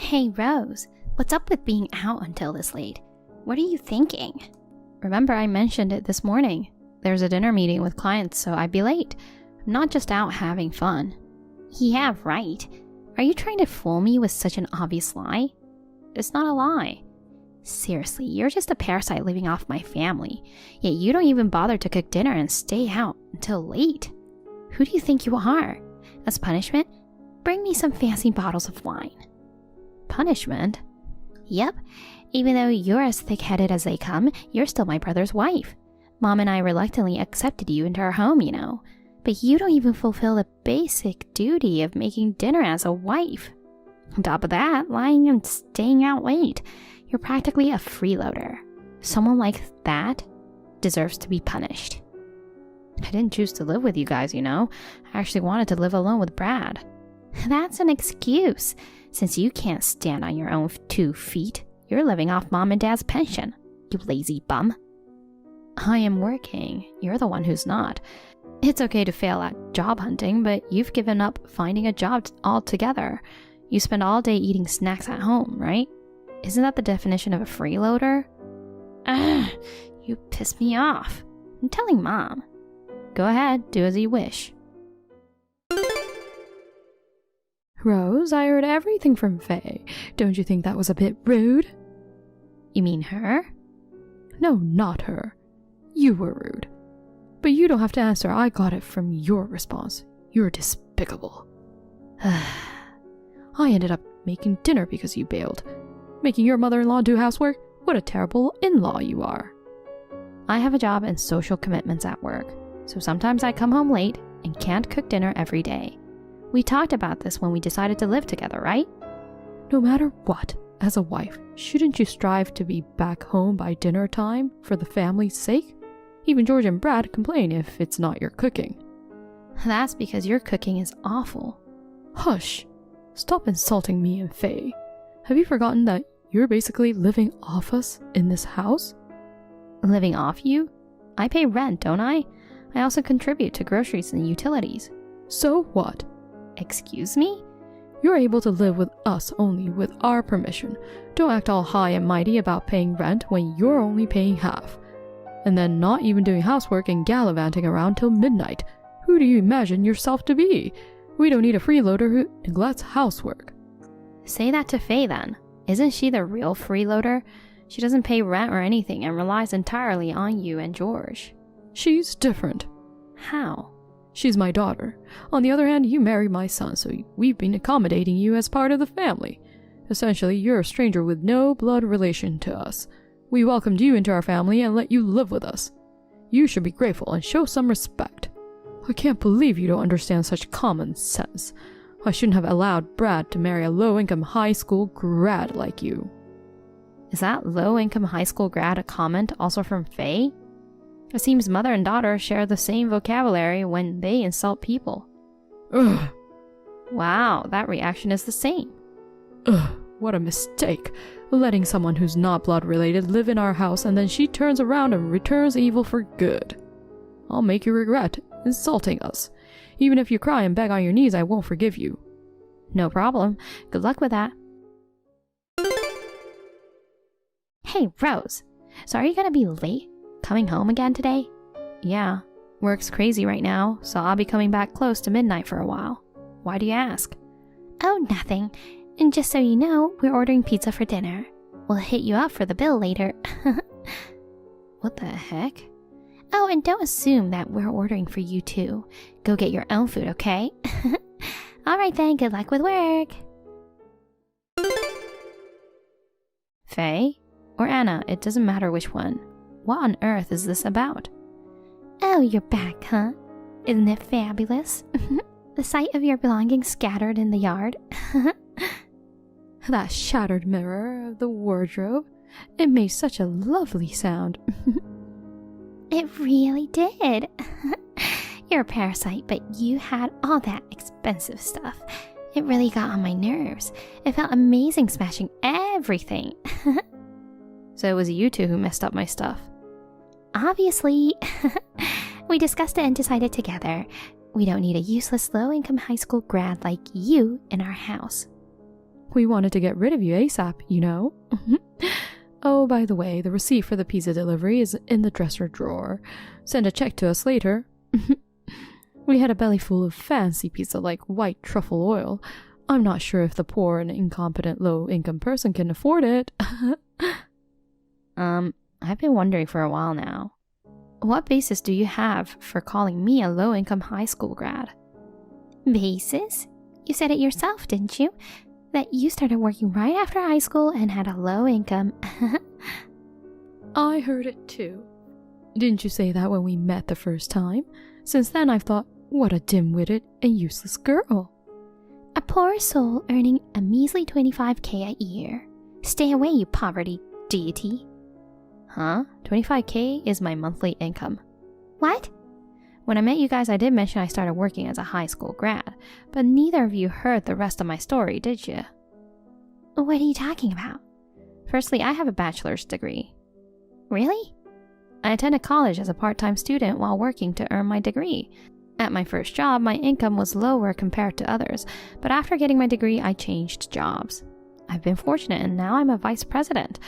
Hey Rose, what's up with being out until this late? What are you thinking? Remember I mentioned it this morning. There's a dinner meeting with clients, so I'd be late. I'm not just out having fun. Yeah, right. Are you trying to fool me with such an obvious lie? It's not a lie. Seriously, you're just a parasite living off my family, yet you don't even bother to cook dinner and stay out until late. Who do you think you are? As punishment, bring me some fancy bottles of wine. Punishment? Yep, even though you're as thick-headed as they come, you're still my brother's wife. Mom and I reluctantly accepted you into our home, you know. But you don't even fulfill the basic duty of making dinner as a wife. On top of that, lying and staying out late. You're practically a freeloader. Someone like that deserves to be punished. I didn't choose to live with you guys, you know. I actually wanted to live alone with Brad. That's an excuse. Since you can't stand on your own 2 feet, you're living off Mom and Dad's pension, you lazy bum. I am working. You're the one who's not. It's okay to fail at job hunting, but you've given up finding a job altogether. You spend all day eating snacks at home, right? Isn't that the definition of a freeloader? Ugh, you piss me off. I'm telling Mom. Go ahead, do as you wish. Rose, I heard everything from Faye. Don't you think that was a bit rude? You mean her? No, not her. You were rude. But you don't have to answer. I got it from your response. You're despicable. I ended up making dinner because you bailed. Making your mother-in-law do housework? What a terrible in-law you are. I have a job and social commitments at work, so sometimes I come home late and can't cook dinner every day. We talked about this when we decided to live together, right? No matter what, as a wife, shouldn't you strive to be back home by dinner time for the family's sake? Even George and Brad complain if it's not your cooking. That's because your cooking is awful. Hush! Stop insulting me and Faye. Have you forgotten that you're basically living off us in this house? Living off you? I pay rent, don't I? I also contribute to groceries and utilities. So what? Excuse me? You're able to live with us only with our permission. Don't act all high and mighty about paying rent when you're only paying half. And then not even doing housework and gallivanting around till midnight. Who do you imagine yourself to be? We don't need a freeloader who neglects housework. Say that to Faye then. Isn't she the real freeloader? She doesn't pay rent or anything and relies entirely on you and George. She's different. How? She's my daughter. On the other hand, you married my son, so we've been accommodating you as part of the family. Essentially, you're a stranger with no blood relation to us. We welcomed you into our family and let you live with us. You should be grateful and show some respect. I can't believe you don't understand such common sense. I shouldn't have allowed Brad to marry a low-income high school grad like you. Is that low-income high school grad a comment also from Faye? It seems mother and daughter share the same vocabulary when they insult people. Ugh. Wow, that reaction is the same. Ugh, what a mistake. Letting someone who's not blood-related live in our house and then she turns around and returns evil for good. I'll make you regret insulting us. Even if you cry and beg on your knees, I won't forgive you. No problem. Good luck with that. Hey, Rose. So are you gonna be late coming home again today? Yeah. Work's crazy right now, so I'll be coming back close to midnight for a while. Why do you ask? Oh, nothing. And just so you know, we're ordering pizza for dinner. We'll hit you up for the bill later. What the heck? Oh, and don't assume that we're ordering for you too. Go get your own food, okay? Alright then, good luck with work. Faye? Or Anna, it doesn't matter which one. What on earth is this about? Oh, you're back, huh? Isn't it fabulous? The sight of your belongings scattered in the yard. That shattered mirror of the wardrobe. It made such a lovely sound. It really did. You're a parasite, but you had all that expensive stuff. It really got on my nerves. It felt amazing smashing everything. So it was you two who messed up my stuff. Obviously. We discussed it and decided together. We don't need a useless low-income high school grad like you in our house. We wanted to get rid of you ASAP, you know. Oh, by the way, the receipt for the pizza delivery is in the dresser drawer. Send a check to us later. We had a belly full of fancy pizza like white truffle oil. I'm not sure if the poor and incompetent low-income person can afford it. I've been wondering for a while now. What basis do you have for calling me a low-income high school grad? Basis? You said it yourself, didn't you? That you started working right after high school and had a low income. I heard it too. Didn't you say that when we met the first time? Since then I've thought, what a dim-witted and useless girl. A poor soul earning a measly $25K a year. Stay away, you poverty deity. Huh? $25K is my monthly income. What? When I met you guys, I did mention I started working as a high school grad, but neither of you heard the rest of my story, did you? What are you talking about? Firstly, I have a bachelor's degree. Really? I attended college as a part-time student while working to earn my degree. At my first job, my income was lower compared to others, but after getting my degree, I changed jobs. I've been fortunate and now I'm a vice president.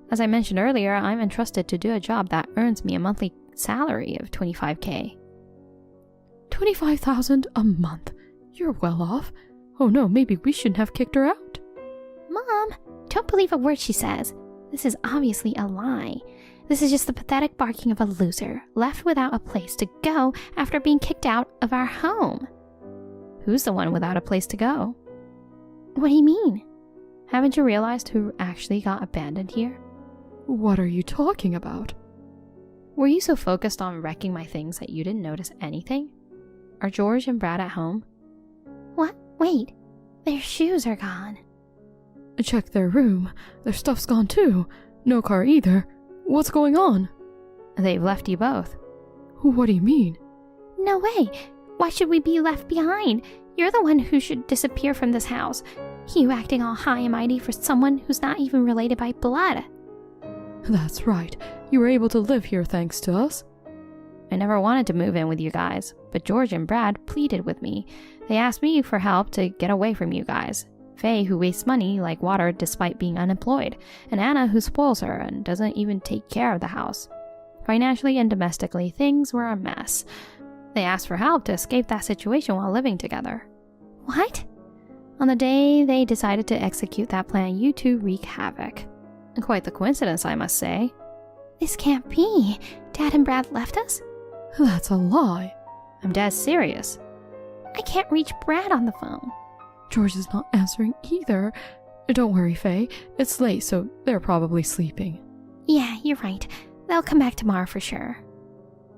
As I mentioned earlier, I'm entrusted to do a job that earns me a monthly salary of $25K. $25,000 a month. You're well off. Oh no, maybe we shouldn't have kicked her out. Mom, don't believe a word she says. This is obviously a lie. This is just the pathetic barking of a loser, left without a place to go after being kicked out of our home. Who's the one without a place to go? What do you mean? Haven't you realized who actually got abandoned here? What are you talking about? Were you so focused on wrecking my things that you didn't notice anything? Are George and Brad at home? What? Wait, their shoes are gone. Check their room. Their stuff's gone too. No car either. What's going on? They've left you both. What do you mean? No way. Why should we be left behind? You're the one who should disappear from this house. You acting all high and mighty for someone who's not even related by blood. That's right. You were able to live here thanks to us. I never wanted to move in with you guys, but George and Brad pleaded with me. They asked me for help to get away from you guys. Faye, who wastes money like water despite being unemployed, and Anna, who spoils her and doesn't even take care of the house. Financially and domestically, things were a mess. They asked for help to escape that situation while living together. What? On the day they decided to execute that plan, you two wreak havoc. Quite the coincidence, I must say. This can't be. Dad and Brad left us? That's a lie. I'm dead serious. I can't reach Brad on the phone. George is not answering either. Don't worry, Faye. It's late, so they're probably sleeping. Yeah, you're right. They'll come back tomorrow for sure.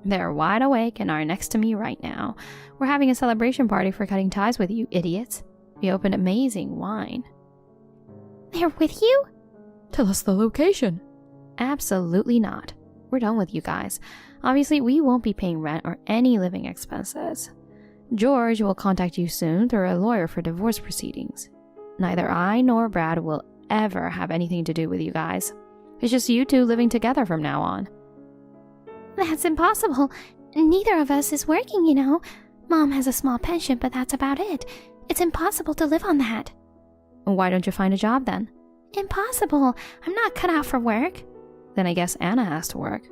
They're wide awake and are next to me right now. We're having a celebration party for cutting ties with you idiots. We opened amazing wine. They're with you? Tell us the location. Absolutely not. We're done with you guys. Obviously, we won't be paying rent or any living expenses. George will contact you soon through a lawyer for divorce proceedings. Neither I nor Brad will ever have anything to do with you guys. It's just you two living together from now on. That's impossible. Neither of us is working, you know. Mom has a small pension, but that's about it. It's impossible to live on that. Why don't you find a job then? Impossible. I'm not cut out for work. Then I guess Anna has to work.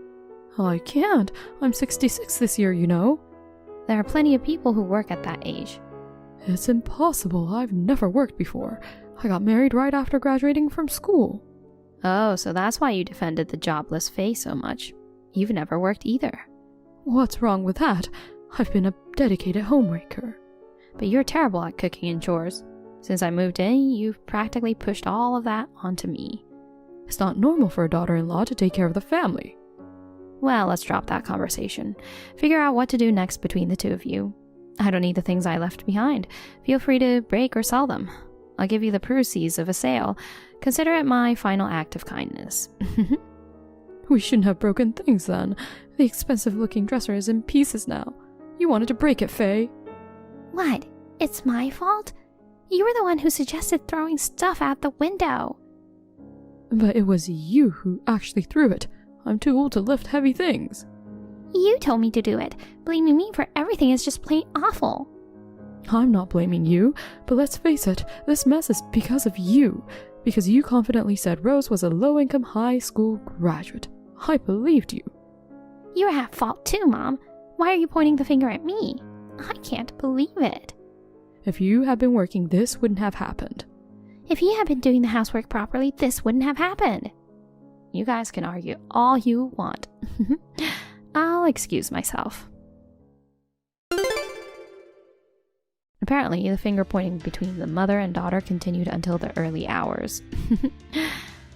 I can't. I'm 66 this year, you know. There are plenty of people who work at that age. It's impossible. I've never worked before. I got married right after graduating from school. Oh, so that's why you defended the jobless Faye so much. You've never worked either. What's wrong with that? I've been a dedicated homemaker. But you're terrible at cooking and chores. Since I moved in, you've practically pushed all of that onto me. It's not normal for a daughter-in-law to take care of the family. Well, let's drop that conversation. Figure out what to do next between the two of you. I don't need the things I left behind. Feel free to break or sell them. I'll give you the proceeds of a sale. Consider it my final act of kindness. We shouldn't have broken things then. The expensive-looking dresser is in pieces now. You wanted to break it, Faye. What? It's my fault? You were the one who suggested throwing stuff out the window. But it was you who actually threw it. I'm too old to lift heavy things. You told me to do it. Blaming me for everything is just plain awful. I'm not blaming you, but let's face it, this mess is because of you. Because you confidently said Rose was a low-income high school graduate. I believed you. You're at fault too, Mom. Why are you pointing the finger at me? I can't believe it. If you had been working, this wouldn't have happened. If you had been doing the housework properly, this wouldn't have happened. You guys can argue all you want. I'll excuse myself. Apparently, the finger pointing between the mother and daughter continued until the early hours.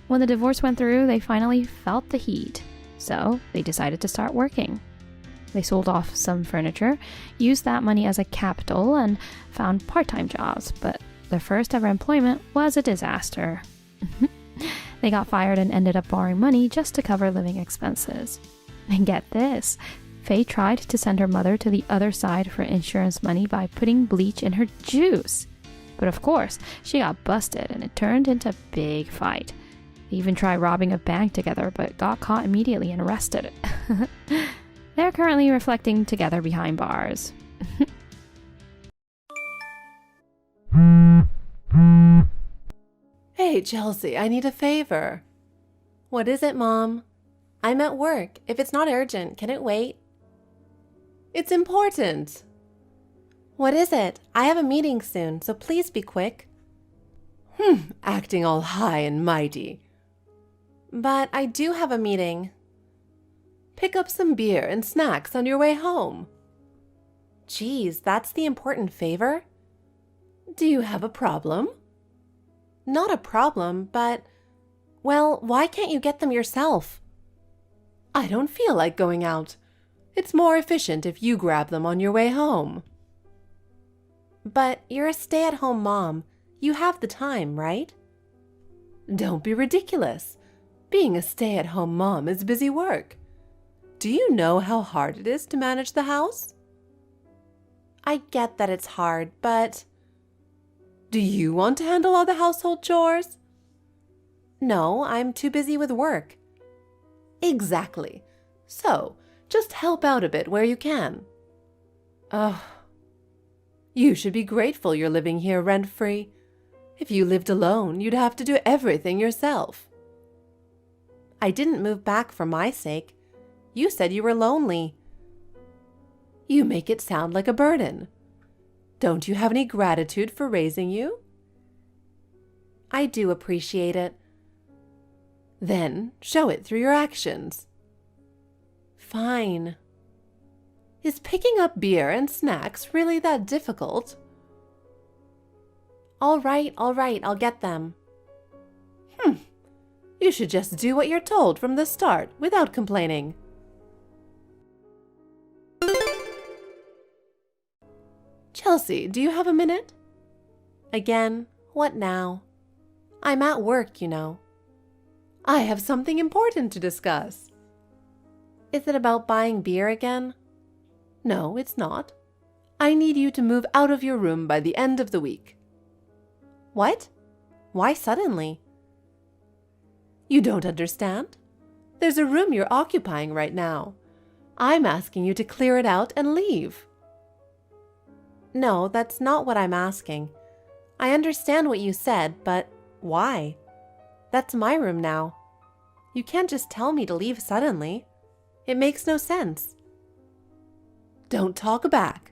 When the divorce went through, they finally felt the heat, so they decided to start working. They sold off some furniture, used that money as a capital, and found part-time jobs, but their first ever employment was a disaster. They got fired and ended up borrowing money just to cover living expenses. And get this, Faye tried to send her mother to the other side for insurance money by putting bleach in her juice. But of course, she got busted and it turned into a big fight. They even tried robbing a bank together but got caught immediately and arrested. They're currently reflecting together behind bars. Hey, Chelsea, I need a favor. What is it, Mom? I'm at work. If it's not urgent, can it wait? It's important. What is it? I have a meeting soon, so please be quick. Acting all high and mighty. But I do have a meeting. Pick up some beer and snacks on your way home. Geez, that's the important favor? Do you have a problem? Not a problem, but, well, why can't you get them yourself? I don't feel like going out. It's more efficient if you grab them on your way home. But you're a stay-at-home mom. You have the time, right? Don't be ridiculous. Being a stay-at-home mom is busy work. Do you know how hard it is to manage the house? I get that it's hard, but... Do you want to handle all the household chores? No, I'm too busy with work. Exactly. So, just help out a bit where you can. Ugh. You should be grateful you're living here rent-free. If you lived alone, you'd have to do everything yourself. I didn't move back for my sake. You said you were lonely. You make it sound like a burden. Don't you have any gratitude for raising you? I do appreciate it. Then show it through your actions. Fine. Is picking up beer and snacks really that difficult? All right, I'll get them. You should just do what you're told from the start without complaining. Chelsea, do you have a minute? Again, what now? I'm at work, you know. I have something important to discuss. Is it about buying beer again? No, it's not. I need you to move out of your room by the end of the week. What? Why suddenly? You don't understand? There's a room you're occupying right now. I'm asking you to clear it out and leave. No, that's not what I'm asking. I understand what you said, but why? That's my room now. You can't just tell me to leave suddenly. It makes no sense. Don't talk back.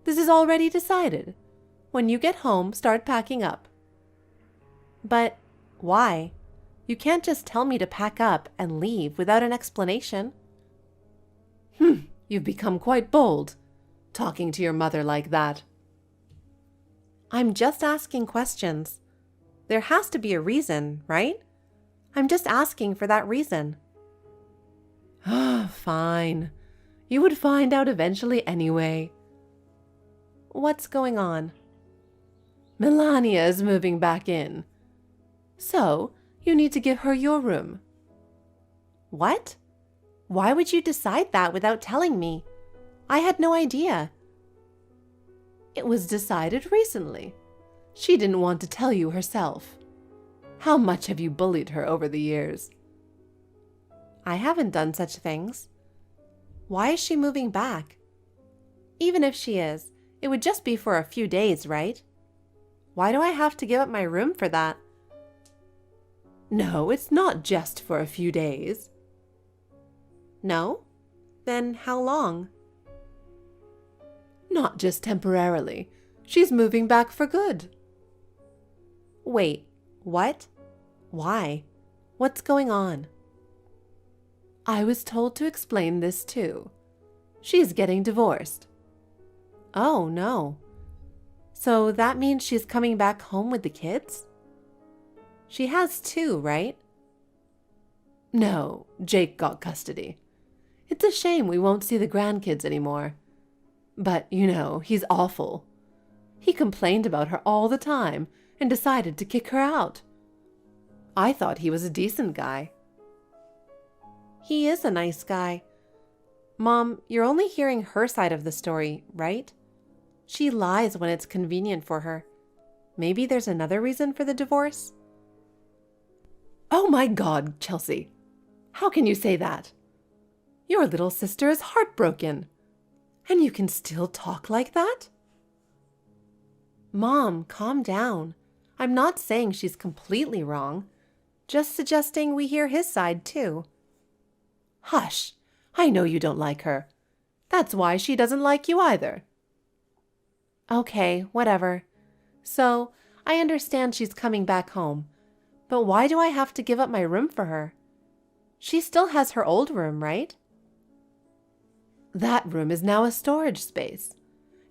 This is already decided. When you get home, start packing up. But why? You can't just tell me to pack up and leave without an explanation. You've become quite bold, talking to your mother like that. I'm just asking questions. There has to be a reason, right? I'm just asking for that reason. Fine. You would find out eventually anyway. What's going on? Melania is moving back in. So, you need to give her your room. What? Why would you decide that without telling me? I had no idea. It was decided recently. She didn't want to tell you herself. How much have you bullied her over the years? I haven't done such things. Why is she moving back? Even if she is, It would just be for a few days, right? Why do I have to give up my room for that? No, it's not just for a few days. No? Then how long? Not just temporarily. She's moving back for good. Wait, what? Why? What's going on? I was told to explain this too. She's getting divorced. Oh, no. So that means she's coming back home with the kids? She has two, right? No, Jake got custody. It's a shame we won't see the grandkids anymore. But, you know, he's awful. He complained about her all the time and decided to kick her out. I thought he was a decent guy. He is a nice guy. Mom, you're only hearing her side of the story, right? She lies when it's convenient for her. Maybe there's another reason for the divorce? Oh my God, Chelsea. How can you say that? Your little sister is heartbroken. And you can still talk like that? Mom, calm down. I'm not saying she's completely wrong. Just suggesting we hear his side too. Hush. I know you don't like her. That's why she doesn't like you either. Okay, whatever. So, I understand she's coming back home. But why do I have to give up my room for her? She still has her old room, right? That room is now a storage space.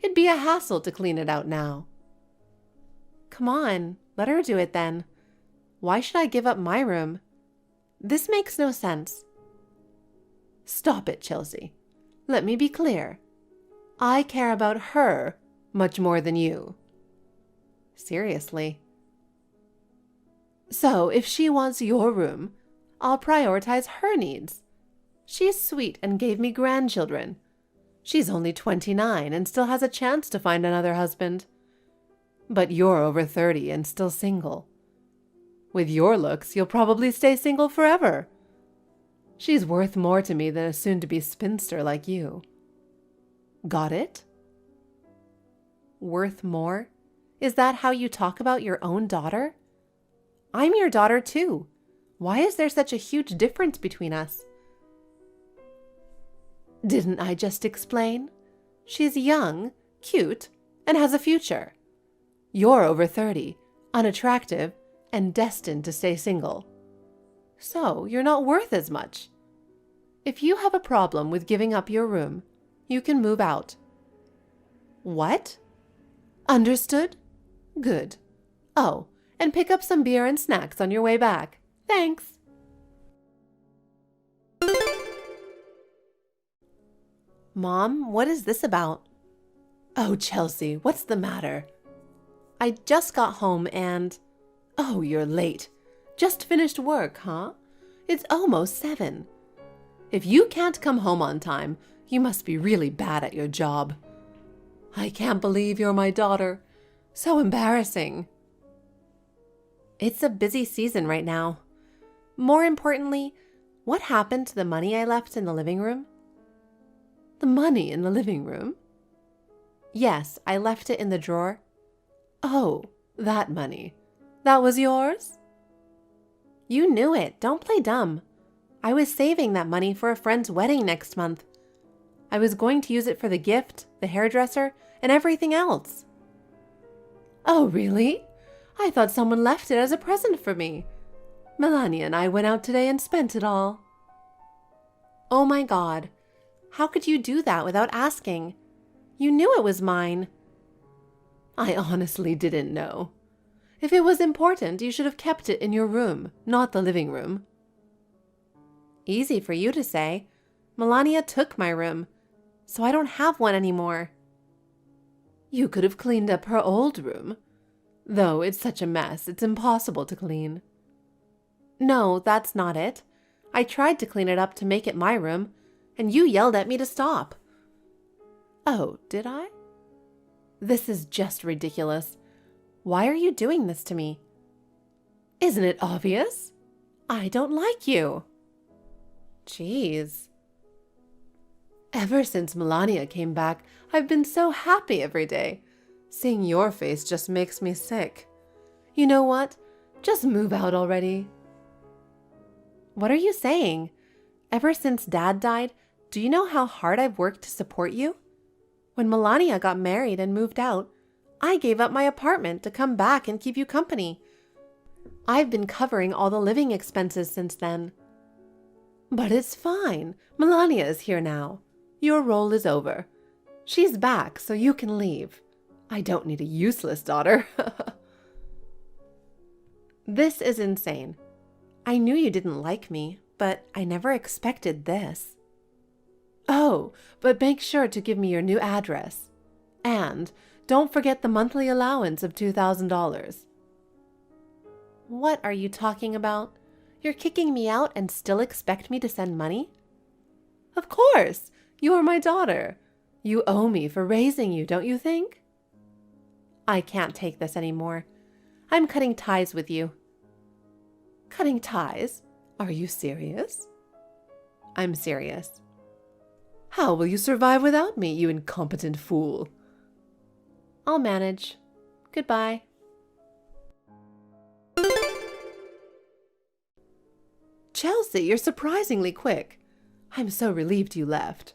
It'd be a hassle to clean it out now. Come on, let her do it then. Why should I give up my room? This makes no sense. Stop it, Chelsea. Let me be clear. I care about her much more than you. Seriously. So, if she wants your room, I'll prioritize her needs. She's sweet and gave me grandchildren. She's only 29 and still has a chance to find another husband. But you're over 30 and still single. With your looks, you'll probably stay single forever. She's worth more to me than a soon-to-be spinster like you. Got it? Worth more? Is that how you talk about your own daughter? I'm your daughter too. Why is there such a huge difference between us? Didn't I just explain? She's young, cute, and has a future. You're over 30, unattractive, and destined to stay single. So you're not worth as much. If you have a problem with giving up your room, you can move out. What? Understood? Good. Oh, and pick up some beer and snacks on your way back. Thanks. Mom, what is this about? Oh, Chelsea, what's the matter? I just got home and... Oh, you're late. Just finished work, huh? It's almost 7. If you can't come home on time, you must be really bad at your job. I can't believe you're my daughter. So embarrassing. It's a busy season right now. More importantly, what happened to the money I left in the living room? The money in the living room? Yes, I left it in the drawer. Oh, that money. That was yours? You knew it. Don't play dumb. I was saving that money for a friend's wedding next month. I was going to use it for the gift, the hairdresser, and everything else. Oh, really? I thought someone left it as a present for me. Melania and I went out today and spent it all. Oh my God. How could you do that without asking? You knew it was mine. I honestly didn't know. If it was important, you should have kept it in your room, not the living room. Easy for you to say. Melania took my room, so I don't have one anymore. You could have cleaned up her old room. Though it's such a mess, it's impossible to clean. No, that's not it. I tried to clean it up to make it my room, and you yelled at me to stop. Oh, did I? This is just ridiculous. Why are you doing this to me? Isn't it obvious? I don't like you. Jeez. Ever since Melania came back, I've been so happy every day. Seeing your face just makes me sick. You know what? Just move out already. What are you saying? Ever since Dad died, do you know how hard I've worked to support you? When Melania got married and moved out, I gave up my apartment to come back and keep you company. I've been covering all the living expenses since then. But it's fine. Melania is here now. Your role is over. She's back, so you can leave. I don't need a useless daughter. This is insane. I knew you didn't like me, but I never expected this. Oh, but make sure to give me your new address. And don't forget the monthly allowance of $2,000. What are you talking about? You're kicking me out and still expect me to send money? Of course, you are my daughter. You owe me for raising you, don't you think? I can't take this anymore. I'm cutting ties with you. Cutting ties? Are you serious? I'm serious. How will you survive without me, you incompetent fool? I'll manage. Goodbye. Chelsea, you're surprisingly quick. I'm so relieved you left.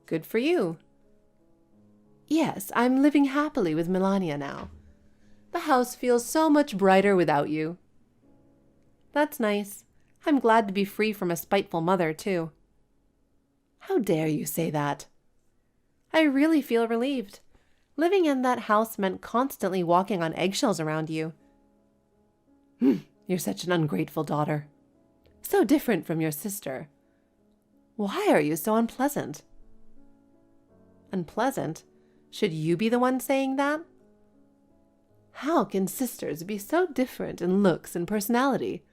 Good for you. Yes, I'm living happily with Melania now. The house feels so much brighter without you. That's nice. I'm glad to be free from a spiteful mother, too. How dare you say that? I really feel relieved. Living in that house meant constantly walking on eggshells around you. You're such an ungrateful daughter. So different from your sister. Why are you so unpleasant? Unpleasant? Should you be the one saying that? How can sisters be so different in looks and personality?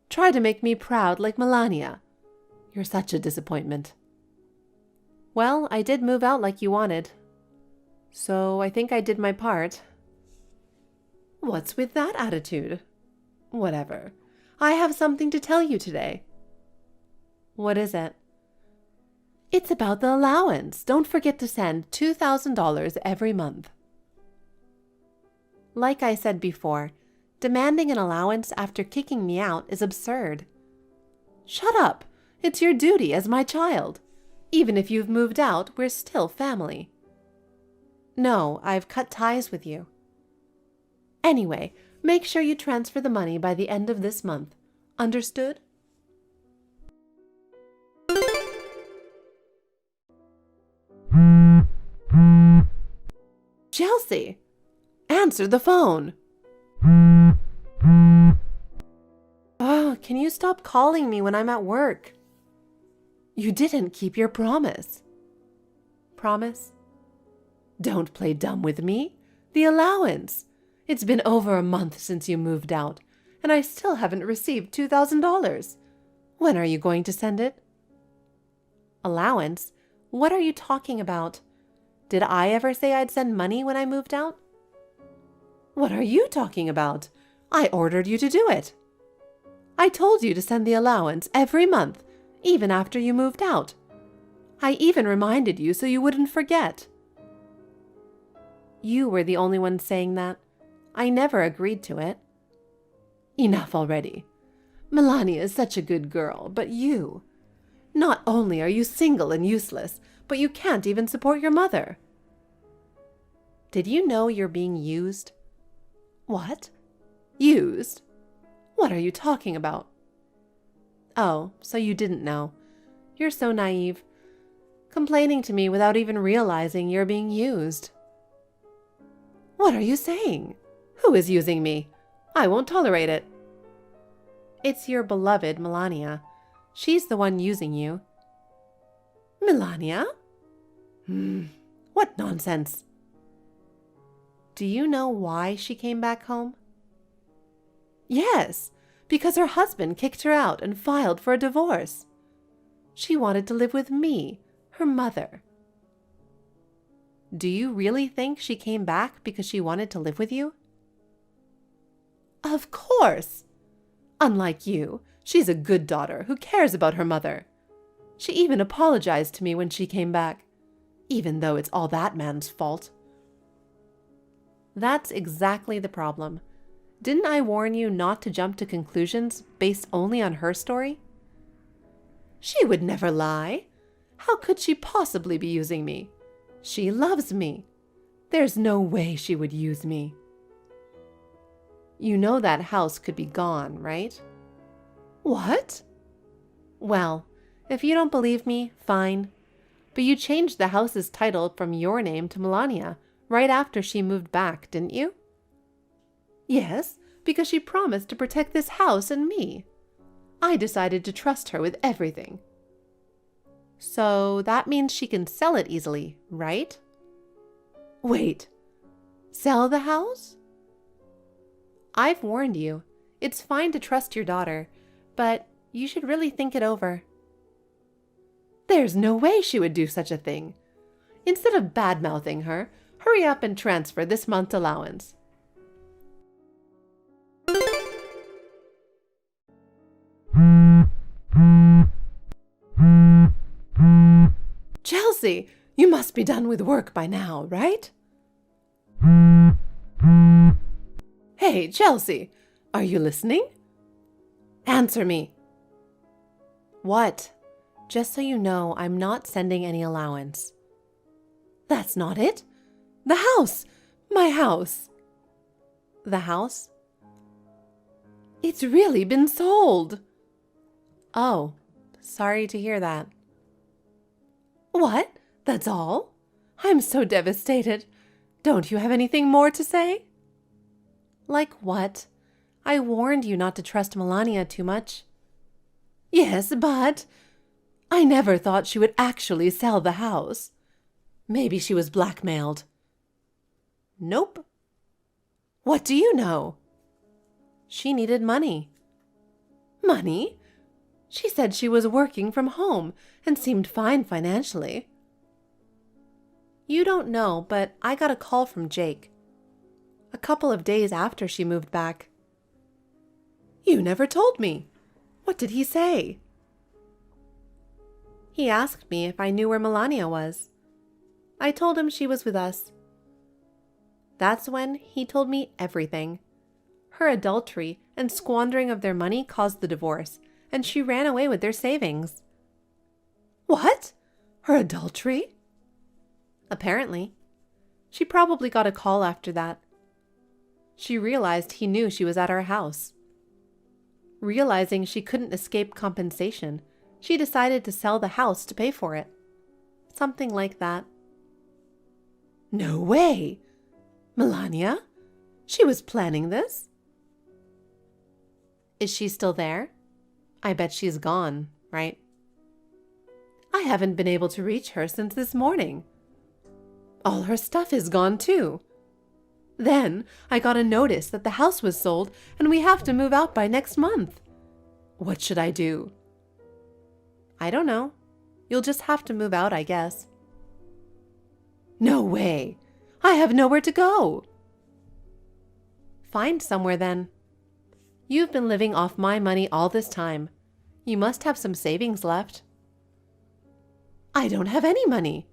Try to make me proud like Melania. You're such a disappointment. Well, I did move out like you wanted. So I think I did my part. What's with that attitude? Whatever. I have something to tell you today. What is it? It's about the allowance. Don't forget to send $2,000 every month. Like I said before, demanding an allowance after kicking me out is absurd. Shut up. It's your duty as my child. Even if you've moved out, we're still family. No, I've cut ties with you. Anyway, make sure you transfer the money by the end of this month. Understood? Chelsea, answer the phone. Oh, can you stop calling me when I'm at work? You didn't keep your promise. Promise? Don't play dumb with me. The allowance. It's been over a month since you moved out, and I still haven't received $2,000. When are you going to send it? Allowance? What are you talking about? Did I ever say I'd send money when I moved out? What are you talking about? I ordered you to do it. I told you to send the allowance every month, even after you moved out. I even reminded you so you wouldn't forget. You were the only one saying that. I never agreed to it. Enough already. Melania is such a good girl, but you... Not only are you single and useless, but you can't even support your mother. Did you know you're being used? What? Used? What are you talking about? Oh, so you didn't know. You're so naive. Complaining to me without even realizing you're being used. What are you saying? Who is using me? I won't tolerate it. It's your beloved Melania. She's the one using you. Melania? What nonsense. Do you know why she came back home? Yes, because her husband kicked her out and filed for a divorce. She wanted to live with me, her mother. Do you really think she came back because she wanted to live with you? Of course. Unlike you, she's a good daughter who cares about her mother. She even apologized to me when she came back. even though it's all that man's fault. That's exactly the problem. Didn't I warn you not to jump to conclusions based only on her story? She would never lie. How could she possibly be using me? She loves me. There's no way she would use me. You know that house could be gone, right? What? Well, if you don't believe me, fine. But you changed the house's title from your name to Melania right after she moved back, didn't you? Yes, because she promised to protect this house and me. I decided to trust her with everything. So that means she can sell it easily, right? Wait, sell the house? I've warned you. It's fine to trust your daughter, but you should really think it over. There's no way she would do such a thing. Instead of bad-mouthing her, hurry up and transfer this month's allowance. Chelsea, you must be done with work by now, right? Hey, Chelsea, are you listening? Answer me. What? Just so you know, I'm not sending any allowance. That's not it. The house! My house! The house? It's really been sold! Oh, sorry to hear that. What? That's all? I'm so devastated. Don't you have anything more to say? Like what? I warned you not to trust Melania too much. Yes, but I never thought she would actually sell the house. Maybe she was blackmailed. Nope. What do you know? She needed money. Money? She said she was working from home and seemed fine financially. You don't know, but I got a call from Jake a couple of days after she moved back. You never told me. What did he say? He asked me if I knew where Melania was. I told him she was with us. That's when he told me everything. Her adultery and squandering of their money caused the divorce, and she ran away with their savings. What? Her adultery? Apparently. She probably got a call after that. She realized he knew she was at our house. Realizing she couldn't escape compensation, she decided to sell the house to pay for it. Something like that. No way! Melania? She was planning this? Is she still there? I bet she's gone, right? I haven't been able to reach her since this morning. All her stuff is gone too. Then I got a notice that the house was sold and we have to move out by next month. What should I do? I don't know. You'll just have to move out, I guess. No way! I have nowhere to go! Find somewhere then. You've been living off my money all this time. You must have some savings left. I don't have any money.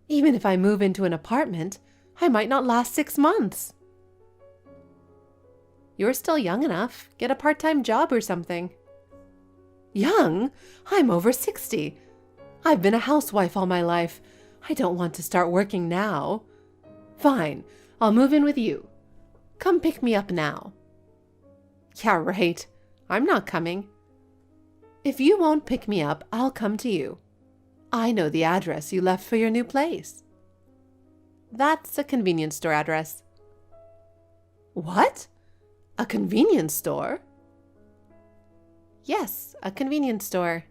Even if I move into an apartment, I might not last 6 months. You're still young enough. Get a part-time job or something. Young? I'm over 60. I've been a housewife all my life. I don't want to start working now. Fine, I'll move in with you. Come pick me up now. Yeah, right. I'm not coming. If you won't pick me up, I'll come to you. I know the address you left for your new place. That's a convenience store address. What? A convenience store? Yes, a convenience store.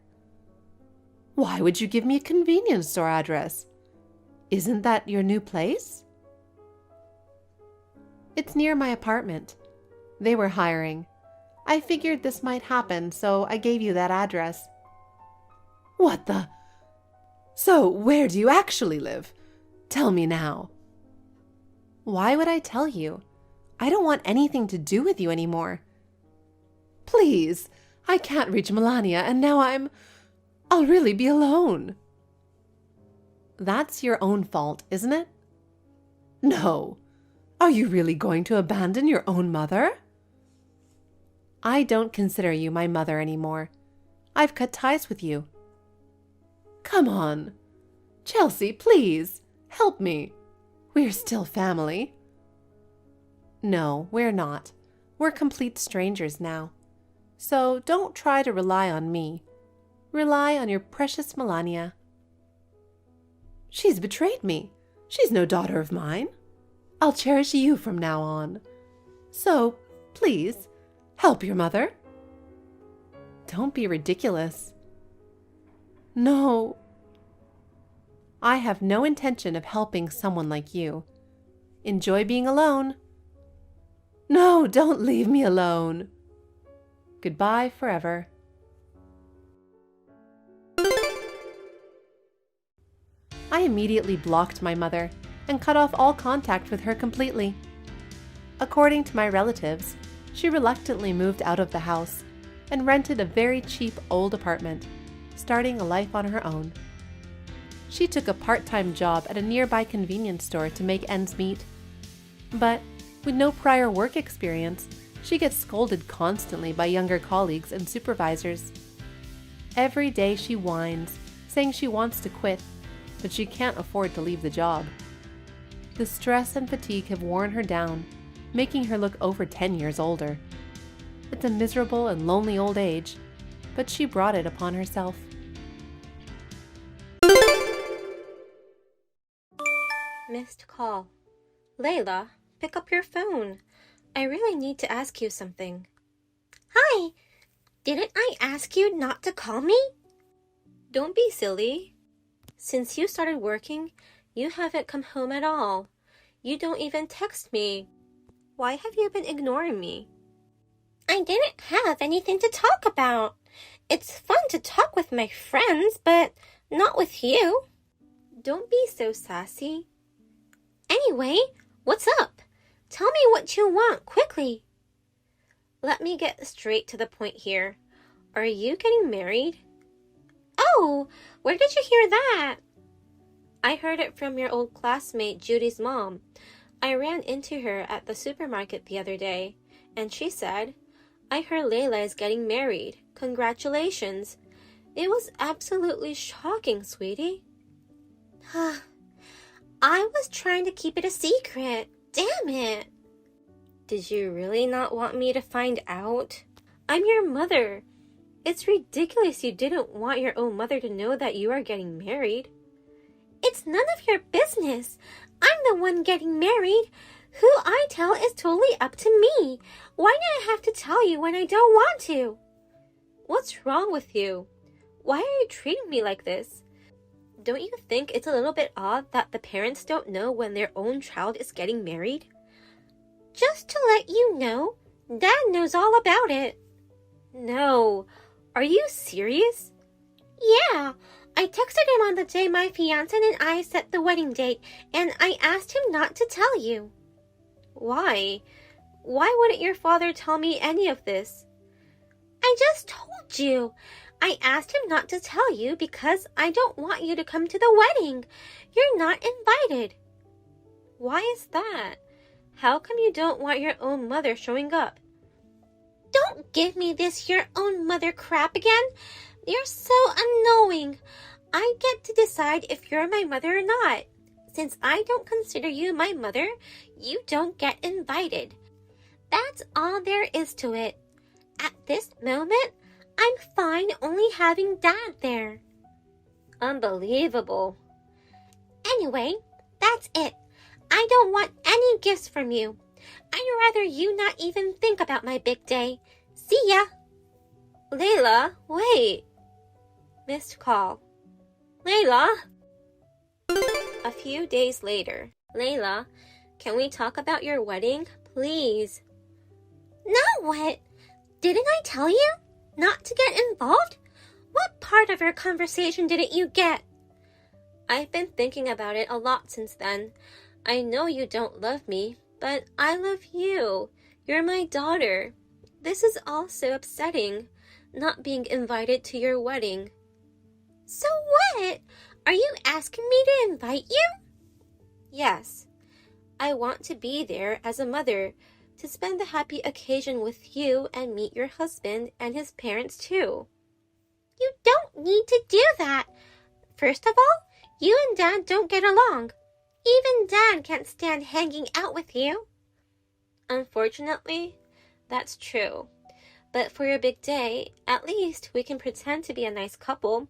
Why would you give me a convenience store address? Isn't that your new place? It's near my apartment. They were hiring. I figured this might happen, so I gave you that address. What the? So, where do you actually live? Tell me now. Why would I tell you? I don't want anything to do with you anymore. Please, I can't reach Melania, and now I'll really be alone. That's your own fault, isn't it? No. Are you really going to abandon your own mother? I don't consider you my mother anymore. I've cut ties with you. Come on. Chelsea, please, help me. We're still family. No, we're not. We're complete strangers now. So don't try to rely on me. Rely on your precious Melania. She's betrayed me. She's no daughter of mine. I'll cherish you from now on. So, please, help your mother. Don't be ridiculous. No. I have no intention of helping someone like you. Enjoy being alone. No, don't leave me alone. Goodbye forever. I immediately blocked my mother and cut off all contact with her completely. According to my relatives, she reluctantly moved out of the house and rented a very cheap old apartment, starting a life on her own. She took a part-time job at a nearby convenience store to make ends meet. But with no prior work experience, she gets scolded constantly by younger colleagues and supervisors. Every day she whines, saying she wants to quit, but she can't afford to leave the job. The stress and fatigue have worn her down, making her look over 10 years older. It's a miserable and lonely old age, but she brought it upon herself. Missed call. Layla, pick up your phone. I really need to ask you something. Hi! Didn't I ask you not to call me? Don't be silly. Since you started working, you haven't come home at all. You don't even text me. Why have you been ignoring me? I didn't have anything to talk about. It's fun to talk with my friends, but not with you. Don't be so sassy. Anyway, what's up? Tell me what you want, quickly. Let me get straight to the point here. Are you getting married? Oh, where did you hear that? I heard it from your old classmate, Judy's mom. I ran into her at the supermarket the other day, and she said, I heard Layla is getting married. Congratulations. It was absolutely shocking, sweetie. I was trying to keep it a secret. Damn it. Did you really not want me to find out? I'm your mother. It's ridiculous you didn't want your own mother to know that you are getting married. It's none of your business. I'm the one getting married. Who I tell is totally up to me. Why do I have to tell you when I don't want to? What's wrong with you? Why are you treating me like this? Don't you think it's a little bit odd that the parents don't know when their own child is getting married? Just to let you know, Dad knows all about it. No. Are you serious? Yeah. I texted him on the day my fiancé and I set the wedding date, and I asked him not to tell you. Why? Why wouldn't your father tell me any of this? I just told you. I asked him not to tell you because I don't want you to come to the wedding. You're not invited. Why is that? How come you don't want your own mother showing up? Don't give me this your own mother crap again. You're so annoying. I get to decide if you're my mother or not. Since I don't consider you my mother, you don't get invited. That's all there is to it. At this moment, I'm fine only having Dad there. Unbelievable. Anyway, that's it. I don't want any gifts from you. I'd rather you not even think about my big day. See ya. Layla, wait. Missed call. Layla? A few days later. Layla, can we talk about your wedding, please? Now what? Didn't I tell you not to get involved? What part of our conversation didn't you get? I've been thinking about it a lot since then. I know you don't love me, but I love you. You're my daughter. This is all so upsetting, not being invited to your wedding. So what? Are you asking me to invite you? Yes. I want to be there as a mother, to spend the happy occasion with you and meet your husband and his parents too. You don't need to do that. First of all, you and Dad don't get along. Even Dad can't stand hanging out with you. Unfortunately, that's true. But for your big day, at least we can pretend to be a nice couple.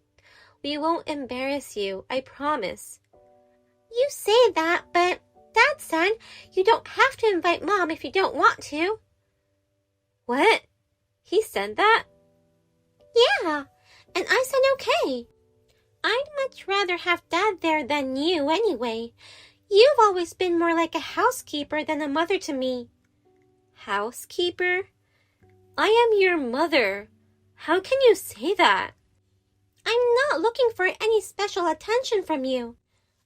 We won't embarrass you, I promise. You say that, but Dad said you don't have to invite Mom if you don't want to. What? He said that? Yeah, and I said okay. I'd much rather have Dad there than you anyway. You've always been more like a housekeeper than a mother to me. Housekeeper? I am your mother. How can you say that? I'm not looking for any special attention from you.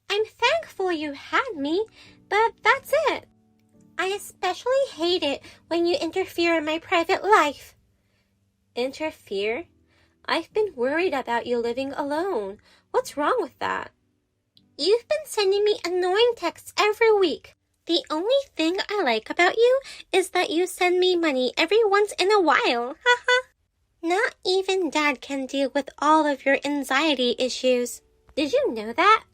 I'm thankful you had me, but that's it. I especially hate it when you interfere in my private life. Interfere? I've been worried about you living alone. What's wrong with that? You've been sending me annoying texts every week. The only thing I like about you is that you send me money every once in a while. Haha. Not even Dad can deal with all of your anxiety issues. Did you know that?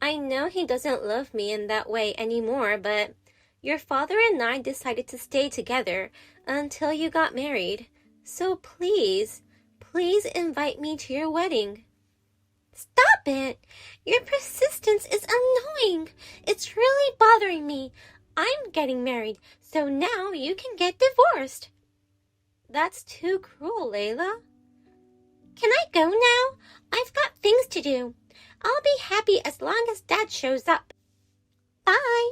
I know he doesn't love me in that way anymore, but your father and I decided to stay together until you got married. So please invite me to your wedding. Stop it! Your persistence is annoying. It's really bothering me. I'm getting married, so now you can get divorced. That's too cruel, Layla. Can I go now? I've got things to do. I'll be happy as long as Dad shows up. Bye.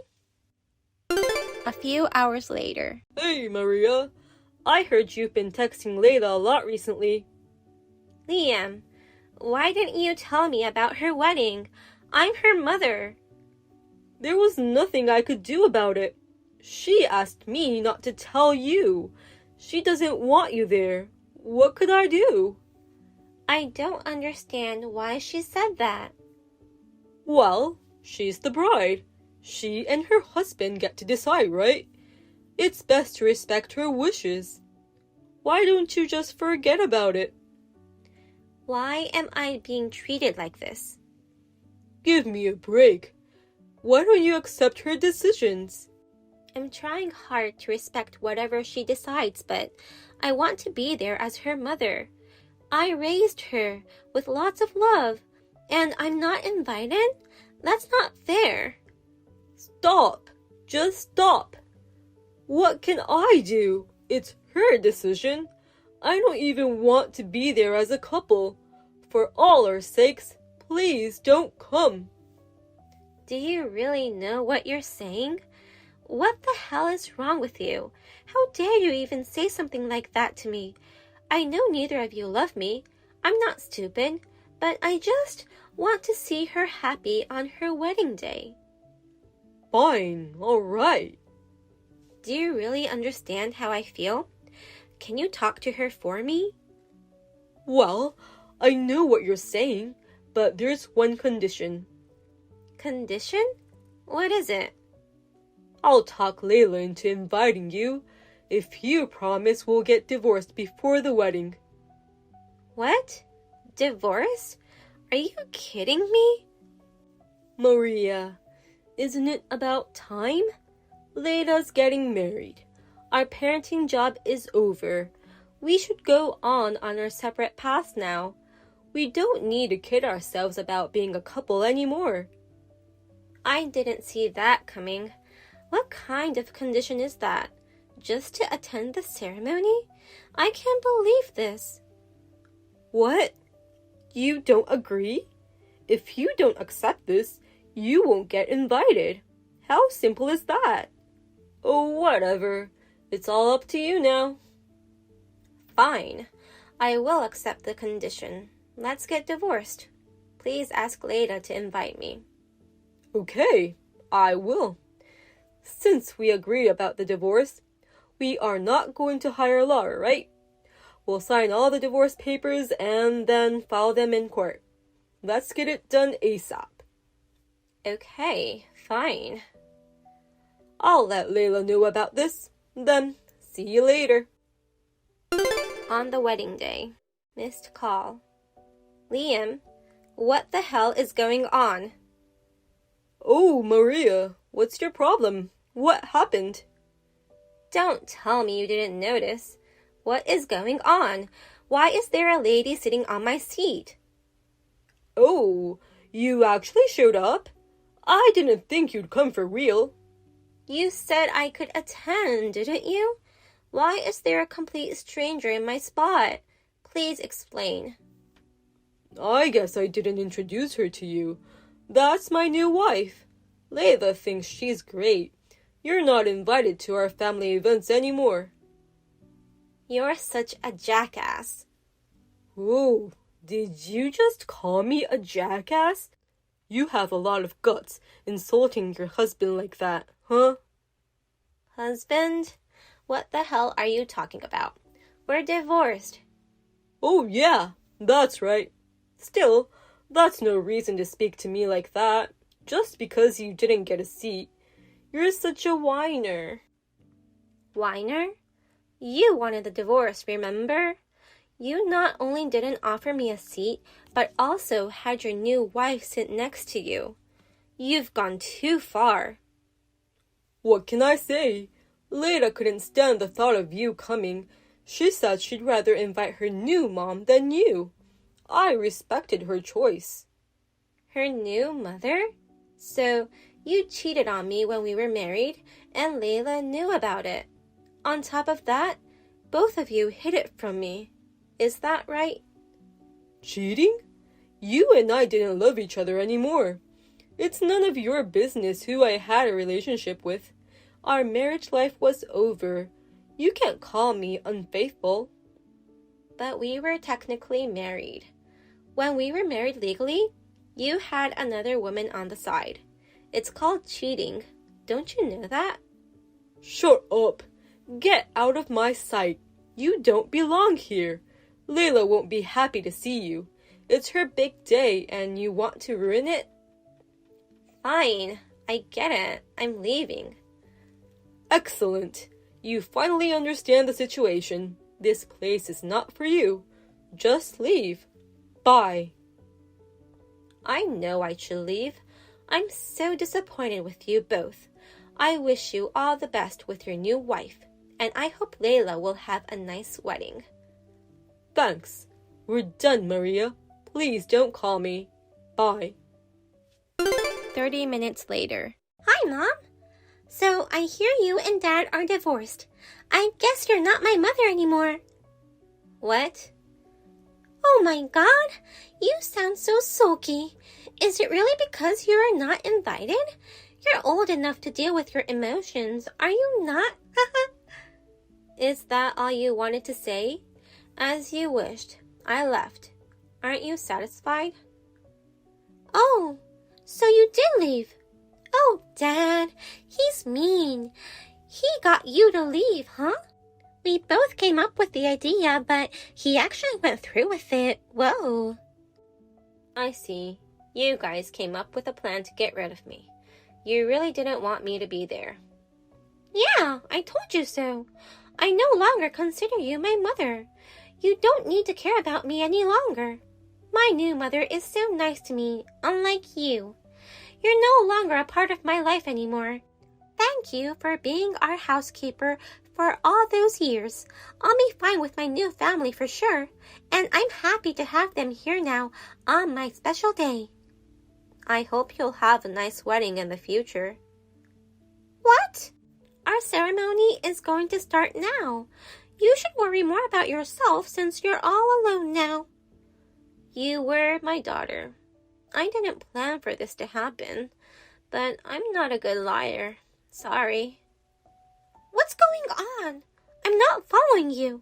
A few hours later. Hey, Maria. I heard you've been texting Layla a lot recently. Liam, why didn't you tell me about her wedding? I'm her mother. There was nothing I could do about it. She asked me not to tell you. She doesn't want you there. What could I do? I don't understand why she said that. Well, she's the bride. She and her husband get to decide, right? It's best to respect her wishes. Why don't you just forget about it? Why am I being treated like this? Give me a break. Why don't you accept her decisions? I'm trying hard to respect whatever she decides, but I want to be there as her mother. I raised her with lots of love, and I'm not invited? That's not fair. Stop. Just stop. What can I do? It's her decision. I don't even want to be there as a couple. For all our sakes, please don't come. Do you really know what you're saying? What the hell is wrong with you? How dare you even say something like that to me? I know neither of you love me. I'm not stupid, but I just want to see her happy on her wedding day. Fine, all right. Do you really understand how I feel? Can you talk to her for me? Well, I know what you're saying, but there's one condition. Condition? What is it? I'll talk Layla into inviting you if you promise we'll get divorced before the wedding. What? Divorce? Are you kidding me? Maria, isn't it about time? Layla's getting married. Our parenting job is over. We should go on our separate paths now. We don't need to kid ourselves about being a couple anymore. I didn't see that coming. What kind of condition is that? Just to attend the ceremony? I can't believe this. What? You don't agree? If you don't accept this, you won't get invited. How simple is that? Oh, whatever. It's all up to you now. Fine. I will accept the condition. Let's get divorced. Please ask Layla to invite me. Okay, I will. Since we agree about the divorce, we are not going to hire a lawyer, right? We'll sign all the divorce papers and then file them in court. Let's get it done ASAP. Okay, fine. I'll let Layla know about this. Then, see you later. On the wedding day. Missed call. Liam, what the hell is going on? Oh, Maria, what's your problem? What happened? Don't tell me you didn't notice. What is going on? Why is there a lady sitting on my seat? Oh, you actually showed up? I didn't think you'd come for real. You said I could attend, didn't you? Why is there a complete stranger in my spot? Please explain. I guess I didn't introduce her to you. That's my new wife. Layla thinks she's great. You're not invited to our family events anymore. You're such a jackass. Oh, did you just call me a jackass? You have a lot of guts insulting your husband like that, huh? Husband? What the hell are you talking about? We're divorced. Oh yeah, that's right. Still, that's no reason to speak to me like that, just because you didn't get a seat. You're such a whiner. Whiner? You wanted the divorce, remember? You not only didn't offer me a seat, but also had your new wife sit next to you. You've gone too far. What can I say? Layla couldn't stand the thought of you coming. She said she'd rather invite her new mom than you. I respected her choice. Her new mother? So, you cheated on me when we were married, and Layla knew about it. On top of that, both of you hid it from me. Is that right? Cheating? You and I didn't love each other anymore. It's none of your business who I had a relationship with. Our marriage life was over. You can't call me unfaithful. But we were technically married. When we were married legally, you had another woman on the side. It's called cheating. Don't you know that? Shut up. Get out of my sight. You don't belong here. Layla won't be happy to see you. It's her big day and you want to ruin it? Fine. I get it. I'm leaving. Excellent. You finally understand the situation. This place is not for you. Just leave. Bye. I know I should leave. I'm so disappointed with you both. I wish you all the best with your new wife, and I hope Layla will have a nice wedding. Thanks. We're done, Maria. Please don't call me. Bye. 30 minutes later. Hi, Mom. So I hear you and Dad are divorced. I guess you're not my mother anymore. What? Oh my God, you sound so sulky. Is it really because you are not invited? You're old enough to deal with your emotions, are you not? Is that all you wanted to say? As you wished. I left. Aren't you satisfied? Oh, so you did leave. Oh, Dad, he's mean. He got you to leave, huh? We both came up with the idea, but he actually went through with it. Whoa. I see. You guys came up with a plan to get rid of me. You really didn't want me to be there. Yeah, I told you so. I no longer consider you my mother. You don't need to care about me any longer. My new mother is so nice to me, unlike you. You're no longer a part of my life anymore. Thank you for being our housekeeper for all those years. I'll be fine with my new family for sure, and I'm happy to have them here now on my special day. I hope you'll have a nice wedding in the future. What? Our ceremony is going to start now. You should worry more about yourself since you're all alone now. You were my daughter. I didn't plan for this to happen, but I'm not a good liar. Sorry. What's going on? I'm not following you.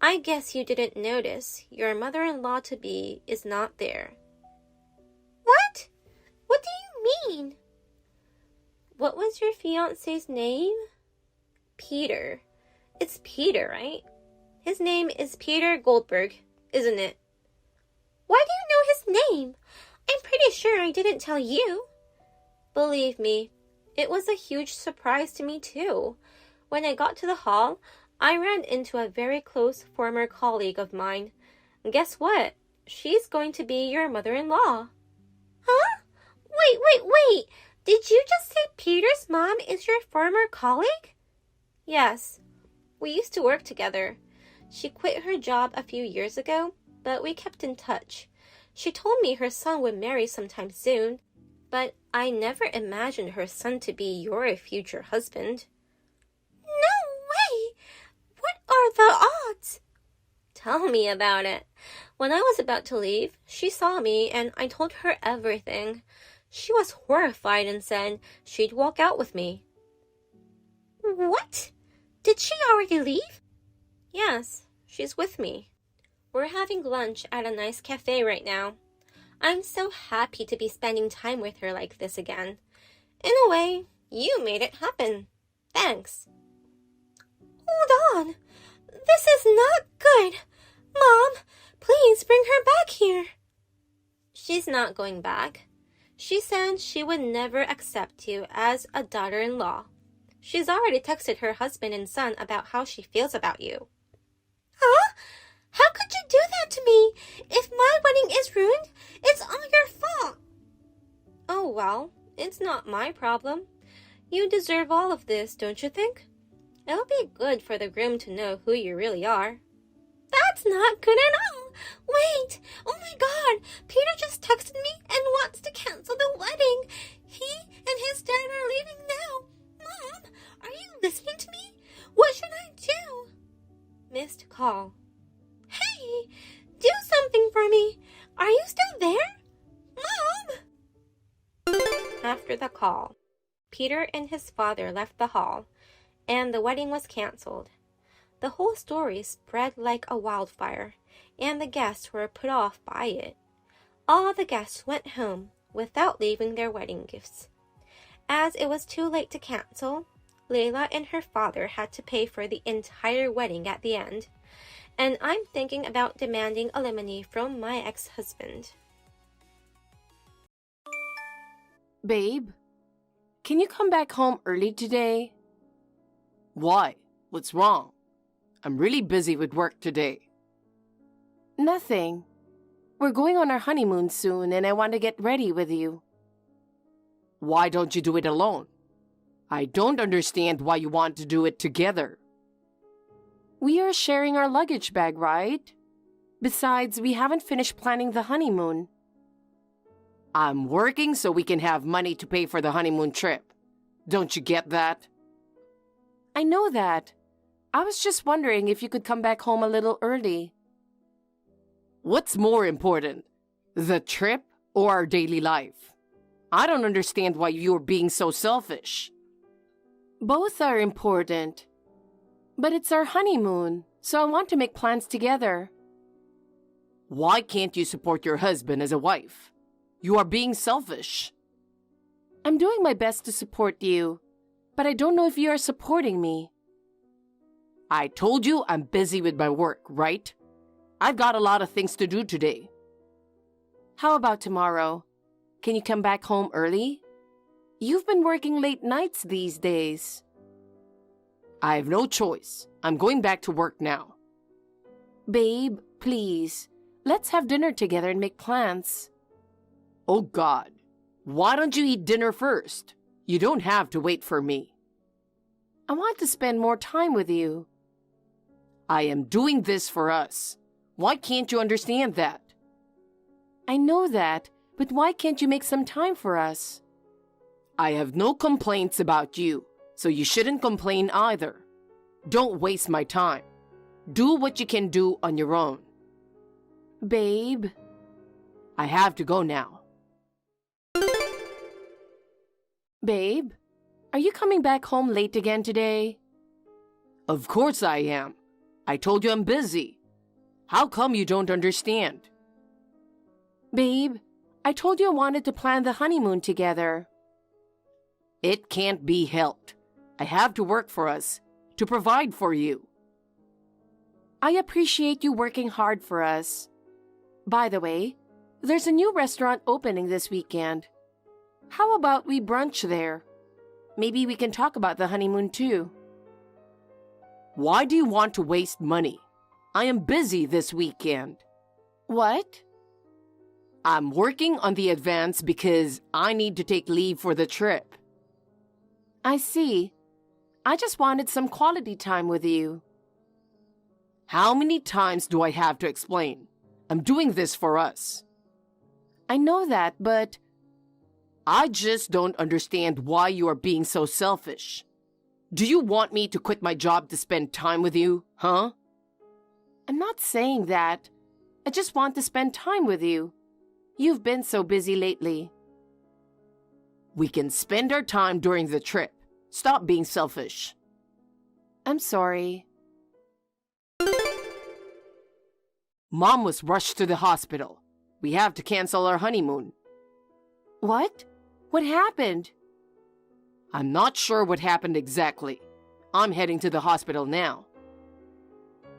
I guess you didn't notice. Your mother-in-law-to-be is not there. What? What do you mean? What was your fiancé's name? Peter. It's Peter, right? His name is Peter Goldberg, isn't it? Why do you know his name? I'm pretty sure I didn't tell you. Believe me, it was a huge surprise to me too. When I got to the hall, I ran into a very close former colleague of mine. Guess what? She's going to be your mother-in-law. Huh? Wait. Did you just say Peter's mom is your former colleague? Yes. We used to work together. She quit her job a few years ago, but we kept in touch. She told me her son would marry sometime soon, but I never imagined her son to be your future husband. No way! What are the odds? Tell me about it. When I was about to leave, she saw me and I told her everything. She was horrified and said she'd walk out with me. What? Did she already leave? Yes, she's with me. We're having lunch at a nice cafe right now. I'm so happy to be spending time with her like this again. In a way, you made it happen. Thanks. Hold on. This is not good. Mom, please bring her back here. She's not going back. She said she would never accept you as a daughter-in-law. She's already texted her husband and son about how she feels about you. Huh? How could you do that to me? If my wedding is ruined, it's all your fault. Oh, well, it's not my problem. You deserve all of this, don't you think? It'll be good for the groom to know who you really are. That's not good at all. Wait, oh my God, Peter just texted me and wants to cancel the wedding. He and his dad are leaving now. Mom, are you listening to me? What should I do? Missed call. Hey, do something for me. Are you still there? Mom! After the call, Peter and his father left the hall, and the wedding was canceled. The whole story spread like a wildfire, and the guests were put off by it. All the guests went home without leaving their wedding gifts. As it was too late to cancel, Layla and her father had to pay for the entire wedding at the end. And I'm thinking about demanding alimony from my ex-husband. Babe, can you come back home early today? Why? What's wrong? I'm really busy with work today. Nothing. We're going on our honeymoon soon and I want to get ready with you. Why don't you do it alone? I don't understand why you want to do it together. We are sharing our luggage bag, right? Besides, we haven't finished planning the honeymoon. I'm working so we can have money to pay for the honeymoon trip. Don't you get that? I know that. I was just wondering if you could come back home a little early. What's more important, the trip or our daily life? I don't understand why you're being so selfish. Both are important. But it's our honeymoon, so I want to make plans together. Why can't you support your husband as a wife? You are being selfish. I'm doing my best to support you, but I don't know if you are supporting me. I told you I'm busy with my work, right? I've got a lot of things to do today. How about tomorrow? Can you come back home early? You've been working late nights these days. I have no choice. I'm going back to work now. Babe, please, let's have dinner together and make plans. Oh God, why don't you eat dinner first? You don't have to wait for me. I want to spend more time with you. I am doing this for us. Why can't you understand that? I know that, but why can't you make some time for us? I have no complaints about you, so you shouldn't complain either. Don't waste my time. Do what you can do on your own. Babe, I have to go now. Babe, are you coming back home late again today? Of course I am. I told you I'm busy. How come you don't understand? Babe, I told you I wanted to plan the honeymoon together. It can't be helped. I have to work for us, to provide for you. I appreciate you working hard for us, By the way, there's a new restaurant opening this weekend. How about we brunch there? Maybe we can talk about the honeymoon too. Why do you want to waste money? I am busy this weekend. What? I'm working on the advance because I need to take leave for the trip. I see. I just wanted some quality time with you. How many times do I have to explain? I'm doing this for us. I know that, but I just don't understand why you are being so selfish. Do you want me to quit my job to spend time with you, huh? I'm not saying that. I just want to spend time with you. You've been so busy lately. We can spend our time during the trip. Stop being selfish. I'm sorry. Mom was rushed to the hospital. We have to cancel our honeymoon. What? What happened? I'm not sure what happened exactly. I'm heading to the hospital now.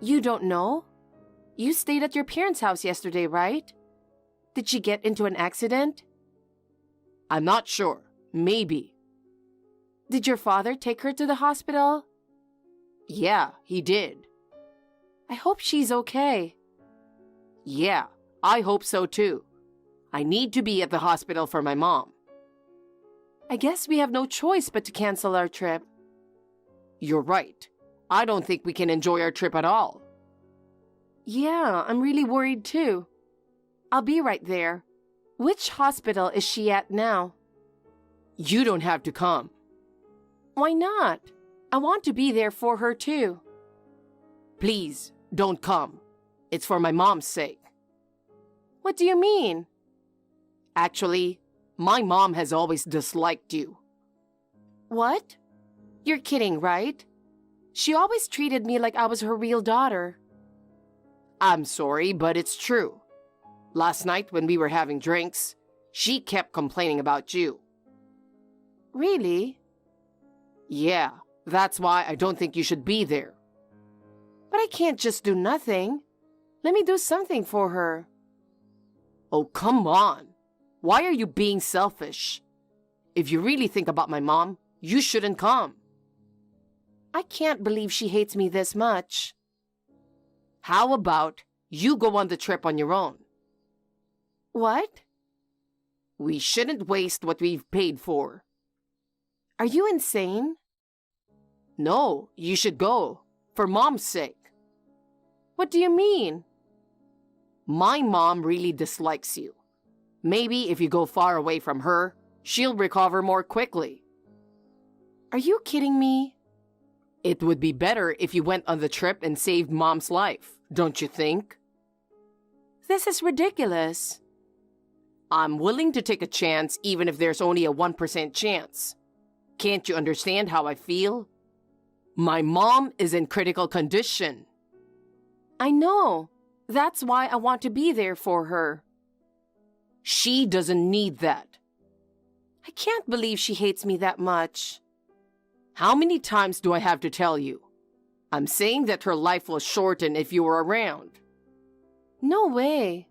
You don't know? You stayed at your parents' house yesterday, right? Did she get into an accident? I'm not sure. Maybe. Did your father take her to the hospital? Yeah, he did. I hope she's okay. Yeah, I hope so too. I need to be at the hospital for my mom. I guess we have no choice but to cancel our trip. You're right. I don't think we can enjoy our trip at all. Yeah, I'm really worried too. I'll be right there. Which hospital is she at now? You don't have to come. Why not? I want to be there for her too. Please, don't come. It's for my mom's sake. What do you mean? Actually, my mom has always disliked you. What? You're kidding, right? She always treated me like I was her real daughter. I'm sorry, but it's true. Last night when we were having drinks, she kept complaining about you. Really? Yeah, that's why I don't think you should be there. But I can't just do nothing. Let me do something for her. Oh, come on. Why are you being selfish? If you really think about my mom, you shouldn't come. I can't believe she hates me this much. How about you go on the trip on your own? What? We shouldn't waste what we've paid for. Are you insane? No, you should go. For mom's sake. What do you mean? My mom really dislikes you. Maybe if you go far away from her, she'll recover more quickly. Are you kidding me? It would be better if you went on the trip and saved mom's life, don't you think? This is ridiculous. I'm willing to take a chance even if there's only a 1% chance. Can't you understand how I feel? My mom is in critical condition. I know. That's why I want to be there for her. She doesn't need that. I can't believe she hates me that much. How many times do I have to tell you? I'm saying that her life will shorten if you were around. No way.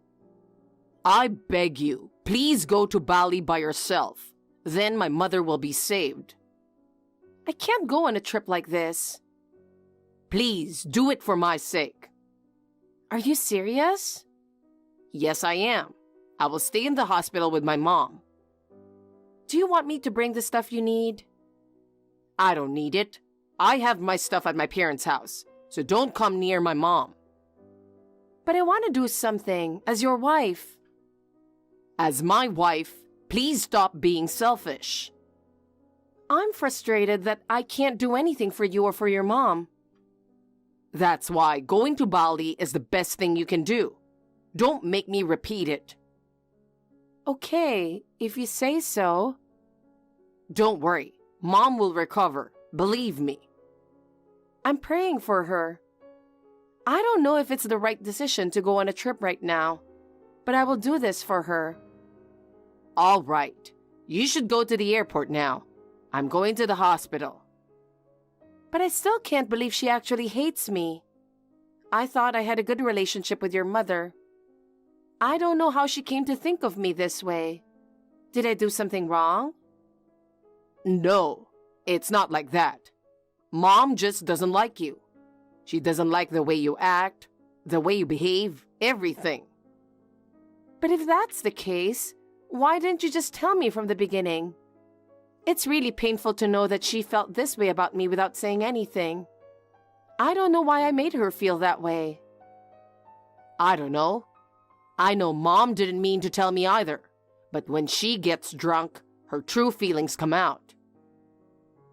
I beg you, please go to Bali by yourself. Then my mother will be saved. I can't go on a trip like this. Please, do it for my sake. Are you serious? Yes, I am. I will stay in the hospital with my mom. Do you want me to bring the stuff you need? I don't need it. I have my stuff at my parents' house, so don't come near my mom. But I want to do something as your wife. As my wife, please stop being selfish. I'm frustrated that I can't do anything for you or for your mom. That's why going to Bali is the best thing you can do. Don't make me repeat it. Okay, if you say so. Don't worry. Mom will recover. Believe me. I'm praying for her. I don't know if it's the right decision to go on a trip right now, but I will do this for her. All right. You should go to the airport now. I'm going to the hospital. But I still can't believe she actually hates me. I thought I had a good relationship with your mother. I don't know how she came to think of me this way. Did I do something wrong? No, it's not like that. Mom just doesn't like you. She doesn't like the way you act, the way you behave, everything. But if that's the case, why didn't you just tell me from the beginning? It's really painful to know that she felt this way about me without saying anything. I don't know why I made her feel that way. I don't know. I know Mom didn't mean to tell me either, but when she gets drunk, her true feelings come out.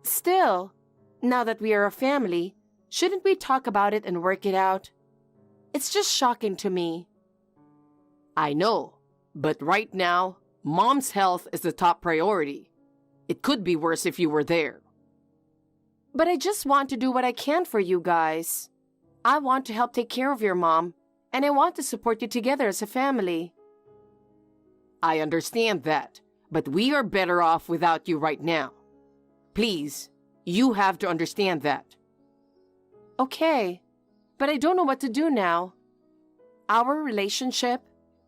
Still, now that we are a family, shouldn't we talk about it and work it out? It's just shocking to me. I know, but right now, Mom's health is the top priority. It could be worse if you were there. But I just want to do what I can for you guys. I want to help take care of your mom, and I want to support you together as a family. I understand that, but we are better off without you right now. Please, you have to understand that. Okay, but I don't know what to do now. Our relationship,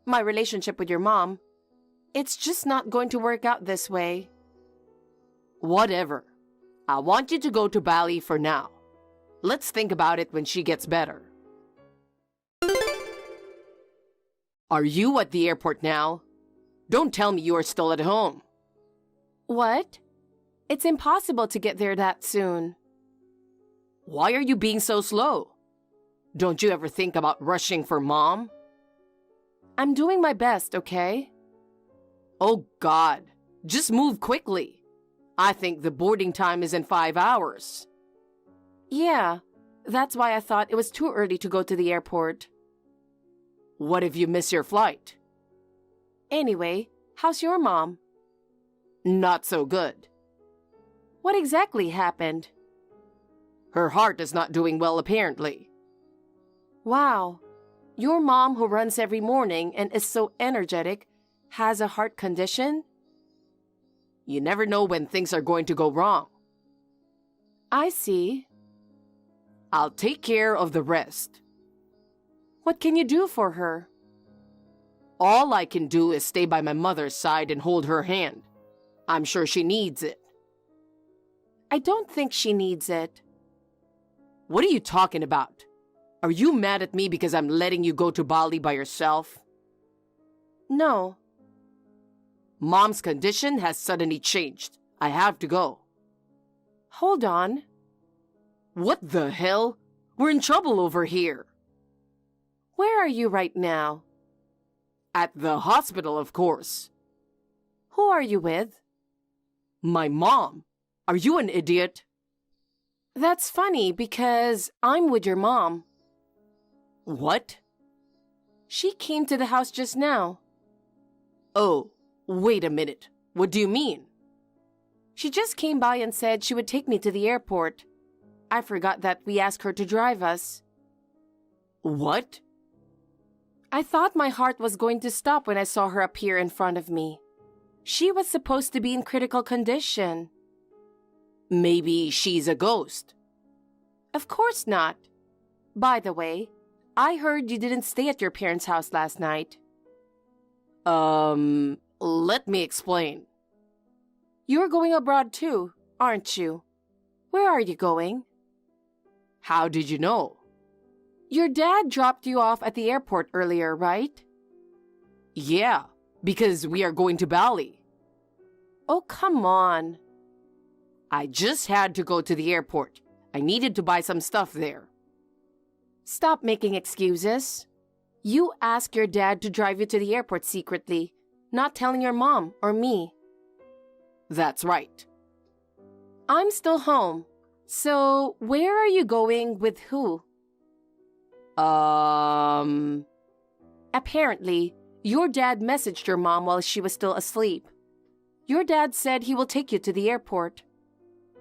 my relationship with your mom, it's just not going to work out this way. Whatever. I want you to go to Bali for now. Let's think about it when she gets better. Are you at the airport now? Don't tell me you are still at home. What? It's impossible to get there that soon. Why are you being so slow? Don't you ever think about rushing for Mom? I'm doing my best, okay? Oh God, just move quickly. I think the boarding time is in 5 hours. Yeah, that's why I thought it was too early to go to the airport. What if you miss your flight? Anyway, how's your mom? Not so good. What exactly happened? Her heart is not doing well, apparently. Wow, your mom who runs every morning and is so energetic has a heart condition? You never know when things are going to go wrong. I see. I'll take care of the rest. What can you do for her? All I can do is stay by my mother's side and hold her hand. I'm sure she needs it. I don't think she needs it. What are you talking about? Are you mad at me because I'm letting you go to Bali by yourself? No. Mom's condition has suddenly changed. I have to go. Hold on. What the hell? We're in trouble over here. Where are you right now? At the hospital, of course. Who are you with? My mom. Are you an idiot? That's funny because I'm with your mom. What? She came to the house just now. Oh, wait a minute. What do you mean? She just came by and said she would take me to the airport. I forgot that we asked her to drive us. What? I thought my heart was going to stop when I saw her appear in front of me. She was supposed to be in critical condition. Maybe she's a ghost. Of course not. By the way, I heard you didn't stay at your parents' house last night. Let me explain. You're going abroad too, aren't you? Where are you going? How did you know? Your dad dropped you off at the airport earlier, right? Yeah, because we are going to Bali. Oh, come on. I just had to go to the airport. I needed to buy some stuff there. Stop making excuses. You asked your dad to drive you to the airport secretly, not telling your mom or me. That's right. I'm still home. So, where are you going with who? Apparently, your dad messaged your mom while she was still asleep. Your dad said he will take you to the airport.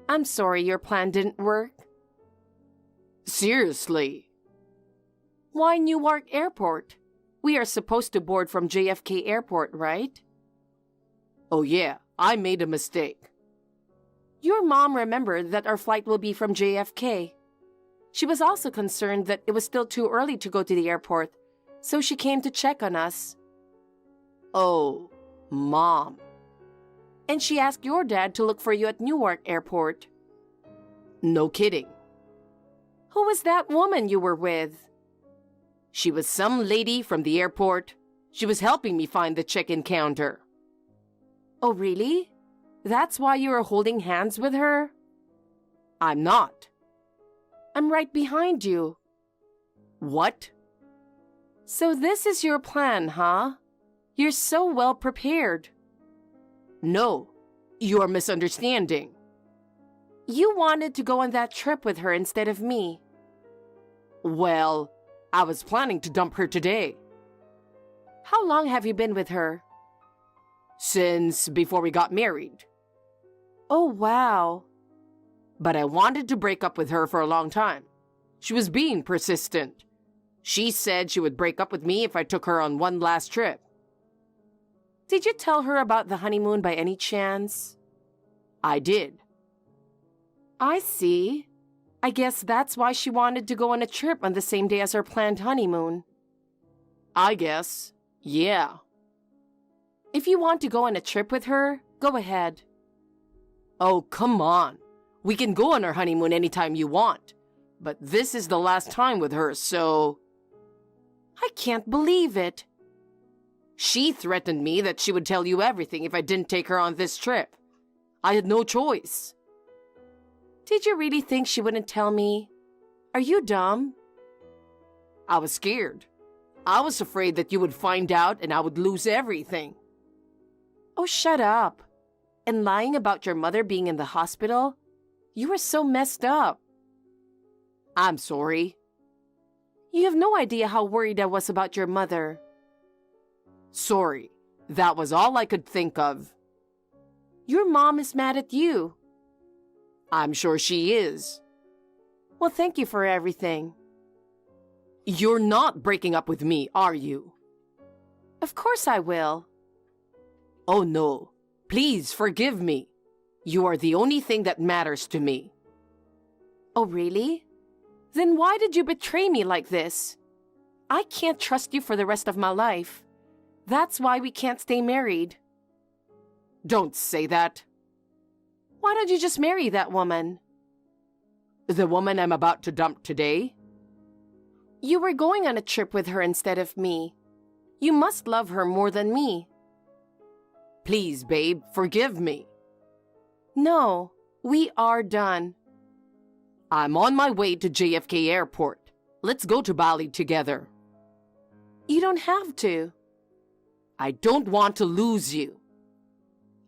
I'm sorry your plan didn't work. Seriously? Why Newark Airport? We are supposed to board from JFK Airport, right? Oh yeah, I made a mistake. Your mom remembered that our flight will be from JFK. She was also concerned that it was still too early to go to the airport, so she came to check on us. Oh, Mom. And she asked your dad to look for you at Newark Airport. No kidding. Who was that woman you were with? She was some lady from the airport. She was helping me find the check-in counter. Oh, really? That's why you were holding hands with her? I'm not. I'm right behind you. What? So this is your plan, huh? You're so well prepared. No, you're misunderstanding. You wanted to go on that trip with her instead of me. Well, I was planning to dump her today. How long have you been with her? Since before we got married. Oh, wow. But I wanted to break up with her for a long time. She was being persistent. She said she would break up with me if I took her on one last trip. Did you tell her about the honeymoon by any chance? I did. I see. I guess that's why she wanted to go on a trip on the same day as her planned honeymoon. I guess, yeah. If you want to go on a trip with her, go ahead. Oh, come on. We can go on our honeymoon anytime you want. But this is the last time with her, so... I can't believe it. She threatened me that she would tell you everything if I didn't take her on this trip. I had no choice. Did you really think she wouldn't tell me? Are you dumb? I was scared. I was afraid that you would find out and I would lose everything. Oh, shut up. And lying about your mother being in the hospital? You were so messed up. I'm sorry. You have no idea how worried I was about your mother. Sorry, that was all I could think of. Your mom is mad at you. I'm sure she is. Well, thank you for everything. You're not breaking up with me, are you? Of course I will. Oh no, please forgive me. You are the only thing that matters to me. Oh really? Then why did you betray me like this? I can't trust you for the rest of my life. That's why we can't stay married. Don't say that. Why don't you just marry that woman? The woman I'm about to dump today? You were going on a trip with her instead of me. You must love her more than me. Please, babe, forgive me. No, we are done. I'm on my way to JFK Airport. Let's go to Bali together. You don't have to. I don't want to lose you.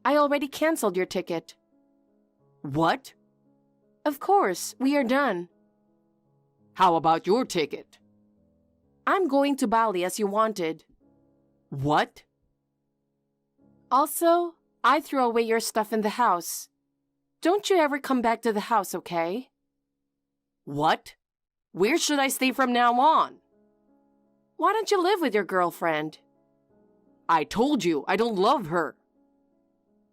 I already canceled your ticket. What? Of course, we are done. How about your ticket? I'm going to Bali as you wanted. What? Also, I threw away your stuff in the house. Don't you ever come back to the house, okay? What? Where should I stay from now on? Why don't you live with your girlfriend? I told you I don't love her.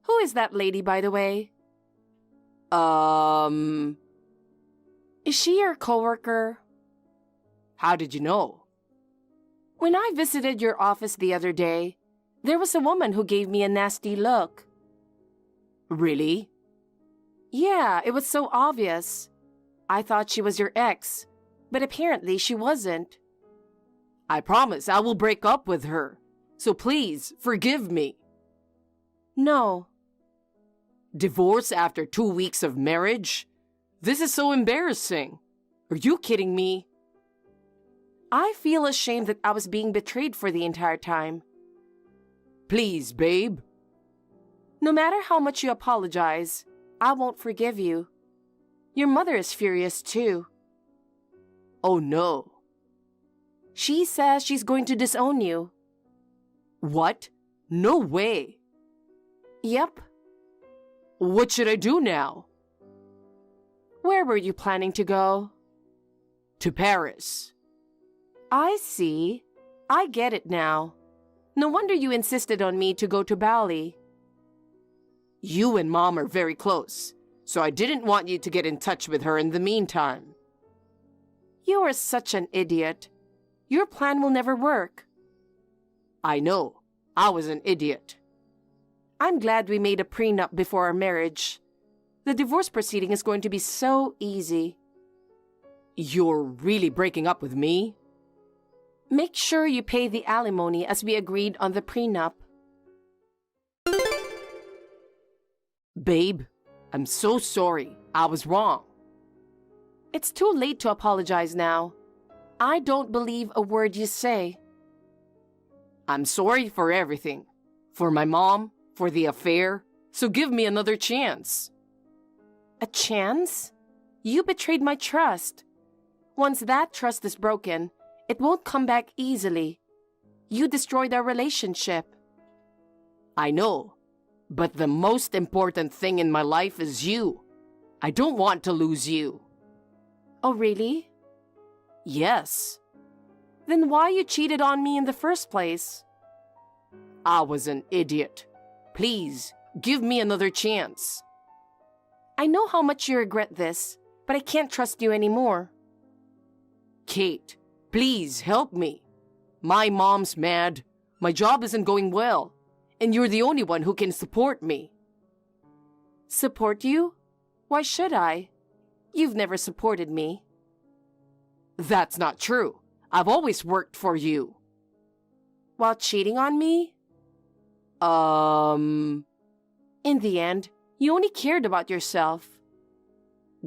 Who is that lady, by the way? Is she your coworker? How did you know? When I visited your office the other day, there was a woman who gave me a nasty look. Really? Yeah, it was so obvious. I thought she was your ex, but apparently she wasn't. I promise I will break up with her, so please forgive me. No. Divorce after 2 weeks of marriage? This is so embarrassing. Are you kidding me? I feel ashamed that I was being betrayed for the entire time. Please, babe. No matter how much you apologize, I won't forgive you. Your mother is furious too. Oh no. She says she's going to disown you. What? No way. Yep. What should I do now? Where were you planning to go? To Paris. I see. I get it now. No wonder you insisted on me to go to Bali. You and Mom are very close, so I didn't want you to get in touch with her in the meantime. You are such an idiot. Your plan will never work. I know, I was an idiot. I'm glad we made a prenup before our marriage. The divorce proceeding is going to be so easy. You're really breaking up with me? Make sure you pay the alimony as we agreed on the prenup. Babe, I'm so sorry. I was wrong. It's too late to apologize now. I don't believe a word you say. I'm sorry for everything. For my mom, for the affair. So give me another chance. A chance? You betrayed my trust. Once that trust is broken, it won't come back easily. You destroyed our relationship. I know, but the most important thing in my life is you. I don't want to lose you. Oh, really? Yes. Then why you cheated on me in the first place? I was an idiot. Please, give me another chance. I know how much you regret this, but I can't trust you anymore. Kate, please help me. My mom's mad. My job isn't going well, and you're the only one who can support me. Support you? Why should I? You've never supported me. That's not true. I've always worked for you. While cheating on me? In the end, you only cared about yourself.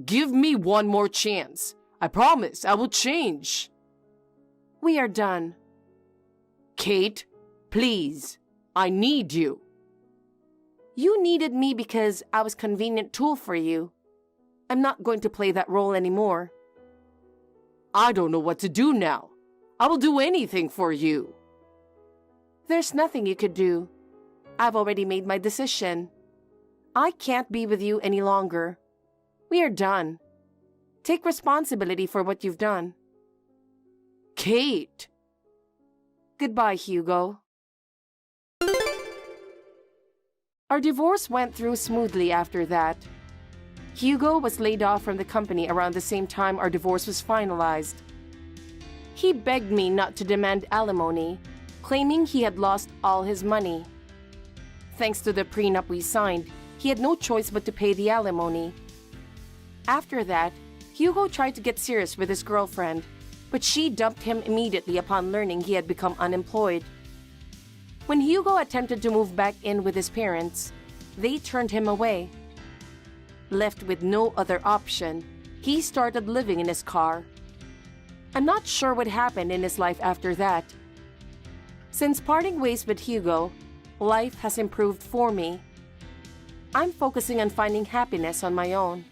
Give me one more chance. I promise I will change. We are done. Kate, please. I need you. You needed me because I was a convenient tool for you. I'm not going to play that role anymore. I don't know what to do now. I will do anything for you. There's nothing you could do. I've already made my decision. I can't be with you any longer. We are done. Take responsibility for what you've done. Kate! Goodbye, Hugo. Our divorce went through smoothly after that. Hugo was laid off from the company around the same time our divorce was finalized. He begged me not to demand alimony, claiming he had lost all his money. Thanks to the prenup we signed, he had no choice but to pay the alimony. After that, Hugo tried to get serious with his girlfriend, but she dumped him immediately upon learning he had become unemployed. When Hugo attempted to move back in with his parents, they turned him away. Left with no other option, he started living in his car. I'm not sure what happened in his life after that. Since parting ways with Hugo, life has improved for me. I'm focusing on finding happiness on my own.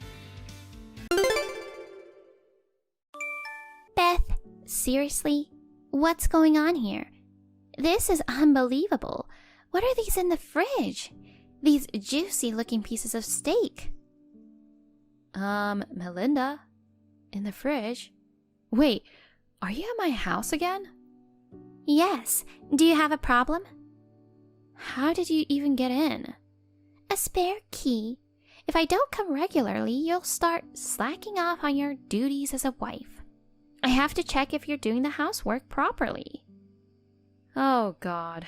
Beth, seriously? What's going on here? This is unbelievable. What are these in the fridge? These juicy-looking pieces of steak. Melinda? In the fridge? Wait, are you at my house again? Yes. Do you have a problem? How did you even get in? A spare key. If I don't come regularly, you'll start slacking off on your duties as a wife. I have to check if you're doing the housework properly. Oh, God.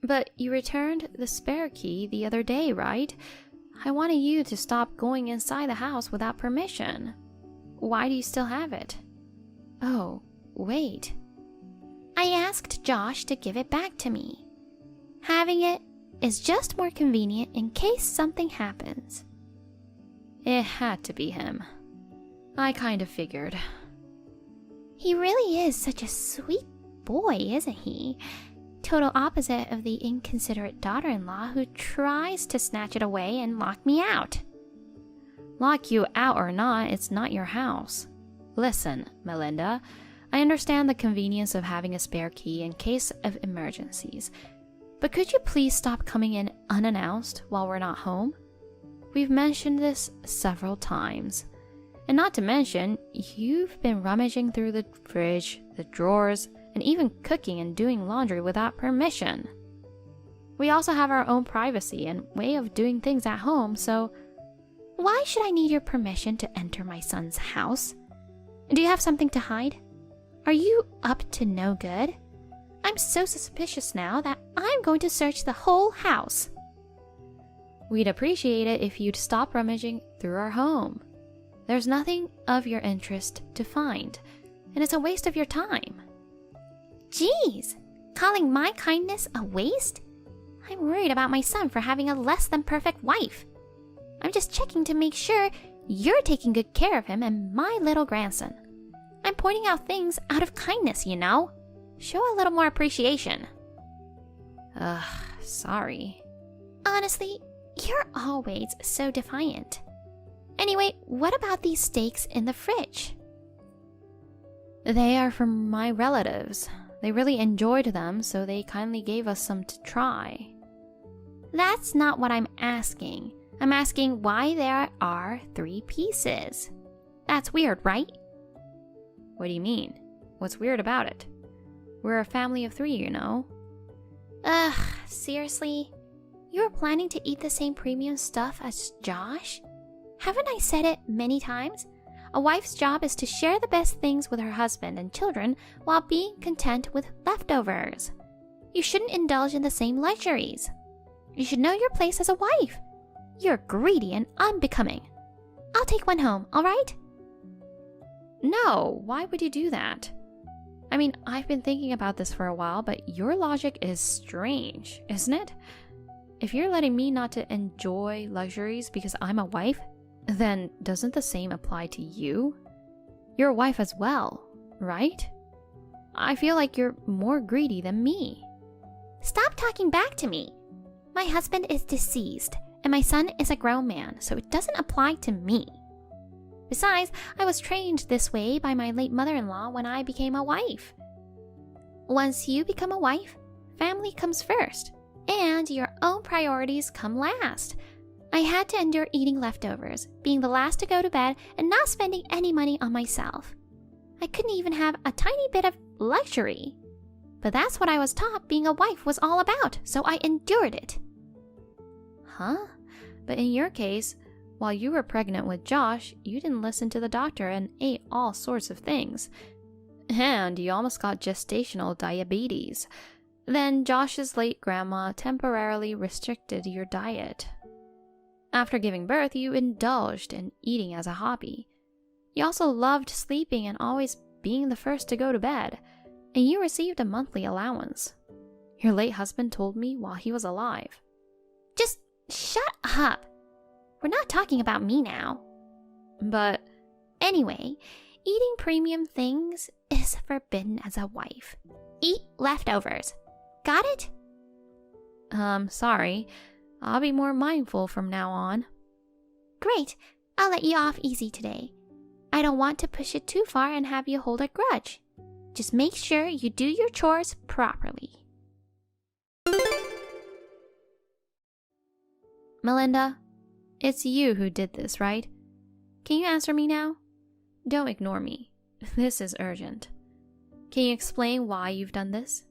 But you returned the spare key the other day, right? I wanted you to stop going inside the house without permission. Why do you still have it? Oh, wait. I asked Josh to give it back to me. Having it is just more convenient in case something happens. It had to be him. I kind of figured. He really is such a sweet boy, isn't he? Total opposite of the inconsiderate daughter-in-law who tries to snatch it away and lock me out. Lock you out or not, it's not your house. Listen, Melinda, I understand the convenience of having a spare key in case of emergencies, but could you please stop coming in unannounced while we're not home? We've mentioned this several times. And not to mention, you've been rummaging through the fridge, the drawers, and even cooking and doing laundry without permission. We also have our own privacy and way of doing things at home, so why should I need your permission to enter my son's house? Do you have something to hide? Are you up to no good? I'm so suspicious now that I'm going to search the whole house. We'd appreciate it if you'd stop rummaging through our home. There's nothing of your interest to find, and it's a waste of your time. Jeez, calling my kindness a waste? I'm worried about my son for having a less than perfect wife. I'm just checking to make sure you're taking good care of him and my little grandson. I'm pointing out things out of kindness, you know. Show a little more appreciation. Sorry. Honestly, you're always so defiant. Anyway, what about these steaks in the fridge? They are from my relatives. They really enjoyed them, so they kindly gave us some to try. That's not what I'm asking. I'm asking why there are 3 pieces. That's weird, right? What do you mean? What's weird about it? We're a family of 3, you know. Seriously? You were planning to eat the same premium stuff as Josh? Haven't I said it many times? A wife's job is to share the best things with her husband and children while being content with leftovers. You shouldn't indulge in the same luxuries. You should know your place as a wife. You're greedy and unbecoming. I'll take one home, alright? No, why would you do that? I mean, I've been thinking about this for a while, but your logic is strange, isn't it? If you're letting me not to enjoy luxuries because I'm a wife, then doesn't the same apply to you? You're a wife as well, right? I feel like you're more greedy than me. Stop talking back to me. My husband is deceased, and my son is a grown man, so it doesn't apply to me. Besides, I was trained this way by my late mother-in-law when I became a wife. Once you become a wife, family comes first, and your own priorities come last. I had to endure eating leftovers, being the last to go to bed, and not spending any money on myself. I couldn't even have a tiny bit of luxury. But that's what I was taught being a wife was all about, so I endured it. Huh? But in your case, while you were pregnant with Josh, you didn't listen to the doctor and ate all sorts of things. And you almost got gestational diabetes. Then Josh's late grandma temporarily restricted your diet. After giving birth, you indulged in eating as a hobby. You also loved sleeping and always being the first to go to bed, and you received a monthly allowance. Your late husband told me while he was alive. Just shut up. We're not talking about me now. But anyway, eating premium things is forbidden as a wife. Eat leftovers. Got it? Sorry. I'll be more mindful from now on. Great. I'll let you off easy today. I don't want to push it too far and have you hold a grudge. Just make sure you do your chores properly. Melinda, it's you who did this, right? Can you answer me now? Don't ignore me. This is urgent. Can you explain why you've done this?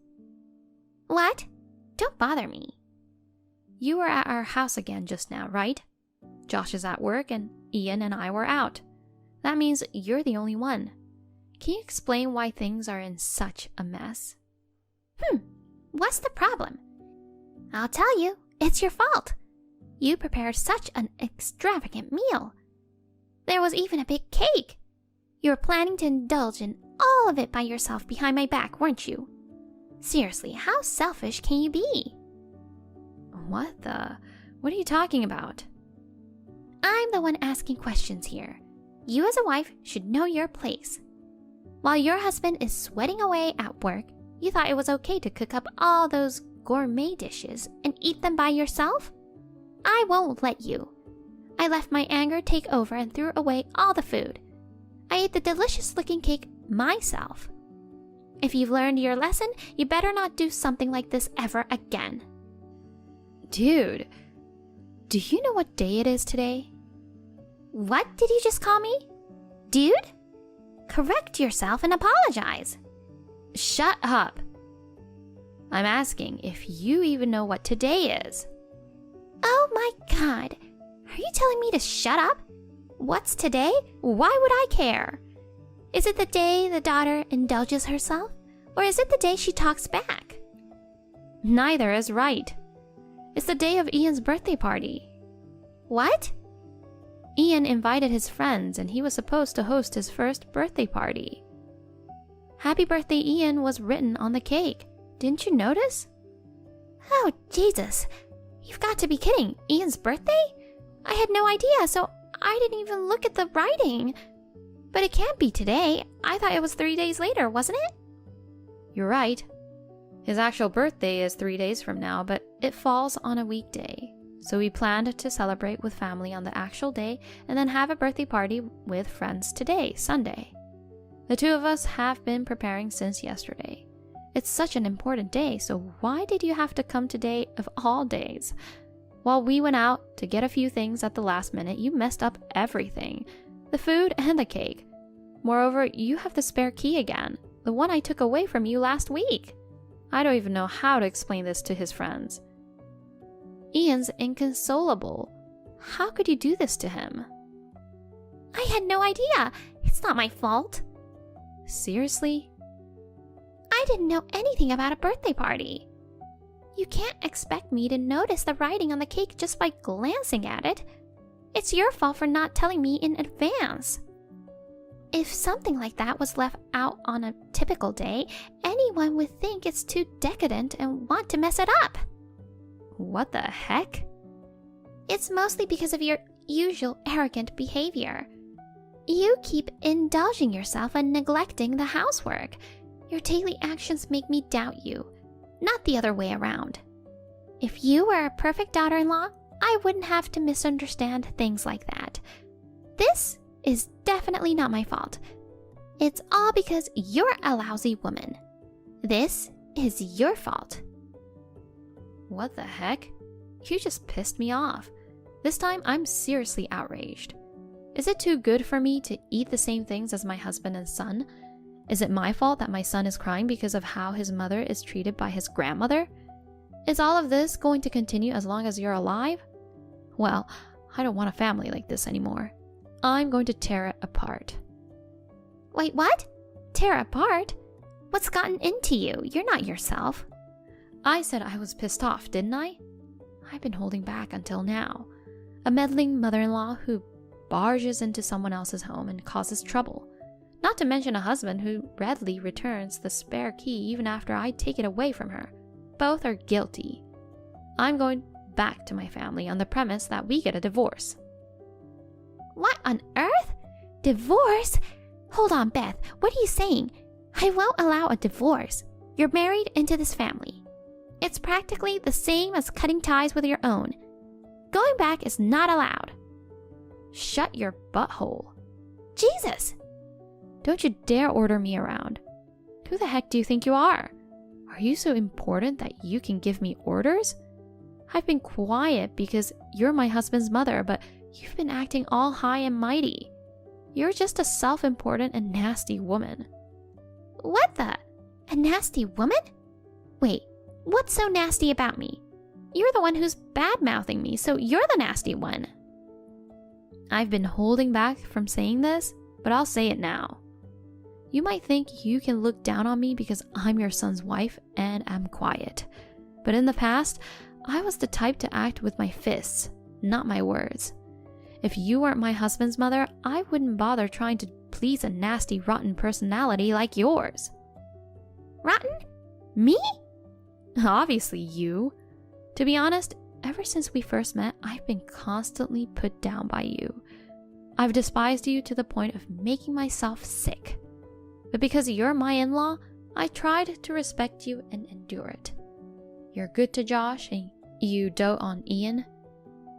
What? Don't bother me. You were at our house again just now, right? Josh is at work and Ian and I were out. That means you're the only one. Can you explain why things are in such a mess? What's the problem? I'll tell you, it's your fault. You prepared such an extravagant meal. There was even a big cake. You were planning to indulge in all of it by yourself behind my back, weren't you? Seriously, how selfish can you be? What are you talking about? I'm the one asking questions here. You as a wife should know your place. While your husband is sweating away at work, you thought it was okay to cook up all those gourmet dishes and eat them by yourself? I won't let you. I left my anger take over and threw away all the food. I ate the delicious looking cake myself. If you've learned your lesson, you better not do something like this ever again. Dude, do you know what day it is today? What did you just call me? Dude? Correct yourself and apologize. Shut up. I'm asking if you even know what today is. Oh my God. Are you telling me to shut up? What's today? Why would I care? Is it the day the daughter indulges herself? Or is it the day she talks back? Neither is right. It's the day of Ian's birthday party. What? Ian invited his friends and he was supposed to host his first birthday party. Happy birthday, Ian was written on the cake. Didn't you notice? Oh, Jesus. You've got to be kidding. Ian's birthday? I had no idea, so I didn't even look at the writing. But it can't be today. I thought it was 3 days later, wasn't it? You're right. His actual birthday is 3 days from now, but it falls on a weekday. So we planned to celebrate with family on the actual day and then have a birthday party with friends today, Sunday. The two of us have been preparing since yesterday. It's such an important day, so why did you have to come today of all days? While we went out to get a few things at the last minute, you messed up everything. The food and the cake. Moreover, you have the spare key again, the one I took away from you last week. I don't even know how to explain this to his friends. Ian's inconsolable. How could you do this to him? I had no idea. It's not my fault. Seriously? I didn't know anything about a birthday party. You can't expect me to notice the writing on the cake just by glancing at it. It's your fault for not telling me in advance. If something like that was left out on a typical day, anyone would think it's too decadent and want to mess it up. What the heck? It's mostly because of your usual arrogant behavior. You keep indulging yourself and neglecting the housework. Your daily actions make me doubt you, not the other way around. If you were a perfect daughter-in-law, I wouldn't have to misunderstand things like that. This is definitely not my fault. It's all because you're a lousy woman. This is your fault. What the heck? You just pissed me off. This time I'm seriously outraged. Is it too good for me to eat the same things as my husband and son? Is it my fault that my son is crying because of how his mother is treated by his grandmother? Is all of this going to continue as long as you're alive? Well, I don't want a family like this anymore. I'm going to tear it apart. Wait, what? Tear apart? What's gotten into you? You're not yourself. I said I was pissed off, didn't I? I've been holding back until now. A meddling mother-in-law who barges into someone else's home and causes trouble. Not to mention a husband who readily returns the spare key even after I take it away from her. Both are guilty. I'm going back to my family on the premise that we get a divorce. What on earth? Divorce? Hold on, Beth. What are you saying? I won't allow a divorce. You're married into this family. It's practically the same as cutting ties with your own. Going back is not allowed. Shut your butthole. Jesus! Don't you dare order me around. Who the heck do you think you are? Are you so important that you can give me orders? I've been quiet because you're my husband's mother, but you've been acting all high and mighty. You're just a self-important and nasty woman. What the? A nasty woman? Wait, what's so nasty about me? You're the one who's bad-mouthing me, so you're the nasty one. I've been holding back from saying this, but I'll say it now. You might think you can look down on me because I'm your son's wife and I'm quiet. But in the past, I was the type to act with my fists, not my words. If you weren't my husband's mother, I wouldn't bother trying to please a nasty, rotten personality like yours. Rotten? Me? Obviously you. To be honest, ever since we first met, I've been constantly put down by you. I've despised you to the point of making myself sick. But because you're my in-law, I tried to respect you and endure it. You're good to Josh and you dote on Ian.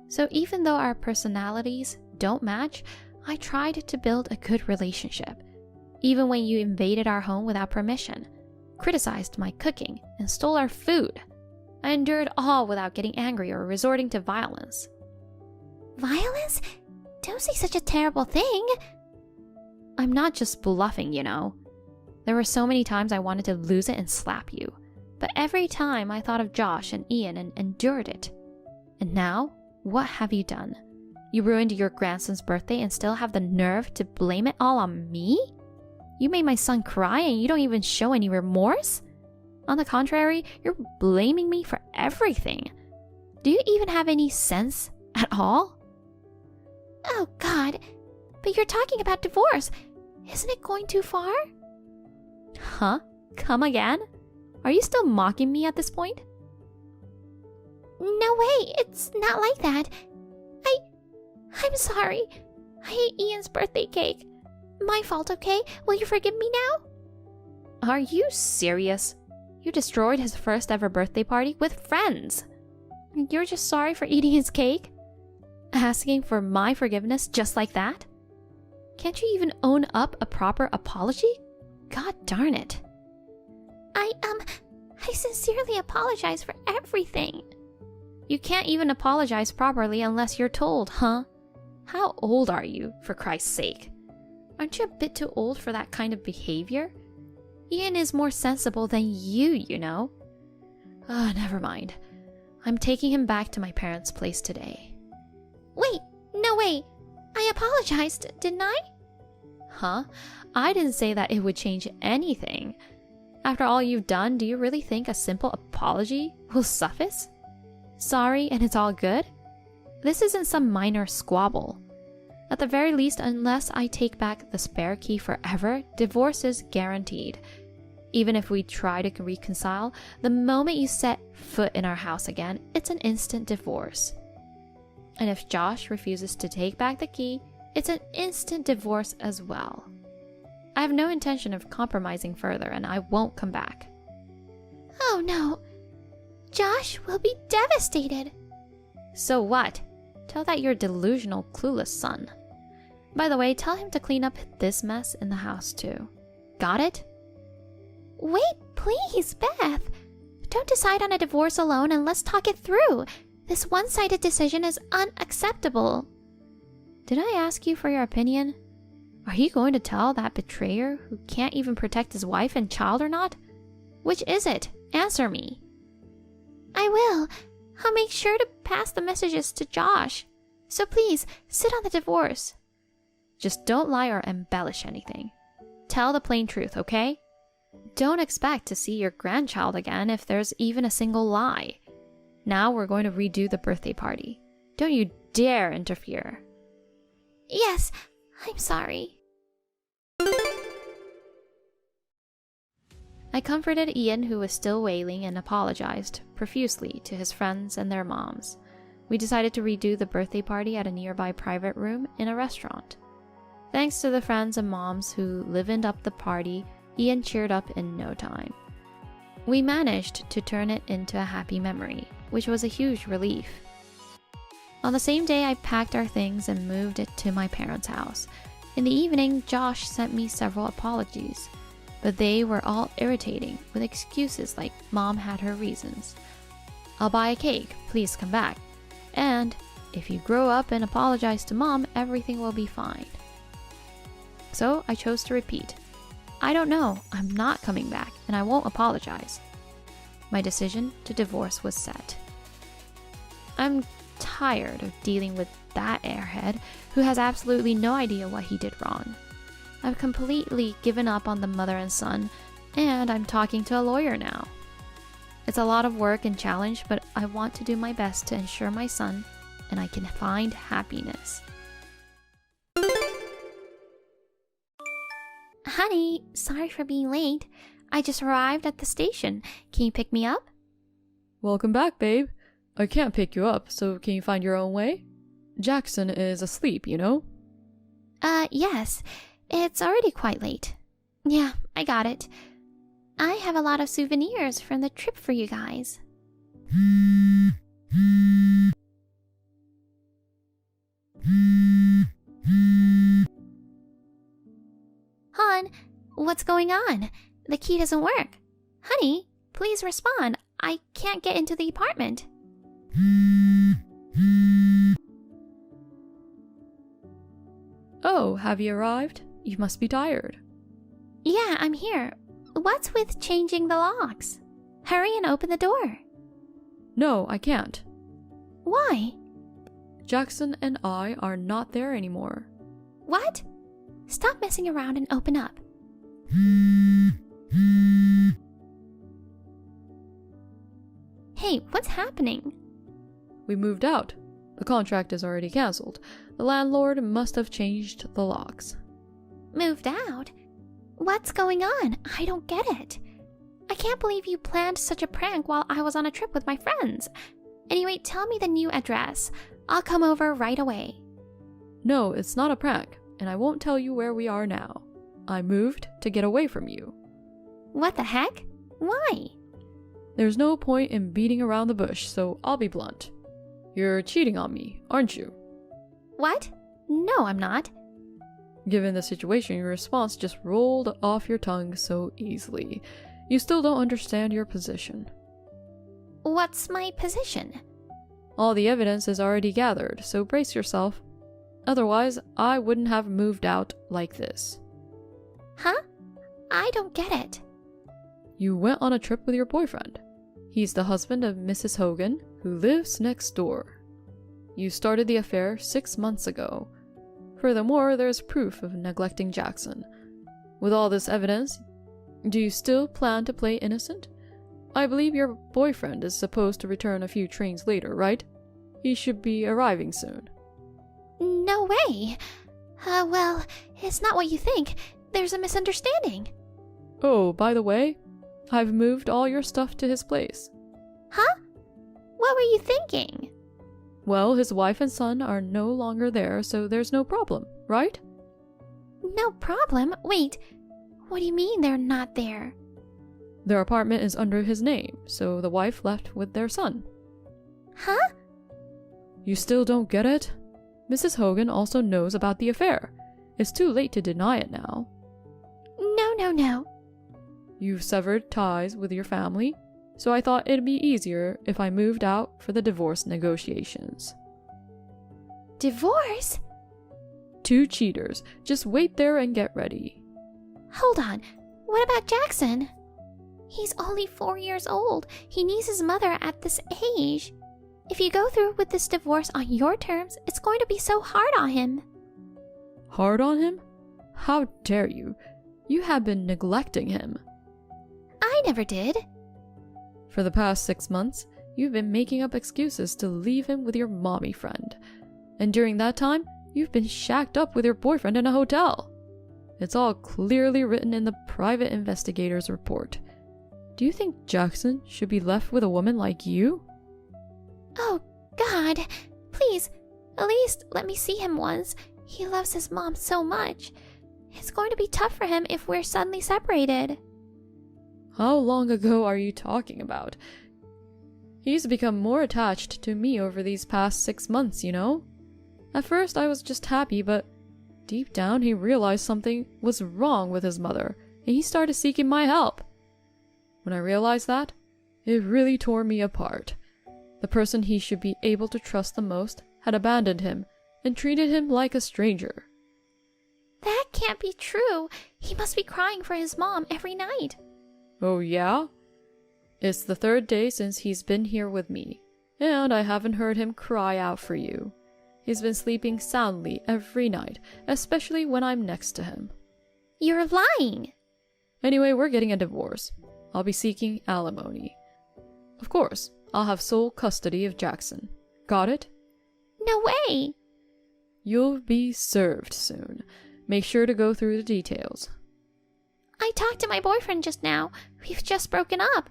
So even though our personalities don't match, I tried to build a good relationship. Even when you invaded our home without permission, criticized my cooking, and stole our food, I endured all without getting angry or resorting to violence. Violence? Don't say such a terrible thing. I'm not just bluffing, you know. There were so many times I wanted to lose it and slap you. But every time I thought of Josh and Ian and endured it. And now, what have you done? You ruined your grandson's birthday and still have the nerve to blame it all on me? You made my son cry and you don't even show any remorse? On the contrary, you're blaming me for everything. Do you even have any sense at all? Oh God, but you're talking about divorce. Isn't it going too far? Huh? Come again? Are you still mocking me at this point? No way, it's not like that. I'm sorry. I ate Ian's birthday cake. My fault, okay? Will you forgive me now? Are you serious? You destroyed his first ever birthday party with friends. You're just sorry for eating his cake? Asking for my forgiveness just like that? Can't you even own up a proper apology? God darn it. I sincerely apologize for everything. You can't even apologize properly unless you're told, huh? How old are you, for Christ's sake? Aren't you a bit too old for that kind of behavior? Ian is more sensible than you know. Never mind. I'm taking him back to my parents' place today. Wait, no way. I apologized, didn't I? Huh? I didn't say that it would change anything. After all you've done, do you really think a simple apology will suffice? Sorry and it's all good? This isn't some minor squabble. At the very least, unless I take back the spare key forever, divorce is guaranteed. Even if we try to reconcile, the moment you set foot in our house again, it's an instant divorce. And if Josh refuses to take back the key, it's an instant divorce as well. I have no intention of compromising further, and I won't come back. Oh no. Josh will be devastated. So what? Tell that your delusional, clueless son. By the way, tell him to clean up this mess in the house too. Got it? Wait, please, Beth. Don't decide on a divorce alone and let's talk it through. This one-sided decision is unacceptable. Did I ask you for your opinion? Are you going to tell that betrayer who can't even protect his wife and child or not? Which is it? Answer me. I will. I'll make sure to pass the messages to Josh. So please, sit on the divorce. Just don't lie or embellish anything. Tell the plain truth, okay? Don't expect to see your grandchild again if there's even a single lie. Now we're going to redo the birthday party. Don't you dare interfere. Yes, I'm sorry. I comforted Ian, who was still wailing, and apologized profusely to his friends and their moms. We decided to redo the birthday party at a nearby private room in a restaurant. Thanks to the friends and moms who livened up the party, Ian cheered up in no time. We managed to turn it into a happy memory, which was a huge relief. On the same day, I packed our things and moved it to my parents' house. In the evening, Josh sent me several apologies, but they were all irritating, with excuses like Mom had her reasons. I'll buy a cake, please come back. And if you grow up and apologize to Mom, everything will be fine. So I chose to repeat. I don't know, I'm not coming back, and I won't apologize. My decision to divorce was set. I'm tired of dealing with that airhead who has absolutely no idea what he did wrong. I've completely given up on the mother and son, and I'm talking to a lawyer now. It's a lot of work and challenge, but I want to do my best to ensure my son and I can find happiness. Honey, sorry for being late. I just arrived at the station. Can you pick me up? Welcome back, babe. I can't pick you up, so can you find your own way? Jackson is asleep, you know? Yes. It's already quite late. Yeah, I got it. I have a lot of souvenirs from the trip for you guys. Hon, what's going on? The key doesn't work. Honey, please respond. I can't get into the apartment. Oh, have you arrived? You must be tired. Yeah, I'm here. What's with changing the locks? Hurry and open the door. No, I can't. Why? Jackson and I are not there anymore. What? Stop messing around and open up. Hey, what's happening? We moved out. The contract is already cancelled. The landlord must have changed the locks. Moved out? What's going on? I don't get it. I can't believe you planned such a prank while I was on a trip with my friends. Anyway, tell me the new address. I'll come over right away. No, it's not a prank, and I won't tell you where we are now. I moved to get away from you. What the heck? Why? There's no point in beating around the bush, so I'll be blunt. You're cheating on me, aren't you? What? No, I'm not. Given the situation, your response just rolled off your tongue so easily. You still don't understand your position. What's my position? All the evidence is already gathered, so brace yourself. Otherwise, I wouldn't have moved out like this. Huh? I don't get it. You went on a trip with your boyfriend. He's the husband of Mrs. Hogan, who lives next door. You started the affair 6 months ago. Furthermore, there's proof of neglecting Jackson. With all this evidence, do you still plan to play innocent? I believe your boyfriend is supposed to return a few trains later, right? He should be arriving soon. No way. Well, it's not what you think. There's a misunderstanding. Oh, by the way, I've moved all your stuff to his place. Huh? What were you thinking? Well, his wife and son are no longer there, so there's no problem, right? No problem? Wait, what do you mean they're not there? Their apartment is under his name, so the wife left with their son. Huh? You still don't get it? Mrs. Hogan also knows about the affair. It's too late to deny it now. No. You've severed ties with your family, so I thought it'd be easier if I moved out for the divorce negotiations. Divorce? 2 cheaters. Just wait there and get ready. Hold on. What about Jackson? He's only 4 years old. He needs his mother at this age. If you go through with this divorce on your terms, it's going to be so hard on him. Hard on him? How dare you? You have been neglecting him. I never did. For the past 6 months, you've been making up excuses to leave him with your mommy friend. And during that time, you've been shacked up with your boyfriend in a hotel. It's all clearly written in the private investigator's report. Do you think Jackson should be left with a woman like you? Oh, God. Please, at least let me see him once. He loves his mom so much. It's going to be tough for him if we're suddenly separated. How long ago are you talking about? He's become more attached to me over these past 6 months, you know? At first I was just happy, but deep down he realized something was wrong with his mother, and he started seeking my help. When I realized that, it really tore me apart. The person he should be able to trust the most had abandoned him and treated him like a stranger. That can't be true. He must be crying for his mom every night. Oh yeah? It's the 3rd day since he's been here with me, and I haven't heard him cry out for you. He's been sleeping soundly every night, especially when I'm next to him. You're lying. Anyway, we're getting a divorce. I'll be seeking alimony. Of course, I'll have sole custody of Jackson. Got it? No way. You'll be served soon. Make sure to go through the details. I talked to my boyfriend just now. We've just broken up.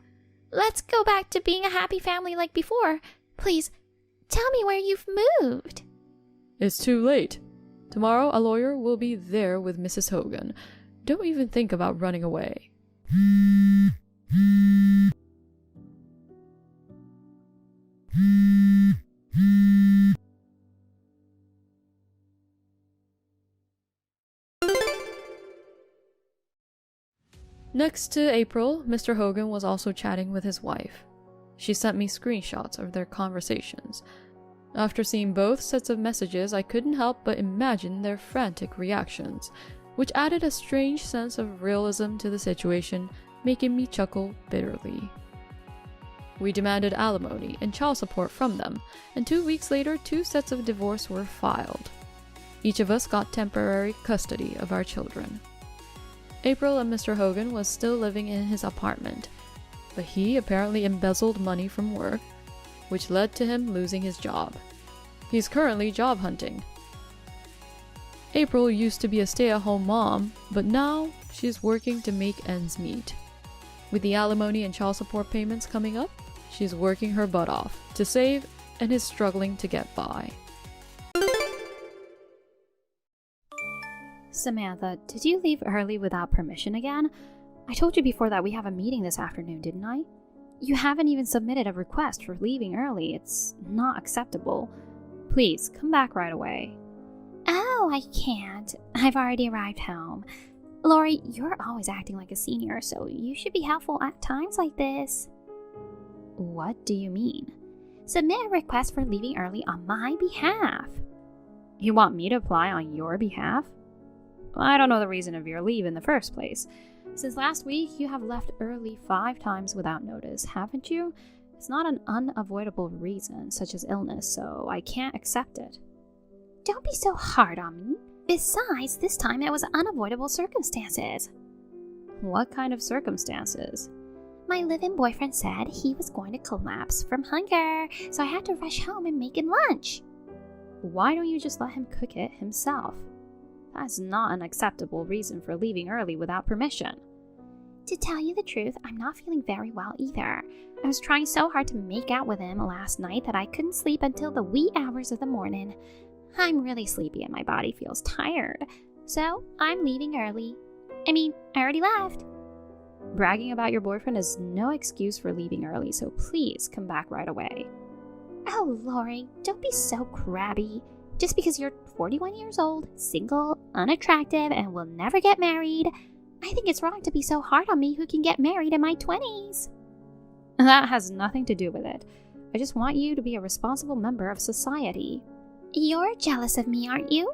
Let's go back to being a happy family like before. Please, tell me where you've moved. It's too late. Tomorrow a lawyer will be there with Mrs. Hogan. Don't even think about running away. Next to April, Mr. Hogan was also chatting with his wife. She sent me screenshots of their conversations. After seeing both sets of messages, I couldn't help but imagine their frantic reactions, which added a strange sense of realism to the situation, making me chuckle bitterly. We demanded alimony and child support from them, and 2 weeks later 2 sets of divorce were filed. Each of us got temporary custody of our children. April and Mr. Hogan was still living in his apartment. but he apparently embezzled money from work, which led to him losing his job. He's currently job hunting. April used to be a stay-at-home mom, but now she's working to make ends meet. With the alimony and child support payments coming up, she's working her butt off to save and is struggling to get by. Samantha, did you leave early without permission again? I told you before that we have a meeting this afternoon, didn't I? You haven't even submitted a request for leaving early. It's not acceptable. Please, come back right away. Oh, I can't. I've already arrived home. Lori, you're always acting like a senior, so you should be helpful at times like this. What do you mean? Submit a request for leaving early on my behalf. You want me to apply on your behalf? I don't know the reason of your leave in the first place. Since last week, you have left early 5 times without notice, haven't you? It's not an unavoidable reason, such as illness, so I can't accept it. Don't be so hard on me. Besides, this time it was unavoidable circumstances. What kind of circumstances? My live-in boyfriend said he was going to collapse from hunger, so I had to rush home and make him lunch. Why don't you just let him cook it himself? That's not an acceptable reason for leaving early without permission. To tell you the truth, I'm not feeling very well either. I was trying so hard to make out with him last night that I couldn't sleep until the wee hours of the morning. I'm really sleepy and my body feels tired, so I'm leaving early. I already left. Bragging about your boyfriend is no excuse for leaving early, so please come back right away. Oh, Lori, don't be so crabby. Just because you're 41 years old, single, unattractive, and will never get married, I think it's wrong to be so hard on me who can get married in my 20s. That has nothing to do with it. I just want you to be a responsible member of society. You're jealous of me, aren't you?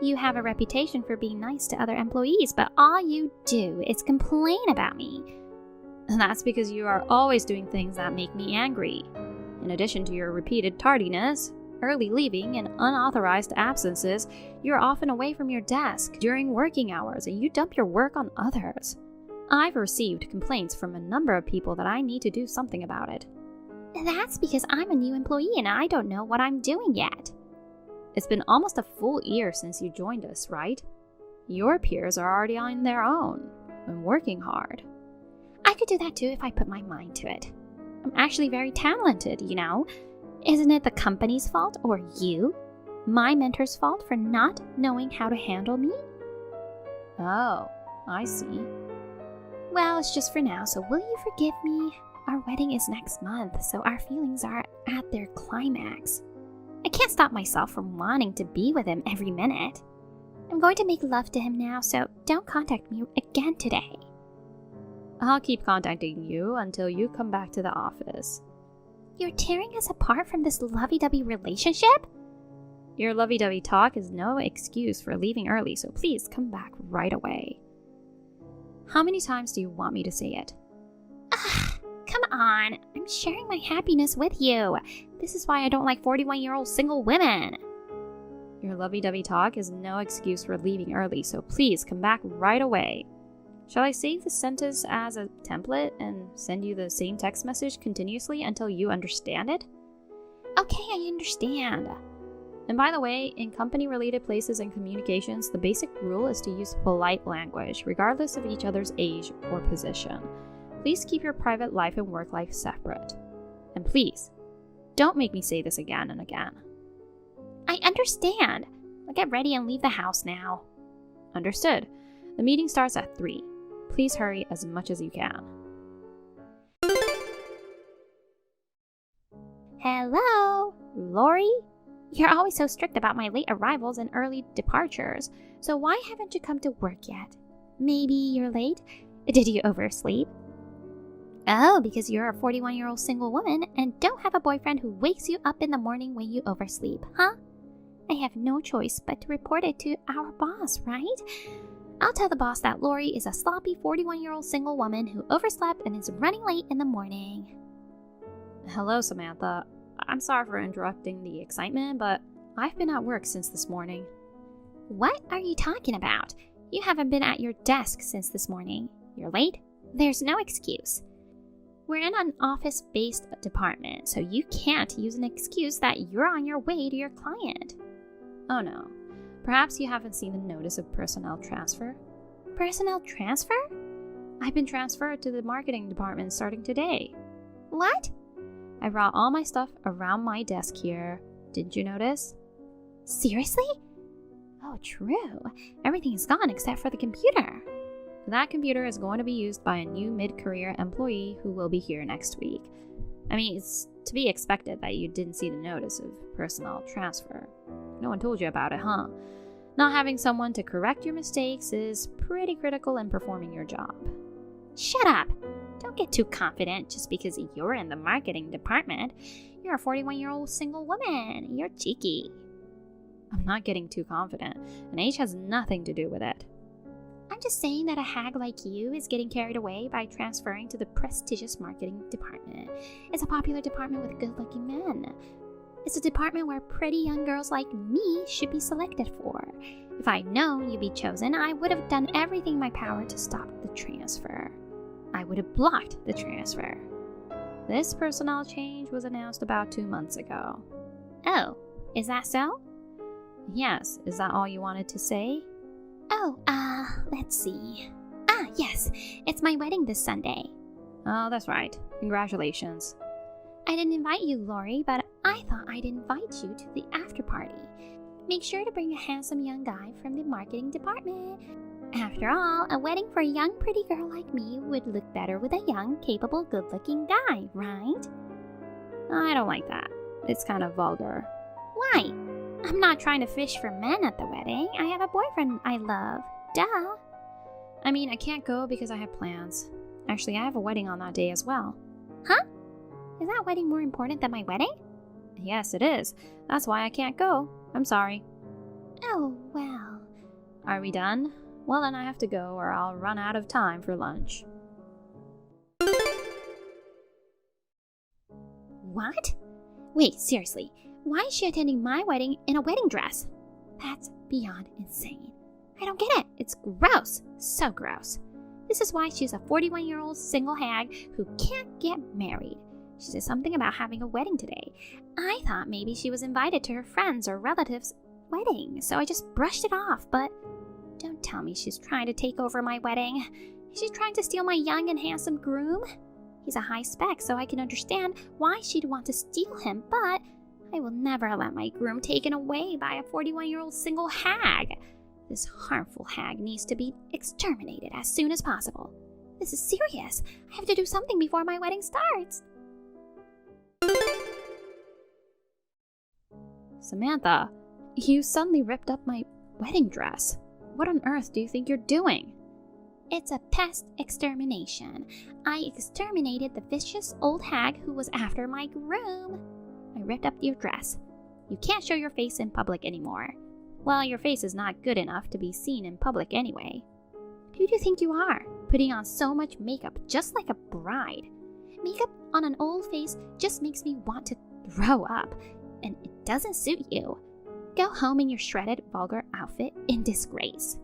You have a reputation for being nice to other employees, but all you do is complain about me. And that's because you are always doing things that make me angry. In addition to your repeated tardiness, early leaving, and unauthorized absences, you're often away from your desk during working hours and you dump your work on others. I've received complaints from a number of people that I need to do something about it. That's because I'm a new employee and I don't know what I'm doing yet. It's been almost a full year since you joined us, right? Your peers are already on their own and working hard. I could do that too if I put my mind to it. I'm actually very talented, you know. Isn't it the company's fault or you, my mentor's fault, for not knowing how to handle me? Oh, I see. Well, it's just for now, so will you forgive me? Our wedding is next month, so our feelings are at their climax. I can't stop myself from wanting to be with him every minute. I'm going to make love to him now, so don't contact me again today. I'll keep contacting you until you come back to the office. You're tearing us apart from this lovey-dovey relationship? Your lovey-dovey talk is no excuse for leaving early, so please come back right away. How many times do you want me to say it? Ugh, come on. I'm sharing my happiness with you. This is why I don't like 41-year-old single women. Your lovey-dovey talk is no excuse for leaving early, so please come back right away. Shall I save the sentence as a template and send you the same text message continuously until you understand it? Okay, I understand. And by the way, in company-related places and communications, the basic rule is to use polite language, regardless of each other's age or position. Please keep your private life and work life separate. And please, don't make me say this again and again. I understand. I'll get ready and leave the house now. Understood. The meeting starts at 3. Please hurry as much as you can. Hello, Lori? You're always so strict about my late arrivals and early departures, so why haven't you come to work yet? Maybe you're late? Did you oversleep? Oh, because you're a 41-year-old single woman and don't have a boyfriend who wakes you up in the morning when you oversleep, huh? I have no choice but to report it to our boss, right? I'll tell the boss that Lori is a sloppy 41-year-old single woman who overslept and is running late in the morning. Hello, Samantha. I'm sorry for interrupting the excitement, but I've been at work since this morning. What are you talking about? You haven't been at your desk since this morning. You're late? There's no excuse. We're in an office-based department, so you can't use an excuse that you're on your way to your client. Oh no. Perhaps you haven't seen the notice of personnel transfer? Personnel transfer? I've been transferred to the marketing department starting today. What? I brought all my stuff around my desk here. Didn't you notice? Seriously? Oh, true. Everything is gone except for the computer. That computer is going to be used by a new mid-career employee who will be here next week. I mean, it's to be expected that you didn't see the notice of personnel transfer. No one told you about it, huh? Not having someone to correct your mistakes is pretty critical in performing your job. Shut up! Don't get too confident just because you're in the marketing department. You're a 41-year-old single woman. You're cheeky. I'm not getting too confident, and age has nothing to do with it. I'm just saying that a hag like you is getting carried away by transferring to the prestigious marketing department. It's a popular department with good-looking men. It's a department where pretty young girls like me should be selected for. If I'd known you'd be chosen, I would have done everything in my power to stop the transfer. I would have blocked the transfer. This personnel change was announced about 2 months ago. Oh, is that so? Yes, is that all you wanted to say? Oh, let's see. Yes, it's my wedding this Sunday. Oh, that's right. Congratulations. I didn't invite you, Lori, but I thought I'd invite you to the after party. Make sure to bring a handsome young guy from the marketing department. After all, a wedding for a young pretty girl like me would look better with a young, capable, good-looking guy, right? I don't like that. It's kind of vulgar. Why? I'm not trying to fish for men at the wedding. I have a boyfriend I love. Duh. I mean, I can't go because I have plans. Actually, I have a wedding on that day as well. Huh? Is that wedding more important than my wedding? Yes, it is. That's why I can't go. I'm sorry. Oh, well. Are we done? Well, then I have to go or I'll run out of time for lunch. What? Wait, seriously. Why is she attending my wedding in a wedding dress? That's beyond insane. I don't get it. It's gross. So gross. This is why she's a 41-year-old single hag who can't get married. She said something about having a wedding today. I thought maybe she was invited to her friends' or relatives' wedding, so I just brushed it off, but don't tell me she's trying to take over my wedding. Is she trying to steal my young and handsome groom? He's a high spec, so I can understand why she'd want to steal him, but I will never let my groom taken away by a 41-year-old single hag. This harmful hag needs to be exterminated as soon as possible. This is serious. I have to do something before my wedding starts. Samantha, you suddenly ripped up my wedding dress. What on earth do you think you're doing? It's a pest extermination. I exterminated the vicious old hag who was after my groom. I ripped up your dress. You can't show your face in public anymore. Well, your face is not good enough to be seen in public anyway. Who do you think you are, putting on so much makeup just like a bride? Makeup on an old face just makes me want to throw up, and it doesn't suit you. Go home in your shredded, vulgar outfit in disgrace.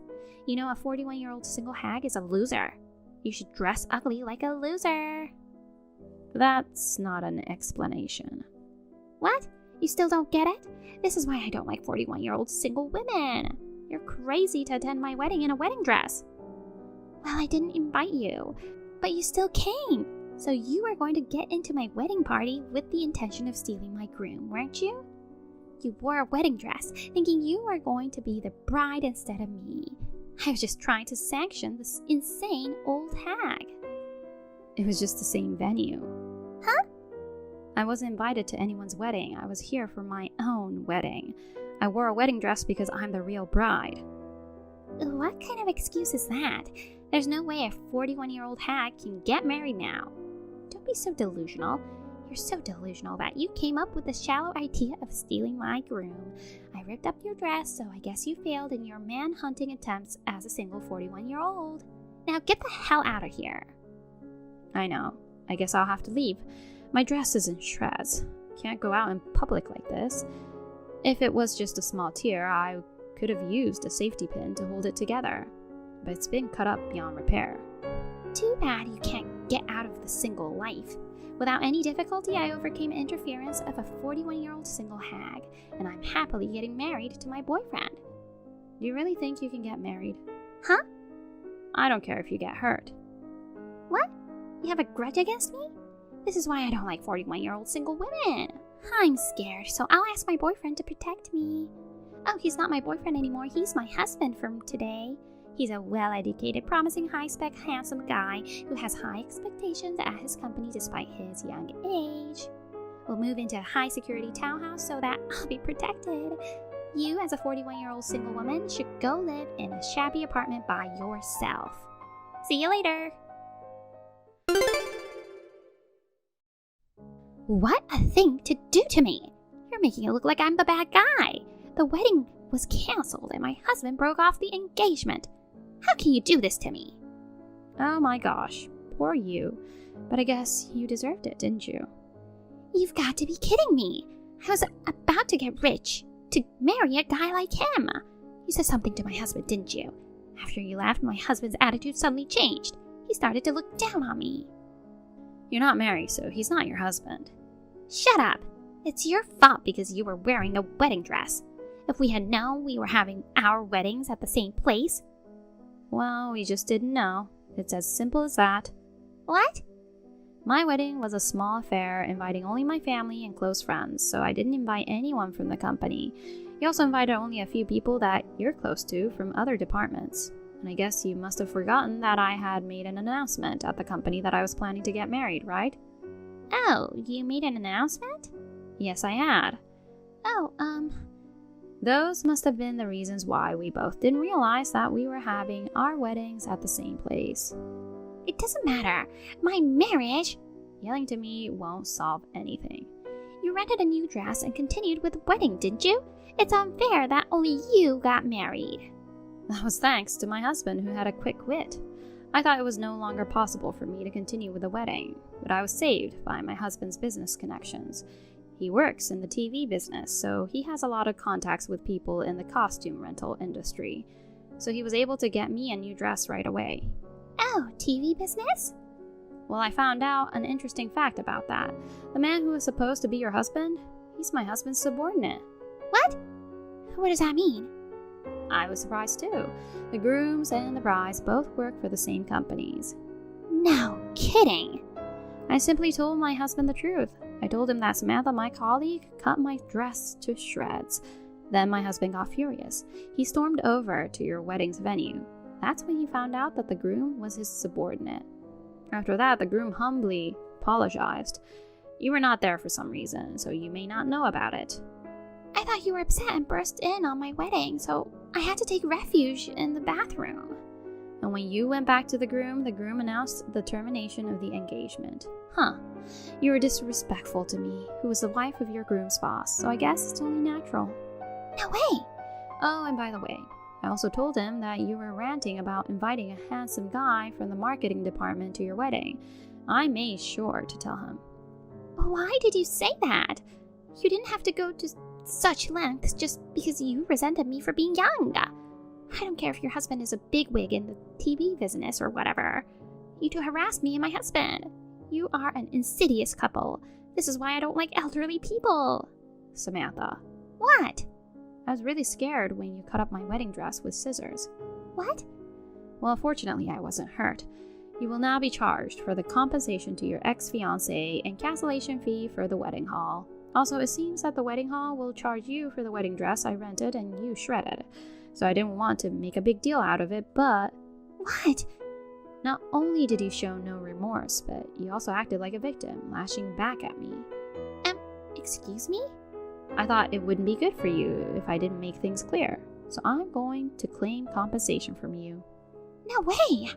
You know, a 41-year-old single hag is a loser. You should dress ugly like a loser. That's not an explanation. What? You still don't get it? This is why I don't like 41-year-old single women. You're crazy to attend my wedding in a wedding dress. Well, I didn't invite you, but you still came. So you were going to get into my wedding party with the intention of stealing my groom, weren't you? You wore a wedding dress, thinking you were going to be the bride instead of me. I was just trying to sanction this insane old hag. It was just the same venue. Huh? I wasn't invited to anyone's wedding. I was here for my own wedding. I wore a wedding dress because I'm the real bride. What kind of excuse is that? There's no way a 41-year-old hag can get married now. Don't be so delusional. You're so delusional that you came up with the shallow idea of stealing my groom. I ripped up your dress, so I guess you failed in your man-hunting attempts as a single 41-year-old. Now get the hell out of here. I know. I guess I'll have to leave. My dress is in shreds. Can't go out in public like this. If it was just a small tear, I could have used a safety pin to hold it together. But it's been cut up beyond repair. Too bad you can't get out of the single life. Without any difficulty, I overcame interference of a 41-year-old single hag, and I'm happily getting married to my boyfriend. Do you really think you can get married? Huh? I don't care if you get hurt. What? You have a grudge against me? This is why I don't like 41-year-old single women. I'm scared, so I'll ask my boyfriend to protect me. Oh, he's not my boyfriend anymore. He's my husband from today. He's a well-educated, promising, high-spec, handsome guy who has high expectations at his company despite his young age. We'll move into a high-security townhouse so that I'll be protected. You, as a 41-year-old single woman, should go live in a shabby apartment by yourself. See you later. What a thing to do to me! You're making it look like I'm the bad guy. The wedding was canceled and my husband broke off the engagement. How can you do this to me? Oh my gosh, poor you. But I guess you deserved it, didn't you? You've got to be kidding me. I was about to get rich, to marry a guy like him. You said something to my husband, didn't you? After you left, my husband's attitude suddenly changed. He started to look down on me. You're not married, so he's not your husband. Shut up. It's your fault because you were wearing a wedding dress. If we had known we were having our weddings at the same place. Well, we just didn't know. It's as simple as that. What? My wedding was a small affair inviting only my family and close friends, so I didn't invite anyone from the company. You also invited only a few people that you're close to from other departments. And I guess you must have forgotten that I had made an announcement at the company that I was planning to get married, right? Oh, you made an announcement? Yes, I had. Oh, Those must have been the reasons why we both didn't realize that we were having our weddings at the same place. It doesn't matter. My marriage... Yelling to me won't solve anything. You rented a new dress and continued with the wedding, didn't you? It's unfair that only you got married. That was thanks to my husband, who had a quick wit. I thought it was no longer possible for me to continue with the wedding, but I was saved by my husband's business connections. He works in the TV business, so he has a lot of contacts with people in the costume rental industry. So he was able to get me a new dress right away. Oh, TV business? Well, I found out an interesting fact about that. The man who was supposed to be your husband, he's my husband's subordinate. What? What does that mean? I was surprised too. The grooms and the brides both work for the same companies. No kidding. I simply told my husband the truth. I told him that Samantha, my colleague, cut my dress to shreds. Then my husband got furious. He stormed over to your wedding's venue. That's when he found out that the groom was his subordinate. After that, the groom humbly apologized. You were not there for some reason, so you may not know about it. I thought you were upset and burst in on my wedding, so I had to take refuge in the bathroom. And when you went back to the groom announced the termination of the engagement. Huh. You were disrespectful to me, who was the wife of your groom's boss, so I guess it's only natural. No way! Oh, and by the way, I also told him that you were ranting about inviting a handsome guy from the marketing department to your wedding. I made sure to tell him. Why did you say that? You didn't have to go to such lengths just because you resented me for being young. I don't care if your husband is a bigwig in the TV business or whatever. You two harassed me and my husband. You are an insidious couple. This is why I don't like elderly people. Samantha. What? I was really scared when you cut up my wedding dress with scissors. What? Well, fortunately, I wasn't hurt. You will now be charged for the compensation to your ex-fiancé and cancellation fee for the wedding hall. Also, it seems that the wedding hall will charge you for the wedding dress I rented and you shredded. So I didn't want to make a big deal out of it, but... What? Not only did you show no remorse, but you also acted like a victim, lashing back at me. Excuse me? I thought it wouldn't be good for you if I didn't make things clear. So I'm going to claim compensation from you. No way!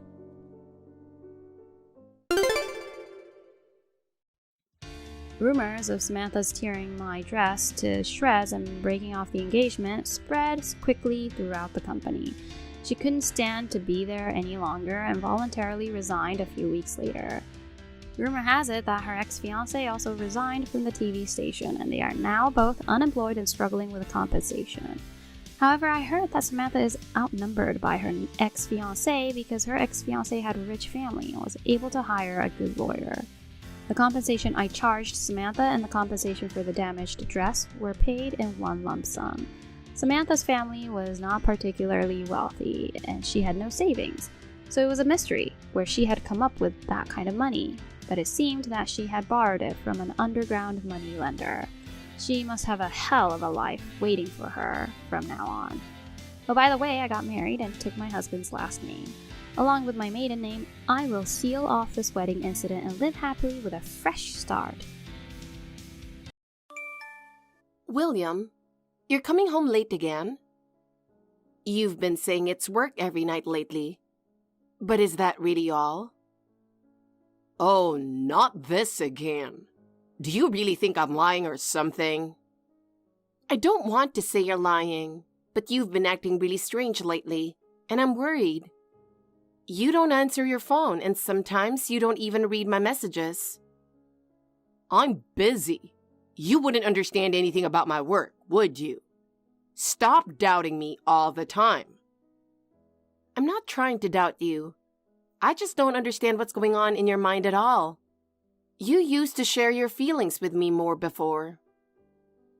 Rumors of Samantha's tearing my dress to shreds and breaking off the engagement spread quickly throughout the company. She couldn't stand to be there any longer and voluntarily resigned a few weeks later. Rumor has it that her ex-fiancé also resigned from the TV station, and they are now both unemployed and struggling with compensation. However, I heard that Samantha is outnumbered by her ex-fiancé because her ex-fiancé had a rich family and was able to hire a good lawyer. The compensation I charged Samantha and the compensation for the damaged dress were paid in one lump sum. Samantha's family was not particularly wealthy and she had no savings, so it was a mystery where she had come up with that kind of money, but it seemed that she had borrowed it from an underground moneylender. She must have a hell of a life waiting for her from now on. Oh, by the way, I got married and took my husband's last name. Along with my maiden name, I will seal off this wedding incident and live happily with a fresh start. William, you're coming home late again? You've been saying it's work every night lately. But is that really all? Oh, not this again. Do you really think I'm lying or something? I don't want to say you're lying, but you've been acting really strange lately, and I'm worried. You don't answer your phone, and sometimes you don't even read my messages. I'm busy. You wouldn't understand anything about my work, would you? Stop doubting me all the time. I'm not trying to doubt you. I just don't understand what's going on in your mind at all. You used to share your feelings with me more before.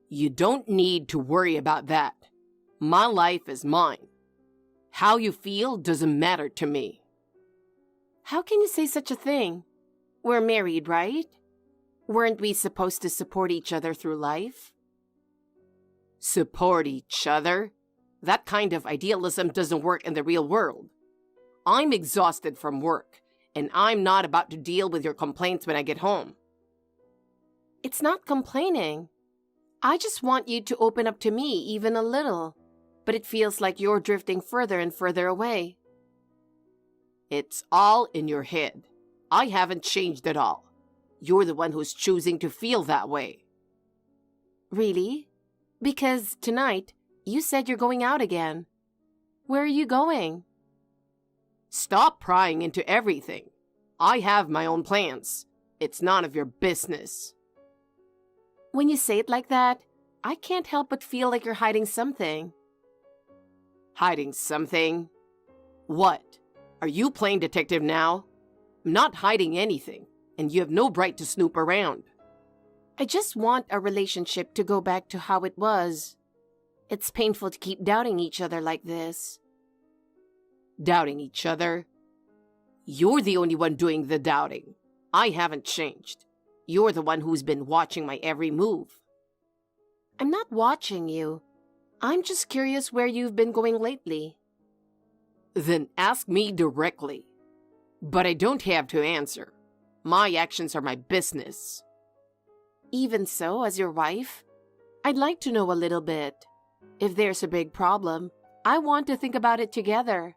You don't need to worry about that. My life is mine. How you feel doesn't matter to me. How can you say such a thing? We're married, right? Weren't we supposed to support each other through life? Support each other? That kind of idealism doesn't work in the real world. I'm exhausted from work, and I'm not about to deal with your complaints when I get home. It's not complaining. I just want you to open up to me even a little, but it feels like you're drifting further and further away. It's all in your head. I haven't changed at all. You're the one who's choosing to feel that way. Really? Because tonight, you said you're going out again. Where are you going? Stop prying into everything. I have my own plans. It's none of your business. When you say it like that, I can't help but feel like you're hiding something. Hiding something? What? Are you playing detective now? I'm not hiding anything, and you have no right to snoop around. I just want our relationship to go back to how it was. It's painful to keep doubting each other like this. Doubting each other? You're the only one doing the doubting. I haven't changed. You're the one who's been watching my every move. I'm not watching you. I'm just curious where you've been going lately. Then ask me directly. But I don't have to answer. My actions are my business. Even so, as your wife, I'd like to know a little bit. If there's a big problem, I want to think about it together.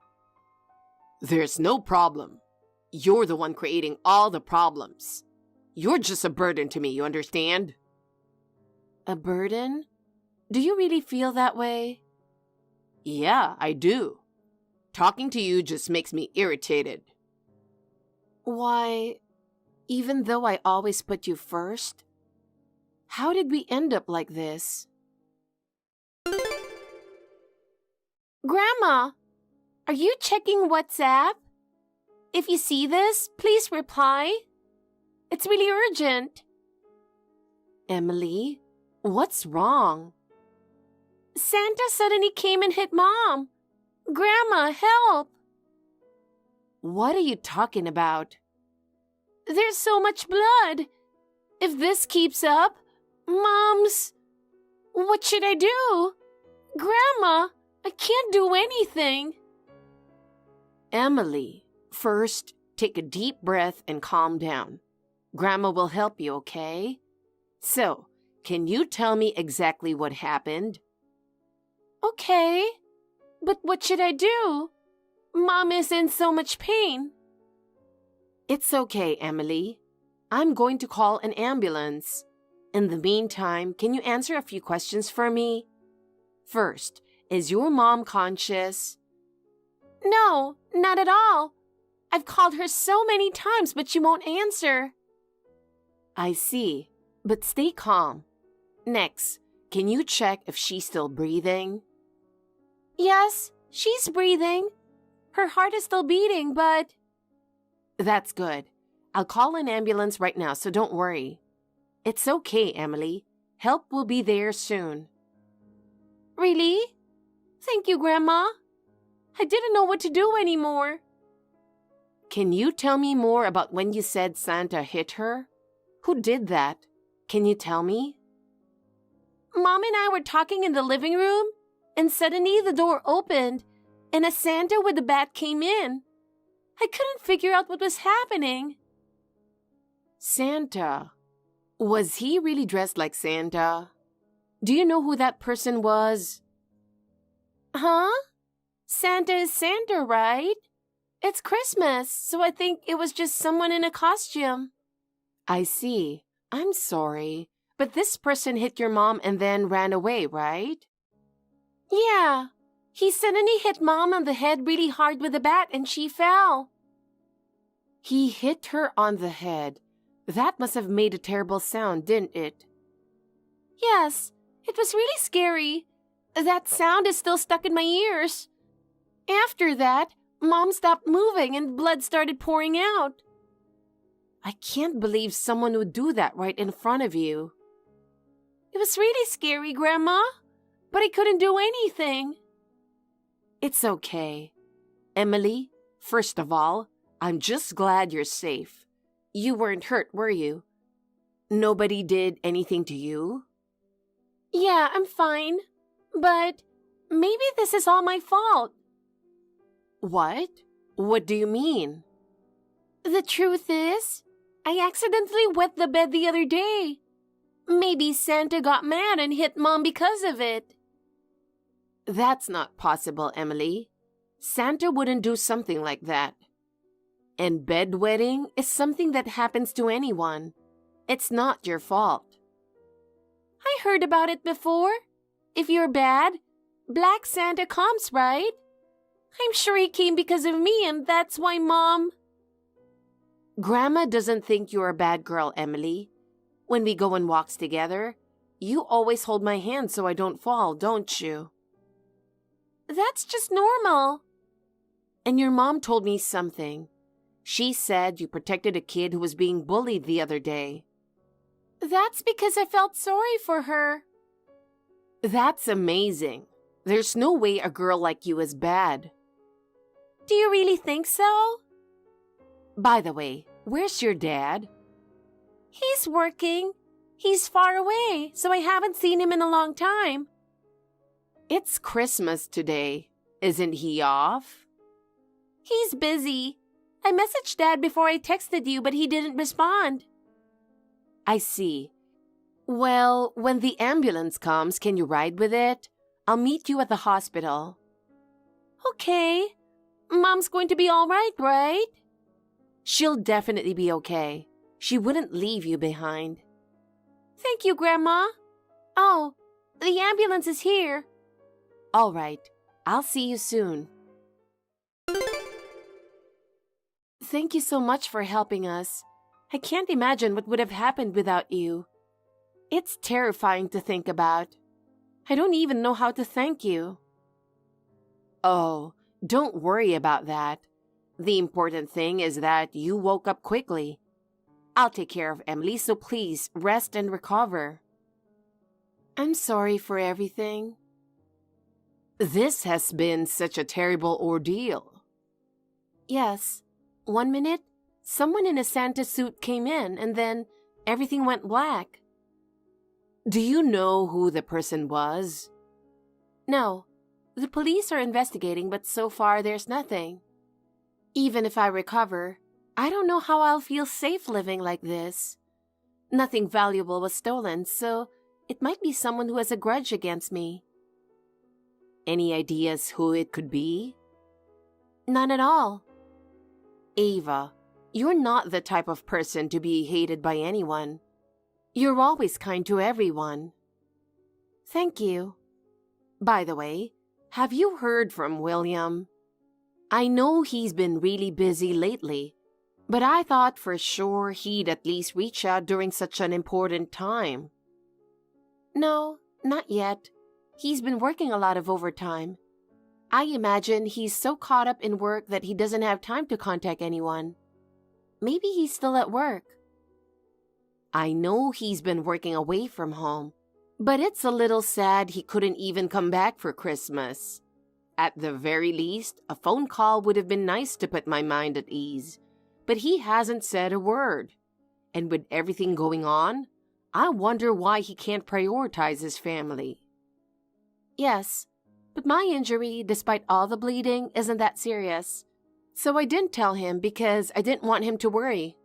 There's no problem. You're the one creating all the problems. You're just a burden to me, you understand? A burden? Do you really feel that way? Yeah, I do. Talking to you just makes me irritated. Why, even though I always put you first? How did we end up like this? Grandma, are you checking WhatsApp? If you see this, please reply. It's really urgent. Emily, what's wrong? Santa suddenly came and hit Mom. Grandma, help! What are you talking about? There's so much blood. If this keeps up, Mom's... What should I do? Grandma, I can't do anything. Emily, first, take a deep breath and calm down. Grandma will help you, okay? So, can you tell me exactly what happened? Okay, but what should I do? Mom is in so much pain. It's okay, Emily. I'm going to call an ambulance. In the meantime, can you answer a few questions for me? First, is your mom conscious? No, not at all. I've called her so many times, but she won't answer. I see, but stay calm. Next, can you check if she's still breathing? Yes, she's breathing. Her heart is still beating, but... That's good. I'll call an ambulance right now, so don't worry. It's okay, Emily. Help will be there soon. Really? Thank you, Grandma. I didn't know what to do anymore. Can you tell me more about when you said Santa hit her? Who did that? Can you tell me? Mom and I were talking in the living room, and suddenly the door opened, and a Santa with a bat came in. I couldn't figure out what was happening. Santa? Was he really dressed like Santa? Do you know who that person was? Huh? Santa is Santa, right? It's Christmas, so I think it was just someone in a costume. I see. I'm sorry. But this person hit your mom and then ran away, right? Yeah. He suddenly hit Mom on the head really hard with a bat and she fell. He hit her on the head. That must have made a terrible sound, didn't it? Yes. It was really scary. That sound is still stuck in my ears. After that, Mom stopped moving and blood started pouring out. I can't believe someone would do that right in front of you. It was really scary, Grandma, but I couldn't do anything. It's okay. Emily, first of all, I'm just glad you're safe. You weren't hurt, were you? Nobody did anything to you? Yeah, I'm fine. But maybe this is all my fault. What? What do you mean? The truth is, I accidentally wet the bed the other day. Maybe Santa got mad and hit Mom because of it. That's not possible, Emily. Santa wouldn't do something like that. And bedwetting is something that happens to anyone. It's not your fault. I heard about it before. If you're bad, Black Santa comes, right? I'm sure he came because of me, and that's why Mom... Grandma doesn't think you're a bad girl, Emily. When we go on walks together, you always hold my hand so I don't fall, don't you? That's just normal. And your mom told me something. She said you protected a kid who was being bullied the other day. That's because I felt sorry for her. That's amazing. There's no way a girl like you is bad. Do you really think so? By the way, where's your dad? He's working. He's far away, so I haven't seen him in a long time. It's Christmas today. Isn't he off? He's busy. I messaged Dad before I texted you, but he didn't respond. I see. Well, when the ambulance comes, can you ride with it? I'll meet you at the hospital. Okay. Mom's going to be all right? She'll definitely be okay. She wouldn't leave you behind. Thank you, Grandma. Oh, the ambulance is here. All right. I'll see you soon. Thank you so much for helping us. I can't imagine what would have happened without you. It's terrifying to think about. I don't even know how to thank you. Oh, don't worry about that. The important thing is that you woke up quickly. I'll take care of Emily, so please rest and recover. I'm sorry for everything. This has been such a terrible ordeal. Yes. 1 minute, someone in a Santa suit came in, and then everything went black. Do you know who the person was? No. The police are investigating, but so far there's nothing. Even if I recover, I don't know how I'll feel safe living like this. Nothing valuable was stolen, so it might be someone who has a grudge against me. Any ideas who it could be? None at all. Ava, you're not the type of person to be hated by anyone. You're always kind to everyone. Thank you. By the way, have you heard from William? I know he's been really busy lately, but I thought for sure he'd at least reach out during such an important time. No, not yet. He's been working a lot of overtime. I imagine he's so caught up in work that he doesn't have time to contact anyone. Maybe he's still at work. I know he's been working away from home, but it's a little sad he couldn't even come back for Christmas. At the very least, a phone call would have been nice to put my mind at ease, but he hasn't said a word. And with everything going on, I wonder why he can't prioritize his family. Yes, but my injury, despite all the bleeding, isn't that serious. So I didn't tell him because I didn't want him to worry.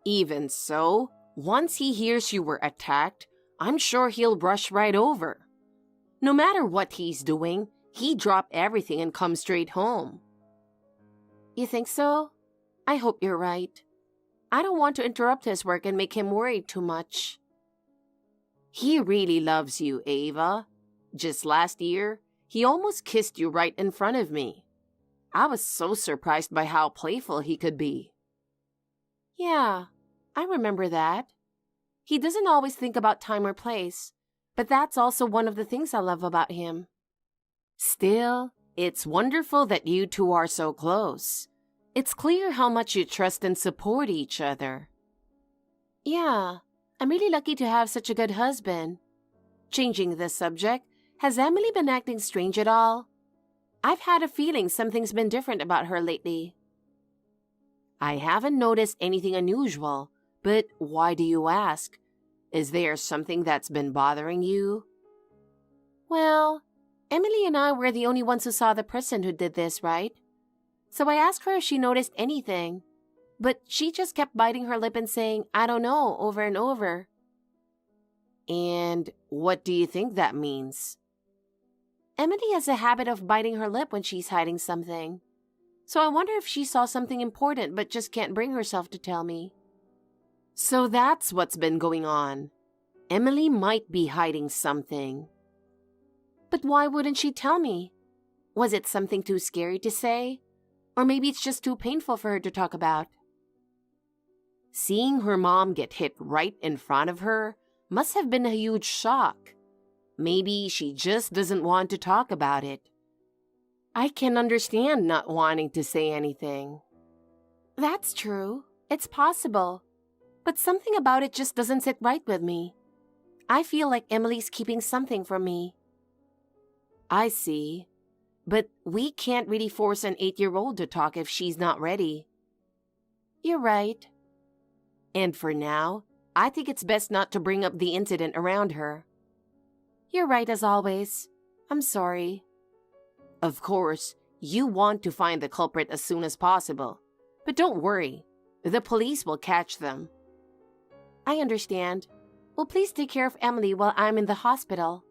Even so, once he hears you were attacked, I'm sure he'll rush right over. No matter what he's doing, he'd drop everything and come straight home. You think so? I hope you're right. I don't want to interrupt his work and make him worry too much. He really loves you, Ava. Just last year, he almost kissed you right in front of me. I was so surprised by how playful he could be. Yeah, I remember that. He doesn't always think about time or place, but that's also one of the things I love about him. Still, it's wonderful that you two are so close. It's clear how much you trust and support each other. Yeah, I'm really lucky to have such a good husband. Changing the subject, has Emily been acting strange at all? I've had a feeling something's been different about her lately. I haven't noticed anything unusual, but why do you ask? Is there something that's been bothering you? Well, Emily and I were the only ones who saw the person who did this, right? So I asked her if she noticed anything, but she just kept biting her lip and saying, I don't know, over and over. And what do you think that means? Emily has a habit of biting her lip when she's hiding something. So I wonder if she saw something important but just can't bring herself to tell me. So that's what's been going on. Emily might be hiding something. But why wouldn't she tell me? Was it something too scary to say? Or maybe it's just too painful for her to talk about. Seeing her mom get hit right in front of her must have been a huge shock. Maybe she just doesn't want to talk about it. I can understand not wanting to say anything. That's true. It's possible. But something about it just doesn't sit right with me. I feel like Emily's keeping something from me. I see. But we can't really force an 8-year-old to talk if she's not ready. You're right. And for now, I think it's best not to bring up the incident around her. You're right as always. I'm sorry. Of course, you want to find the culprit as soon as possible. But don't worry. The police will catch them. I understand. Well, please take care of Emily while I'm in the hospital.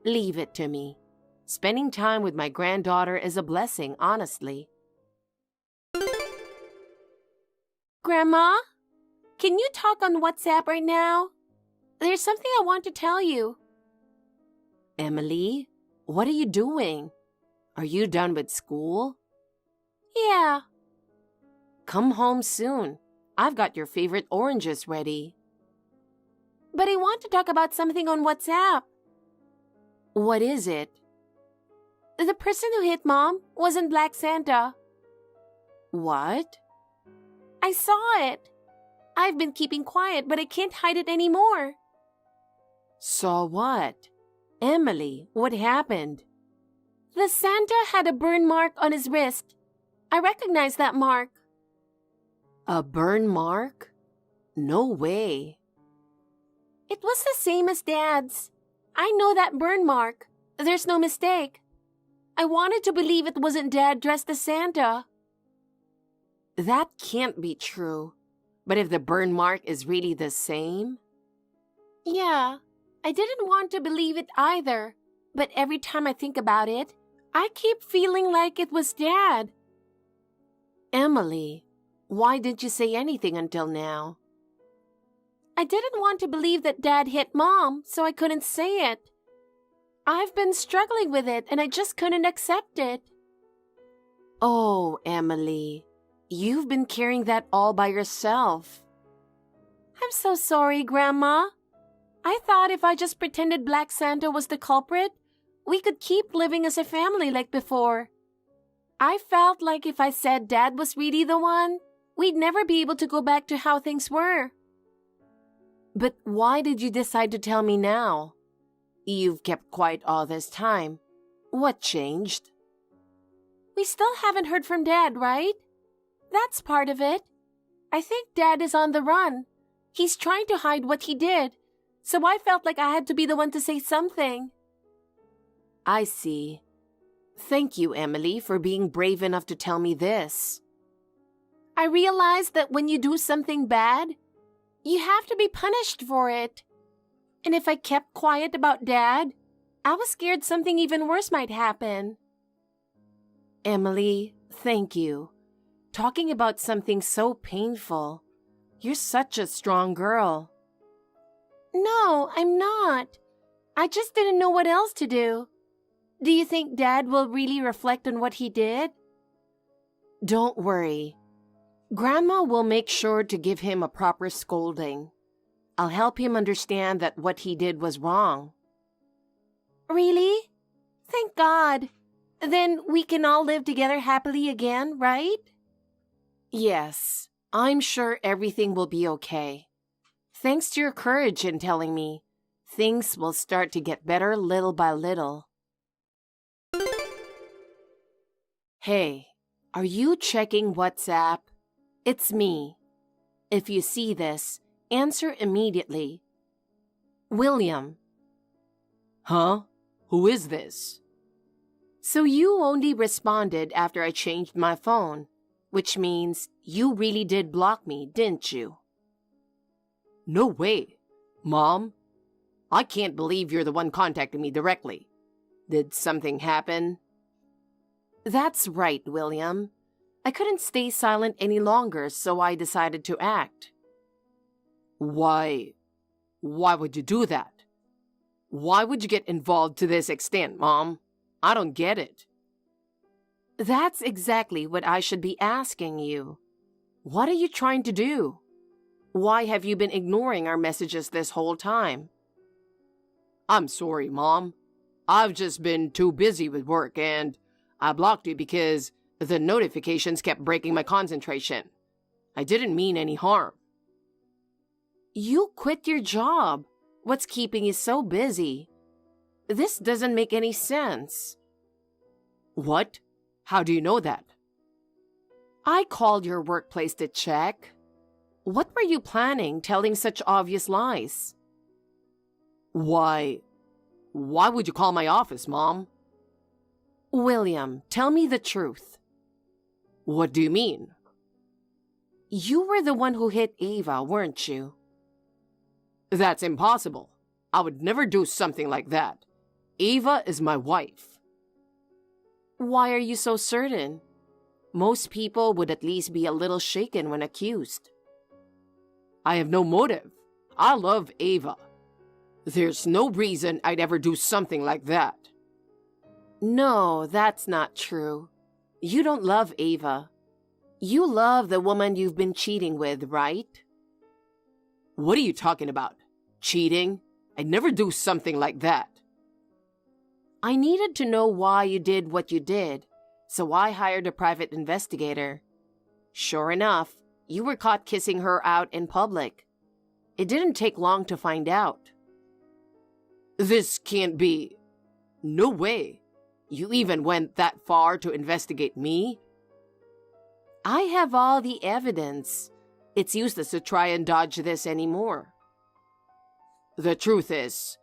Leave it to me. Spending time with my granddaughter is a blessing, honestly. Grandma? Can you talk on WhatsApp right now? There's something I want to tell you. Emily, what are you doing? Are you done with school? Yeah. Come home soon. I've got your favorite oranges ready. But I want to talk about something on WhatsApp. What is it? The person who hit Mom wasn't Black Santa. What? I saw it. I've been keeping quiet, but I can't hide it anymore. Saw what? Emily, what happened? The Santa had a burn mark on his wrist. I recognize that mark. A burn mark? No way. It was the same as Dad's. I know that burn mark. There's no mistake. I wanted to believe it wasn't Dad dressed as Santa. That can't be true. But if the burn mark is really the same? Yeah, I didn't want to believe it either. But every time I think about it, I keep feeling like it was Dad. Emily, why didn't you say anything until now? I didn't want to believe that Dad hit Mom, so I couldn't say it. I've been struggling with it and I just couldn't accept it. Oh, Emily, you've been carrying that all by yourself. I'm so sorry, Grandma. I thought if I just pretended Black Santa was the culprit, we could keep living as a family like before. I felt like if I said Dad was really the one, we'd never be able to go back to how things were. But why did you decide to tell me now? You've kept quiet all this time. What changed? We still haven't heard from Dad, right? That's part of it. I think Dad is on the run. He's trying to hide what he did, so I felt like I had to be the one to say something. I see. Thank you, Emily, for being brave enough to tell me this. I realized that when you do something bad, you have to be punished for it. And if I kept quiet about Dad, I was scared something even worse might happen. Emily, thank you. Talking about something so painful. You're such a strong girl. No, I'm not. I just didn't know what else to do. Do you think Dad will really reflect on what he did? Don't worry. Grandma will make sure to give him a proper scolding. I'll help him understand that what he did was wrong. Really? Thank God. Then we can all live together happily again, right? Yes, I'm sure everything will be okay. Thanks to your courage in telling me, things will start to get better little by little. Hey, are you checking WhatsApp? It's me. If you see this, answer immediately. William. Huh? Who is this? So you only responded after I changed my phone, which means you really did block me, didn't you? No way. Mom, I can't believe you're the one contacting me directly. Did something happen? That's right, William. I couldn't stay silent any longer, so I decided to act. Why would you do that? Why would you get involved to this extent, Mom? I don't get it. That's exactly what I should be asking you. What are you trying to do? Why have you been ignoring our messages this whole time? I'm sorry, Mom. I've just been too busy with work and I blocked you because the notifications kept breaking my concentration. I didn't mean any harm. You quit your job. What's keeping you so busy? This doesn't make any sense. What? How do you know that? I called your workplace to check. What were you planning telling such obvious lies? Why would you call my office, Mom? William, tell me the truth. What do you mean? You were the one who hit Ava, weren't you? That's impossible. I would never do something like that. Ava is my wife. Why are you so certain? Most people would at least be a little shaken when accused. I have no motive. I love Ava. There's no reason I'd ever do something like that. No, that's not true. You don't love Ava. You love the woman you've been cheating with, right? What are you talking about? Cheating? I'd never do something like that. I needed to know why you did what you did, so I hired a private investigator. Sure enough, you were caught kissing her out in public. It didn't take long to find out. This can't be. No way. You even went that far to investigate me? I have all the evidence. It's useless to try and dodge this anymore. The truth is,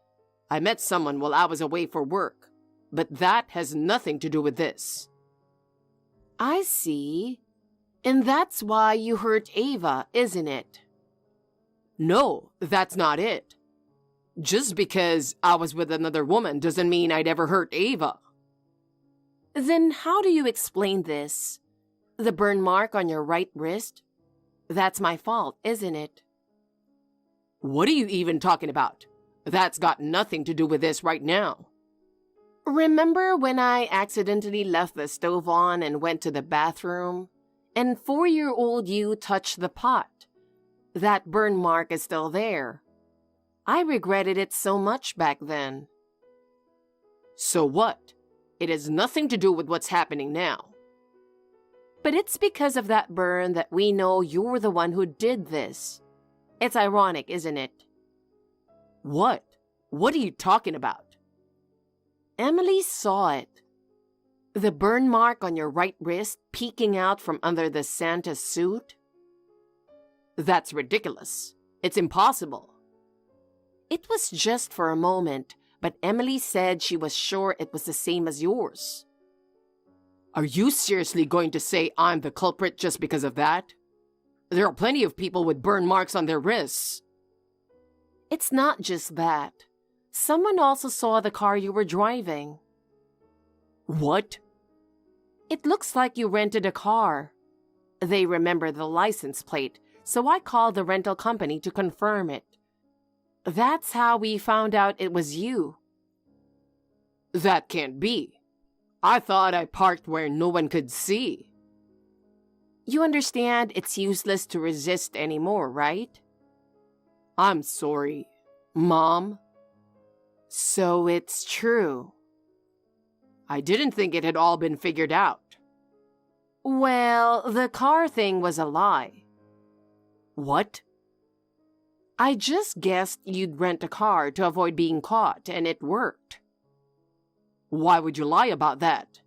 I met someone while I was away for work, but that has nothing to do with this. I see. And that's why you hurt Ava, isn't it? No, that's not it. Just because I was with another woman doesn't mean I'd ever hurt Ava. Then how do you explain this? The burn mark on your right wrist? That's my fault, isn't it? What are you even talking about? That's got nothing to do with this right now. Remember when I accidentally left the stove on and went to the bathroom, and 4-year-old you touched the pot? That burn mark is still there. I regretted it so much back then. So what? It has nothing to do with what's happening now. But it's because of that burn that we know you're the one who did this. It's ironic, isn't it? What? What are you talking about? Emily saw it. The burn mark on your right wrist peeking out from under the Santa suit? That's ridiculous. It's impossible. It was just for a moment, but Emily said she was sure it was the same as yours. Are you seriously going to say I'm the culprit just because of that? There are plenty of people with burn marks on their wrists. It's not just that. Someone also saw the car you were driving. What? It looks like you rented a car. They remember the license plate, so I called the rental company to confirm it. That's how we found out it was you. That can't be. I thought I parked where no one could see. You understand it's useless to resist anymore, right? I'm sorry, Mom. So it's true. I didn't think it had all been figured out. Well, the car thing was a lie. What? I just guessed you'd rent a car to avoid being caught, and it worked. Why would you lie about that?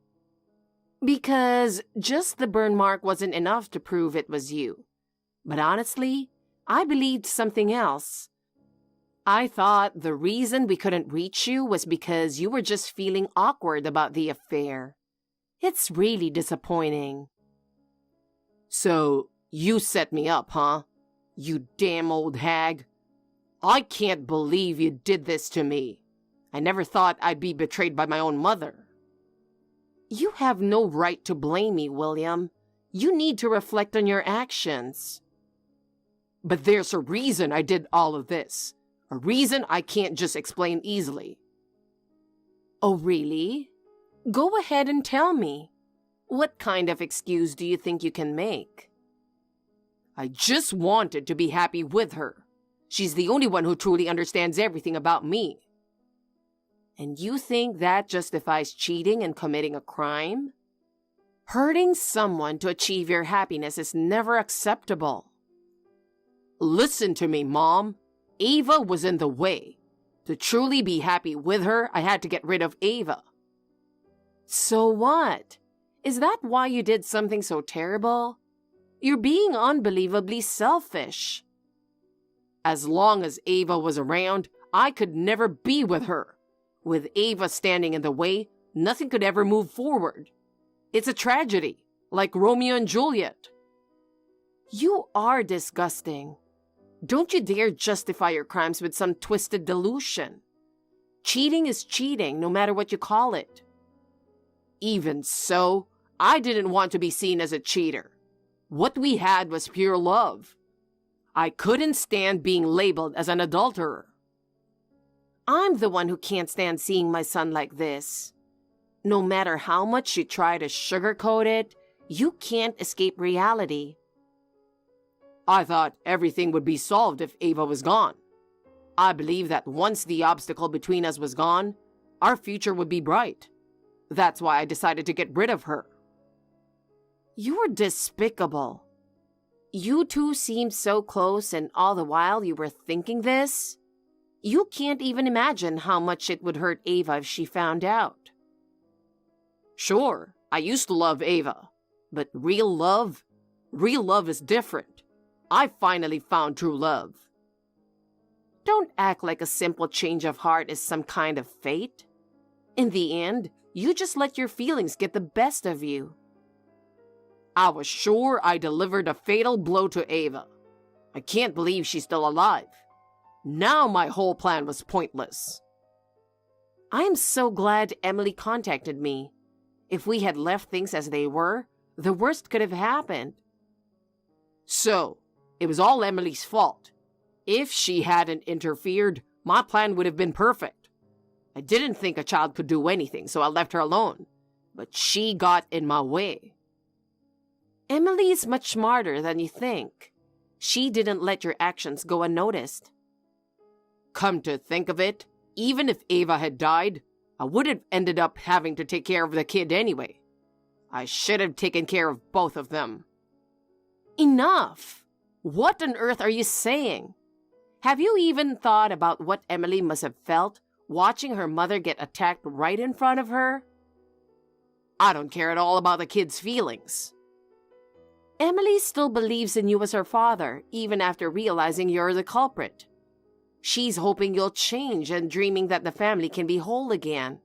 Because just the burn mark wasn't enough to prove it was you. But honestly, I believed something else. I thought the reason we couldn't reach you was because you were just feeling awkward about the affair. It's really disappointing. So, you set me up, huh? You damn old hag. I can't believe you did this to me. I never thought I'd be betrayed by my own mother. You have no right to blame me, William. You need to reflect on your actions. But there's a reason I did all of this. A reason I can't just explain easily. Oh, really? Go ahead and tell me. What kind of excuse do you think you can make? I just wanted to be happy with her. She's the only one who truly understands everything about me. And you think that justifies cheating and committing a crime? Hurting someone to achieve your happiness is never acceptable. Listen to me, Mom. Ava was in the way. To truly be happy with her, I had to get rid of Ava. So what? Is that why you did something so terrible? You're being unbelievably selfish. As long as Ava was around, I could never be with her. With Ava standing in the way, nothing could ever move forward. It's a tragedy, like Romeo and Juliet. You are disgusting. Don't you dare justify your crimes with some twisted delusion. Cheating is cheating, no matter what you call it. Even so, I didn't want to be seen as a cheater. What we had was pure love. I couldn't stand being labeled as an adulterer. I'm the one who can't stand seeing my son like this. No matter how much you try to sugarcoat it, you can't escape reality. I thought everything would be solved if Ava was gone. I believe that once the obstacle between us was gone, our future would be bright. That's why I decided to get rid of her. You're despicable. You two seemed so close, and all the while you were thinking this? You can't even imagine how much it would hurt Ava if she found out. Sure, I used to love Ava, but real love is different. I finally found true love. Don't act like a simple change of heart is some kind of fate. In the end, you just let your feelings get the best of you. I was sure I delivered a fatal blow to Ava. I can't believe she's still alive. Now my whole plan was pointless. I am so glad Emily contacted me. If we had left things as they were, the worst could have happened. So, it was all Emily's fault. If she hadn't interfered, my plan would have been perfect. I didn't think a child could do anything, so I left her alone. But she got in my way. Emily is much smarter than you think. She didn't let your actions go unnoticed. Come to think of it, even if Ava had died, I would have ended up having to take care of the kid anyway. I should have taken care of both of them. Enough! What on earth are you saying? Have you even thought about what Emily must have felt watching her mother get attacked right in front of her? I don't care at all about the kid's feelings. Emily still believes in you as her father, even after realizing you're the culprit. She's hoping you'll change and dreaming that the family can be whole again.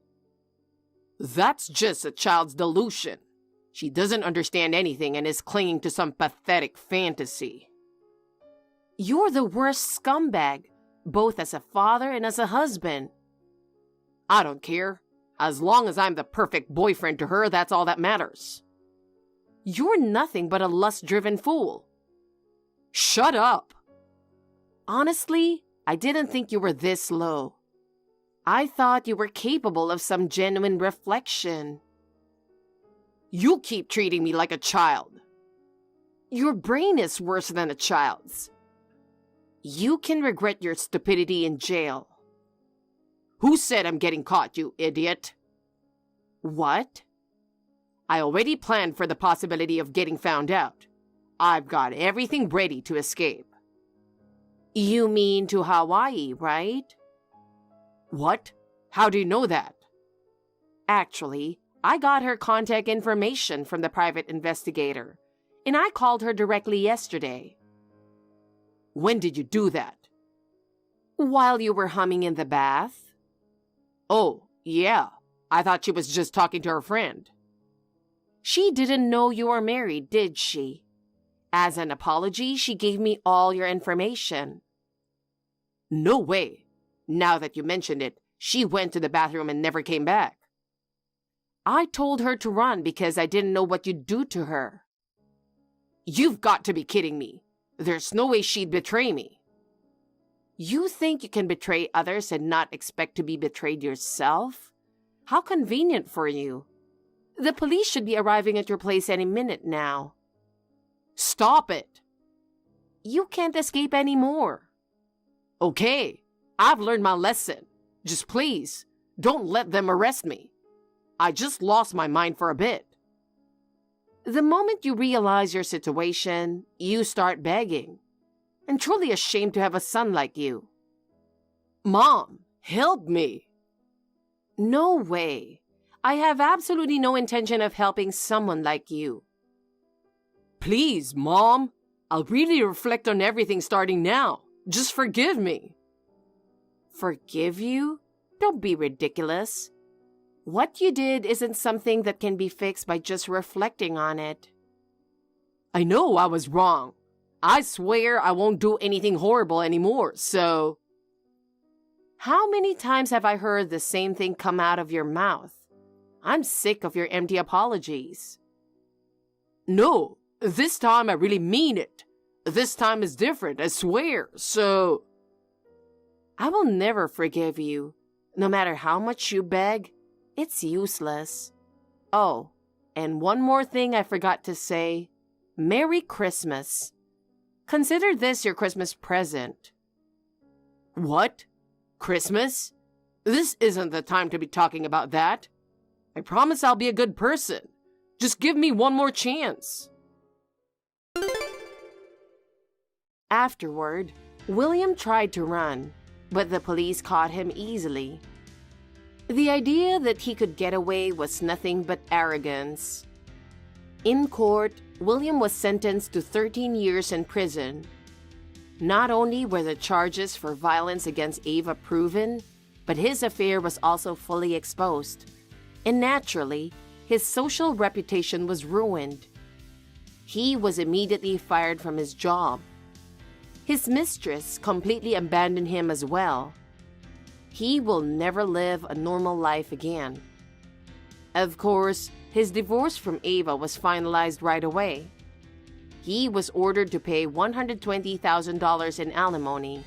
That's just a child's delusion. She doesn't understand anything and is clinging to some pathetic fantasy. You're the worst scumbag, both as a father and as a husband. I don't care. As long as I'm the perfect boyfriend to her, that's all that matters. You're nothing but a lust-driven fool. Shut up. Honestly, I didn't think you were this low. I thought you were capable of some genuine reflection. You keep treating me like a child. Your brain is worse than a child's. You can regret your stupidity in jail. Who said I'm getting caught, you idiot? What? I already planned for the possibility of getting found out. I've got everything ready to escape. You mean to Hawaii, right? What? How do you know that? Actually, I got her contact information from the private investigator, and I called her directly yesterday. When did you do that? While you were humming in the bath? Oh, yeah. I thought she was just talking to her friend. She didn't know you were married, did she? As an apology, she gave me all your information. No way. Now that you mentioned it, she went to the bathroom and never came back. I told her to run because I didn't know what you'd do to her. You've got to be kidding me. There's no way she'd betray me. You think you can betray others and not expect to be betrayed yourself? How convenient for you. The police should be arriving at your place any minute now. Stop it. You can't escape anymore. Okay, I've learned my lesson. Just please, don't let them arrest me. I just lost my mind for a bit. The moment you realize your situation, you start begging. I'm truly ashamed to have a son like you. Mom, help me. No way. I have absolutely no intention of helping someone like you. Please, Mom. I'll really reflect on everything starting now. Just forgive me. Forgive you? Don't be ridiculous. What you did isn't something that can be fixed by just reflecting on it. I know I was wrong. I swear I won't do anything horrible anymore, so... How many times have I heard the same thing come out of your mouth? I'm sick of your empty apologies. No, this time I really mean it. This time is different, I swear, so... I will never forgive you. No matter how much you beg, it's useless. Oh, and one more thing I forgot to say. Merry Christmas. Consider this your Christmas present. What? Christmas? This isn't the time to be talking about that. I promise I'll be a good person. Just give me one more chance. Afterward, William tried to run, but the police caught him easily. The idea that he could get away was nothing but arrogance. In court, William was sentenced to 13 years in prison. Not only were the charges for violence against Ava proven, but his affair was also fully exposed. And naturally, his social reputation was ruined. He was immediately fired from his job. His mistress completely abandoned him as well. He will never live a normal life again. Of course, his divorce from Ava was finalized right away. He was ordered to pay $120,000 in alimony.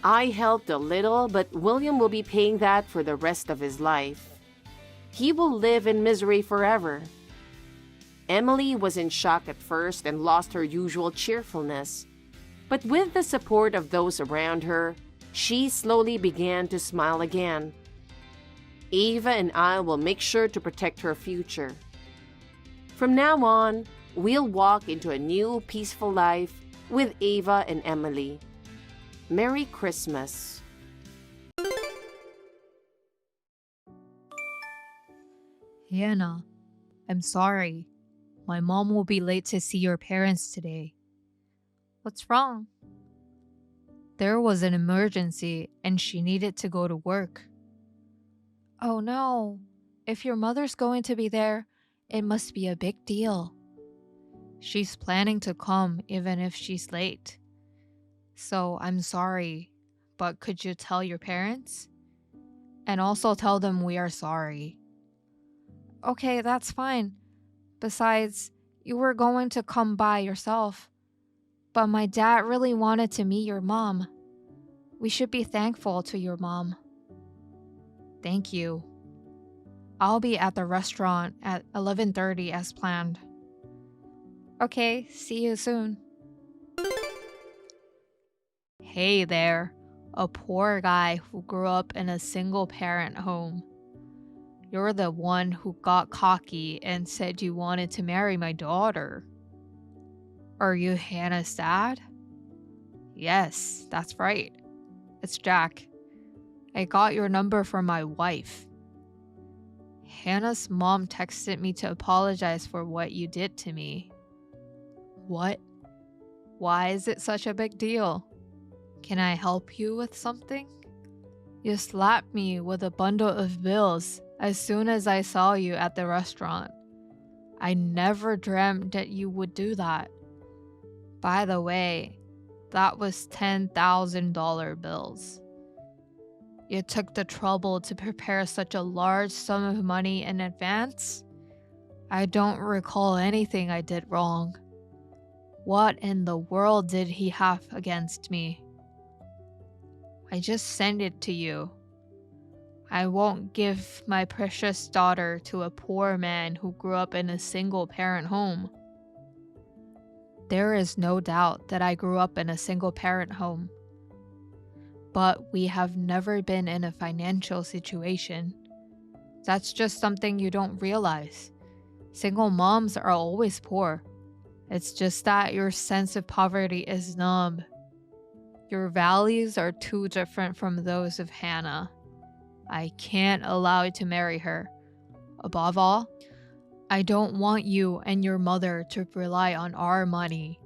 I helped a little, but William will be paying that for the rest of his life. He will live in misery forever. Emily was in shock at first and lost her usual cheerfulness. But with the support of those around her, she slowly began to smile again. Ava and I will make sure to protect her future. From now on, we'll walk into a new peaceful life with Ava and Emily. Merry Christmas. Hannah, I'm sorry. My mom will be late to see your parents today. What's wrong? There was an emergency and she needed to go to work. Oh no. If your mother's going to be there, it must be a big deal. She's planning to come even if she's late. So I'm sorry, but could you tell your parents? And also tell them we are sorry. Okay, that's fine. Besides, you were going to come by yourself. But my dad really wanted to meet your mom. We should be thankful to your mom. Thank you. I'll be at the restaurant at 11:30 as planned. Okay, see you soon. Hey there, a poor guy who grew up in a single-parent home. You're the one who got cocky and said you wanted to marry my daughter. Are you Hannah's dad? Yes, that's right. It's Jack. I got your number from my wife. Hannah's mom texted me to apologize for what you did to me. What? Why is it such a big deal? Can I help you with something? You slapped me with a bundle of bills as soon as I saw you at the restaurant. I never dreamt that you would do that. By the way, that was $10,000 bills. You took the trouble to prepare such a large sum of money in advance? I don't recall anything I did wrong. What in the world did he have against me? I just sent it to you. I won't give my precious daughter to a poor man who grew up in a single-parent home. There is no doubt that I grew up in a single-parent home. But we have never been in a financial situation. That's just something you don't realize. Single moms are always poor. It's just that your sense of poverty is numb. Your values are too different from those of Hannah. I can't allow you to marry her. Above all, I don't want you and your mother to rely on our money.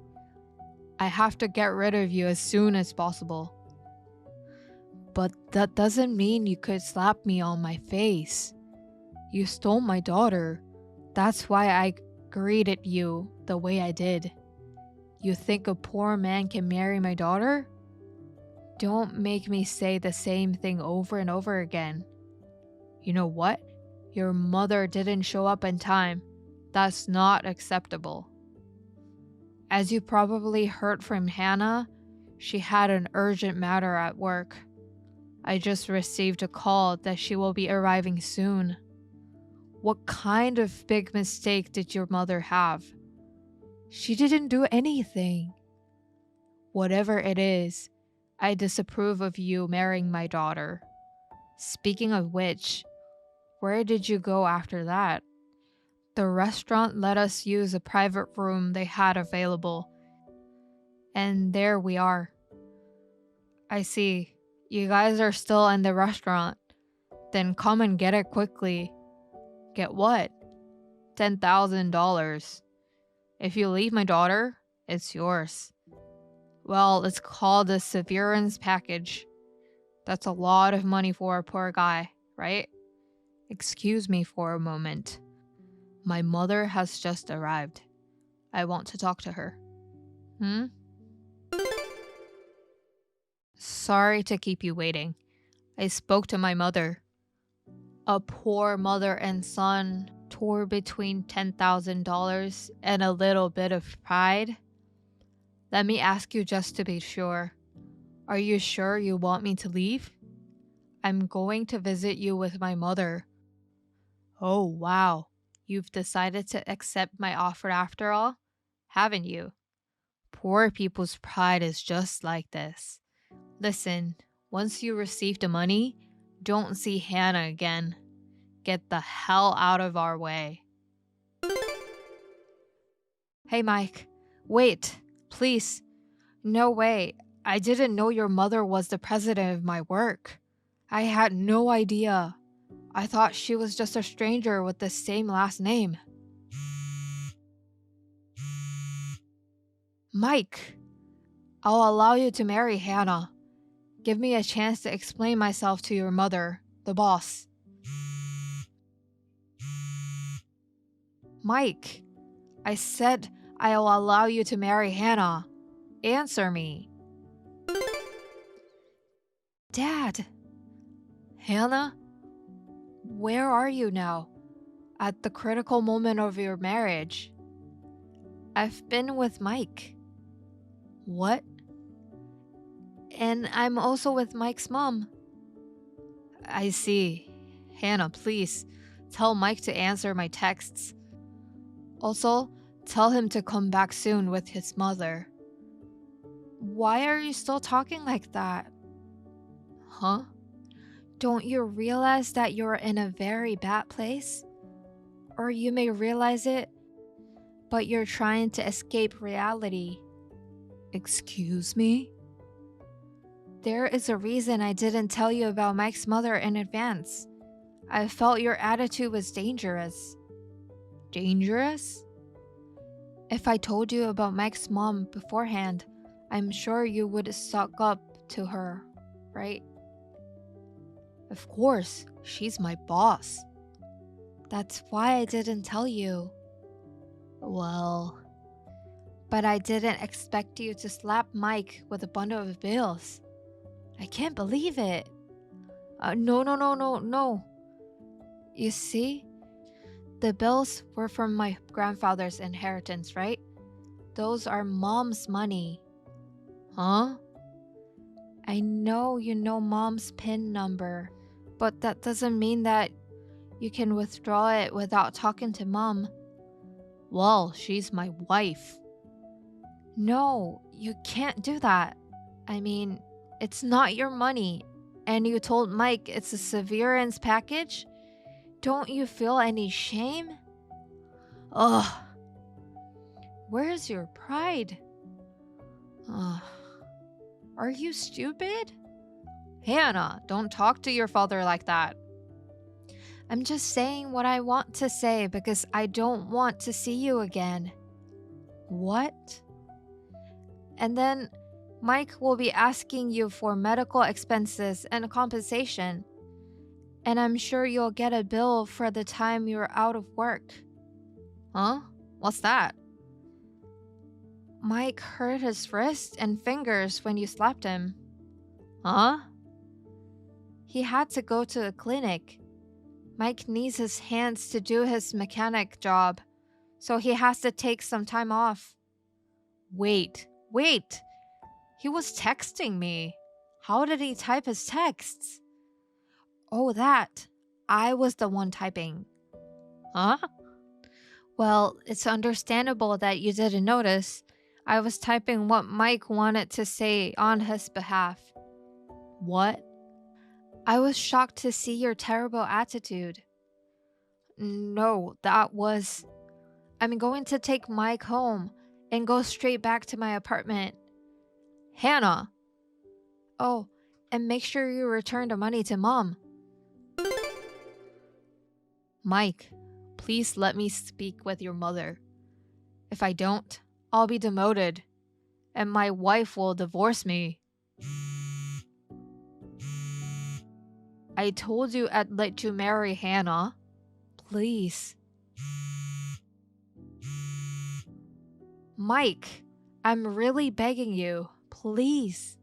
I have to get rid of you as soon as possible. But that doesn't mean you could slap me on my face. You stole my daughter. That's why I greeted you the way I did. You think a poor man can marry my daughter? Don't make me say the same thing over and over again. You know what? Your mother didn't show up in time. That's not acceptable. As you probably heard from Hannah, she had an urgent matter at work. I just received a call that she will be arriving soon. What kind of big mistake did your mother have? She didn't do anything. Whatever it is, I disapprove of you marrying my daughter. Speaking of which, where did you go after that? The restaurant let us use a private room they had available. And there we are. I see. You guys are still in the restaurant. Then come and get it quickly. Get what? $10,000. If you leave my daughter, it's yours. Well, it's called a severance package. That's a lot of money for a poor guy, right? Excuse me for a moment. My mother has just arrived. I want to talk to her. Sorry to keep you waiting. I spoke to my mother. A poor mother and son tore between $10,000 and a little bit of pride. Let me ask you just to be sure. Are you sure you want me to leave? I'm going to visit you with my mother. Oh, wow. You've decided to accept my offer after all, haven't you? Poor people's pride is just like this. Listen, once you receive the money, don't see Hannah again. get the hell out of our way. Hey, Mike. Wait, please. No way. I didn't know your mother was the president of my work. I had no idea. I thought she was just a stranger with the same last name. Mike, I'll allow you to marry Hannah. Give me a chance to explain myself to your mother, the boss. Mike, I said I'll allow you to marry Hannah. Answer me. Dad. Hannah? Where are you now? At the critical moment of your marriage. I've been with Mike. What? And I'm also with Mike's mom. I see. Hannah, please, tell Mike to answer my texts. Also, tell him to come back soon with his mother. Why are you still talking like that? Huh? Don't you realize that you're in a very bad place? Or you may realize it, but you're trying to escape reality. Excuse me? There is a reason I didn't tell you about Mike's mother in advance. I felt your attitude was dangerous. Dangerous? If I told you about Mike's mom beforehand, I'm sure you would suck up to her, right? Of course, she's my boss. That's why I didn't tell you. Well, but I didn't expect you to slap Mike with a bundle of bills. I can't believe it. No. You see, the bills were from my grandfather's inheritance, right? Those are mom's money. Huh? I know you know mom's PIN number, but that doesn't mean that you can withdraw it without talking to mom. Well, she's my wife. No, you can't do that. I mean, it's not your money, and you told Mike it's a severance package? Don't you feel any shame? Ugh. Where's your pride? Ugh. Are you stupid? Hannah, don't talk to your father like that. I'm just saying what I want to say because I don't want to see you again. What? And then Mike will be asking you for medical expenses and compensation. And I'm sure you'll get a bill for the time you're out of work. Huh? What's that? Mike hurt his wrist and fingers when you slapped him. Huh? He had to go to a clinic. Mike needs his hands to do his mechanic job, so he has to take some time off. Wait. He was texting me. How did he type his texts? Oh, that. I was the one typing. Huh? Well, it's understandable that you didn't notice. I was typing what Mike wanted to say on his behalf. What? I was shocked to see your terrible attitude. No, I'm going to take Mike home and go straight back to my apartment. Hannah! Oh, and make sure you return the money to mom. Mike, please let me speak with your mother. If I don't, I'll be demoted, and my wife will divorce me. I told you I'd let you marry Hannah. Please. Mike, I'm really begging you. Please.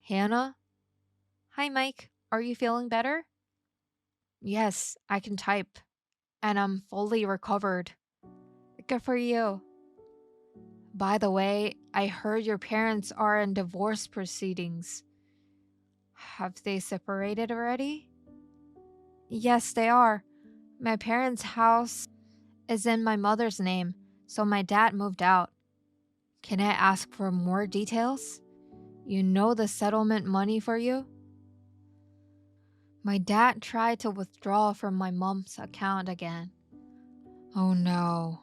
Hannah? Hi, Mike. Are you feeling better? Yes, I can type. And I'm fully recovered. Good for you. By the way, I heard your parents are in divorce proceedings. Have they separated already? Yes, they are. My parents' house is in my mother's name, so my dad moved out. Can I ask for more details? You know the settlement money for you? My dad tried to withdraw from my mom's account again. Oh no.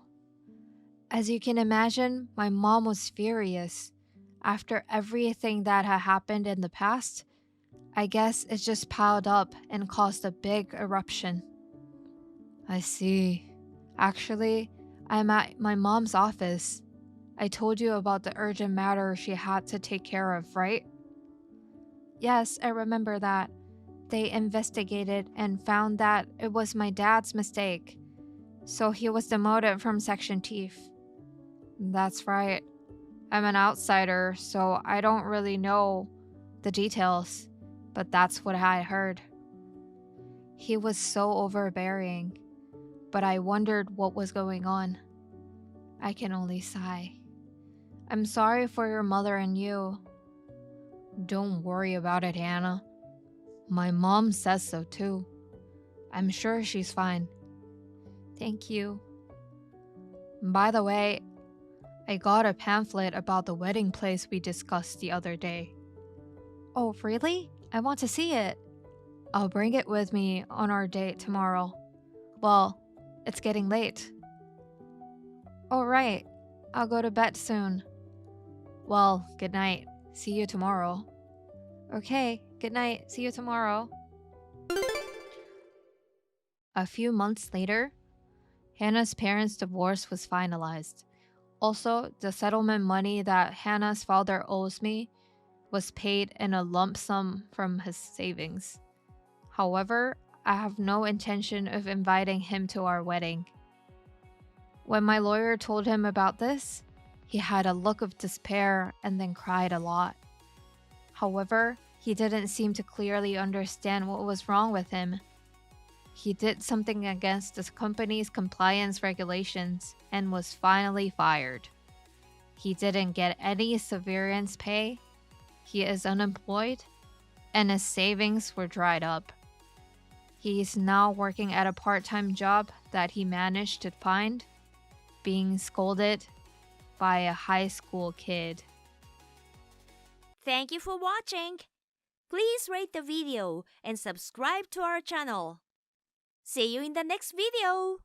As you can imagine, my mom was furious. After everything that had happened in the past, I guess it just piled up and caused a big eruption. I see. Actually, I'm at my mom's office. I told you about the urgent matter she had to take care of, right? Yes, I remember that. They investigated and found that it was my dad's mistake. So he was demoted from section chief. That's right. I'm an outsider, so I don't really know the details, but that's what I heard. He was so overbearing, but I wondered what was going on. I can only sigh. I'm sorry for your mother and you. Don't worry about it, Hannah. My mom says so too. I'm sure she's fine. Thank you. By the way, I got a pamphlet about the wedding place we discussed the other day. Oh, really? I want to see it. I'll bring it with me on our date tomorrow. Well, it's getting late. All right. I'll go to bed soon. Well, good night. See you tomorrow. Okay, good night. See you tomorrow. A few months later, Hannah's parents' divorce was finalized. Also, the settlement money that Hannah's father owes me was paid in a lump sum from his savings. However, I have no intention of inviting him to our wedding. When my lawyer told him about this, he had a look of despair and then cried a lot. However, he didn't seem to clearly understand what was wrong with him. He did something against the company's compliance regulations and was finally fired. He didn't get any severance pay, he is unemployed, and his savings were dried up. He is now working at a part-time job that he managed to find, being scolded by a high school kid. Thank you for watching. Please rate the video and subscribe to our channel. See you in the next video.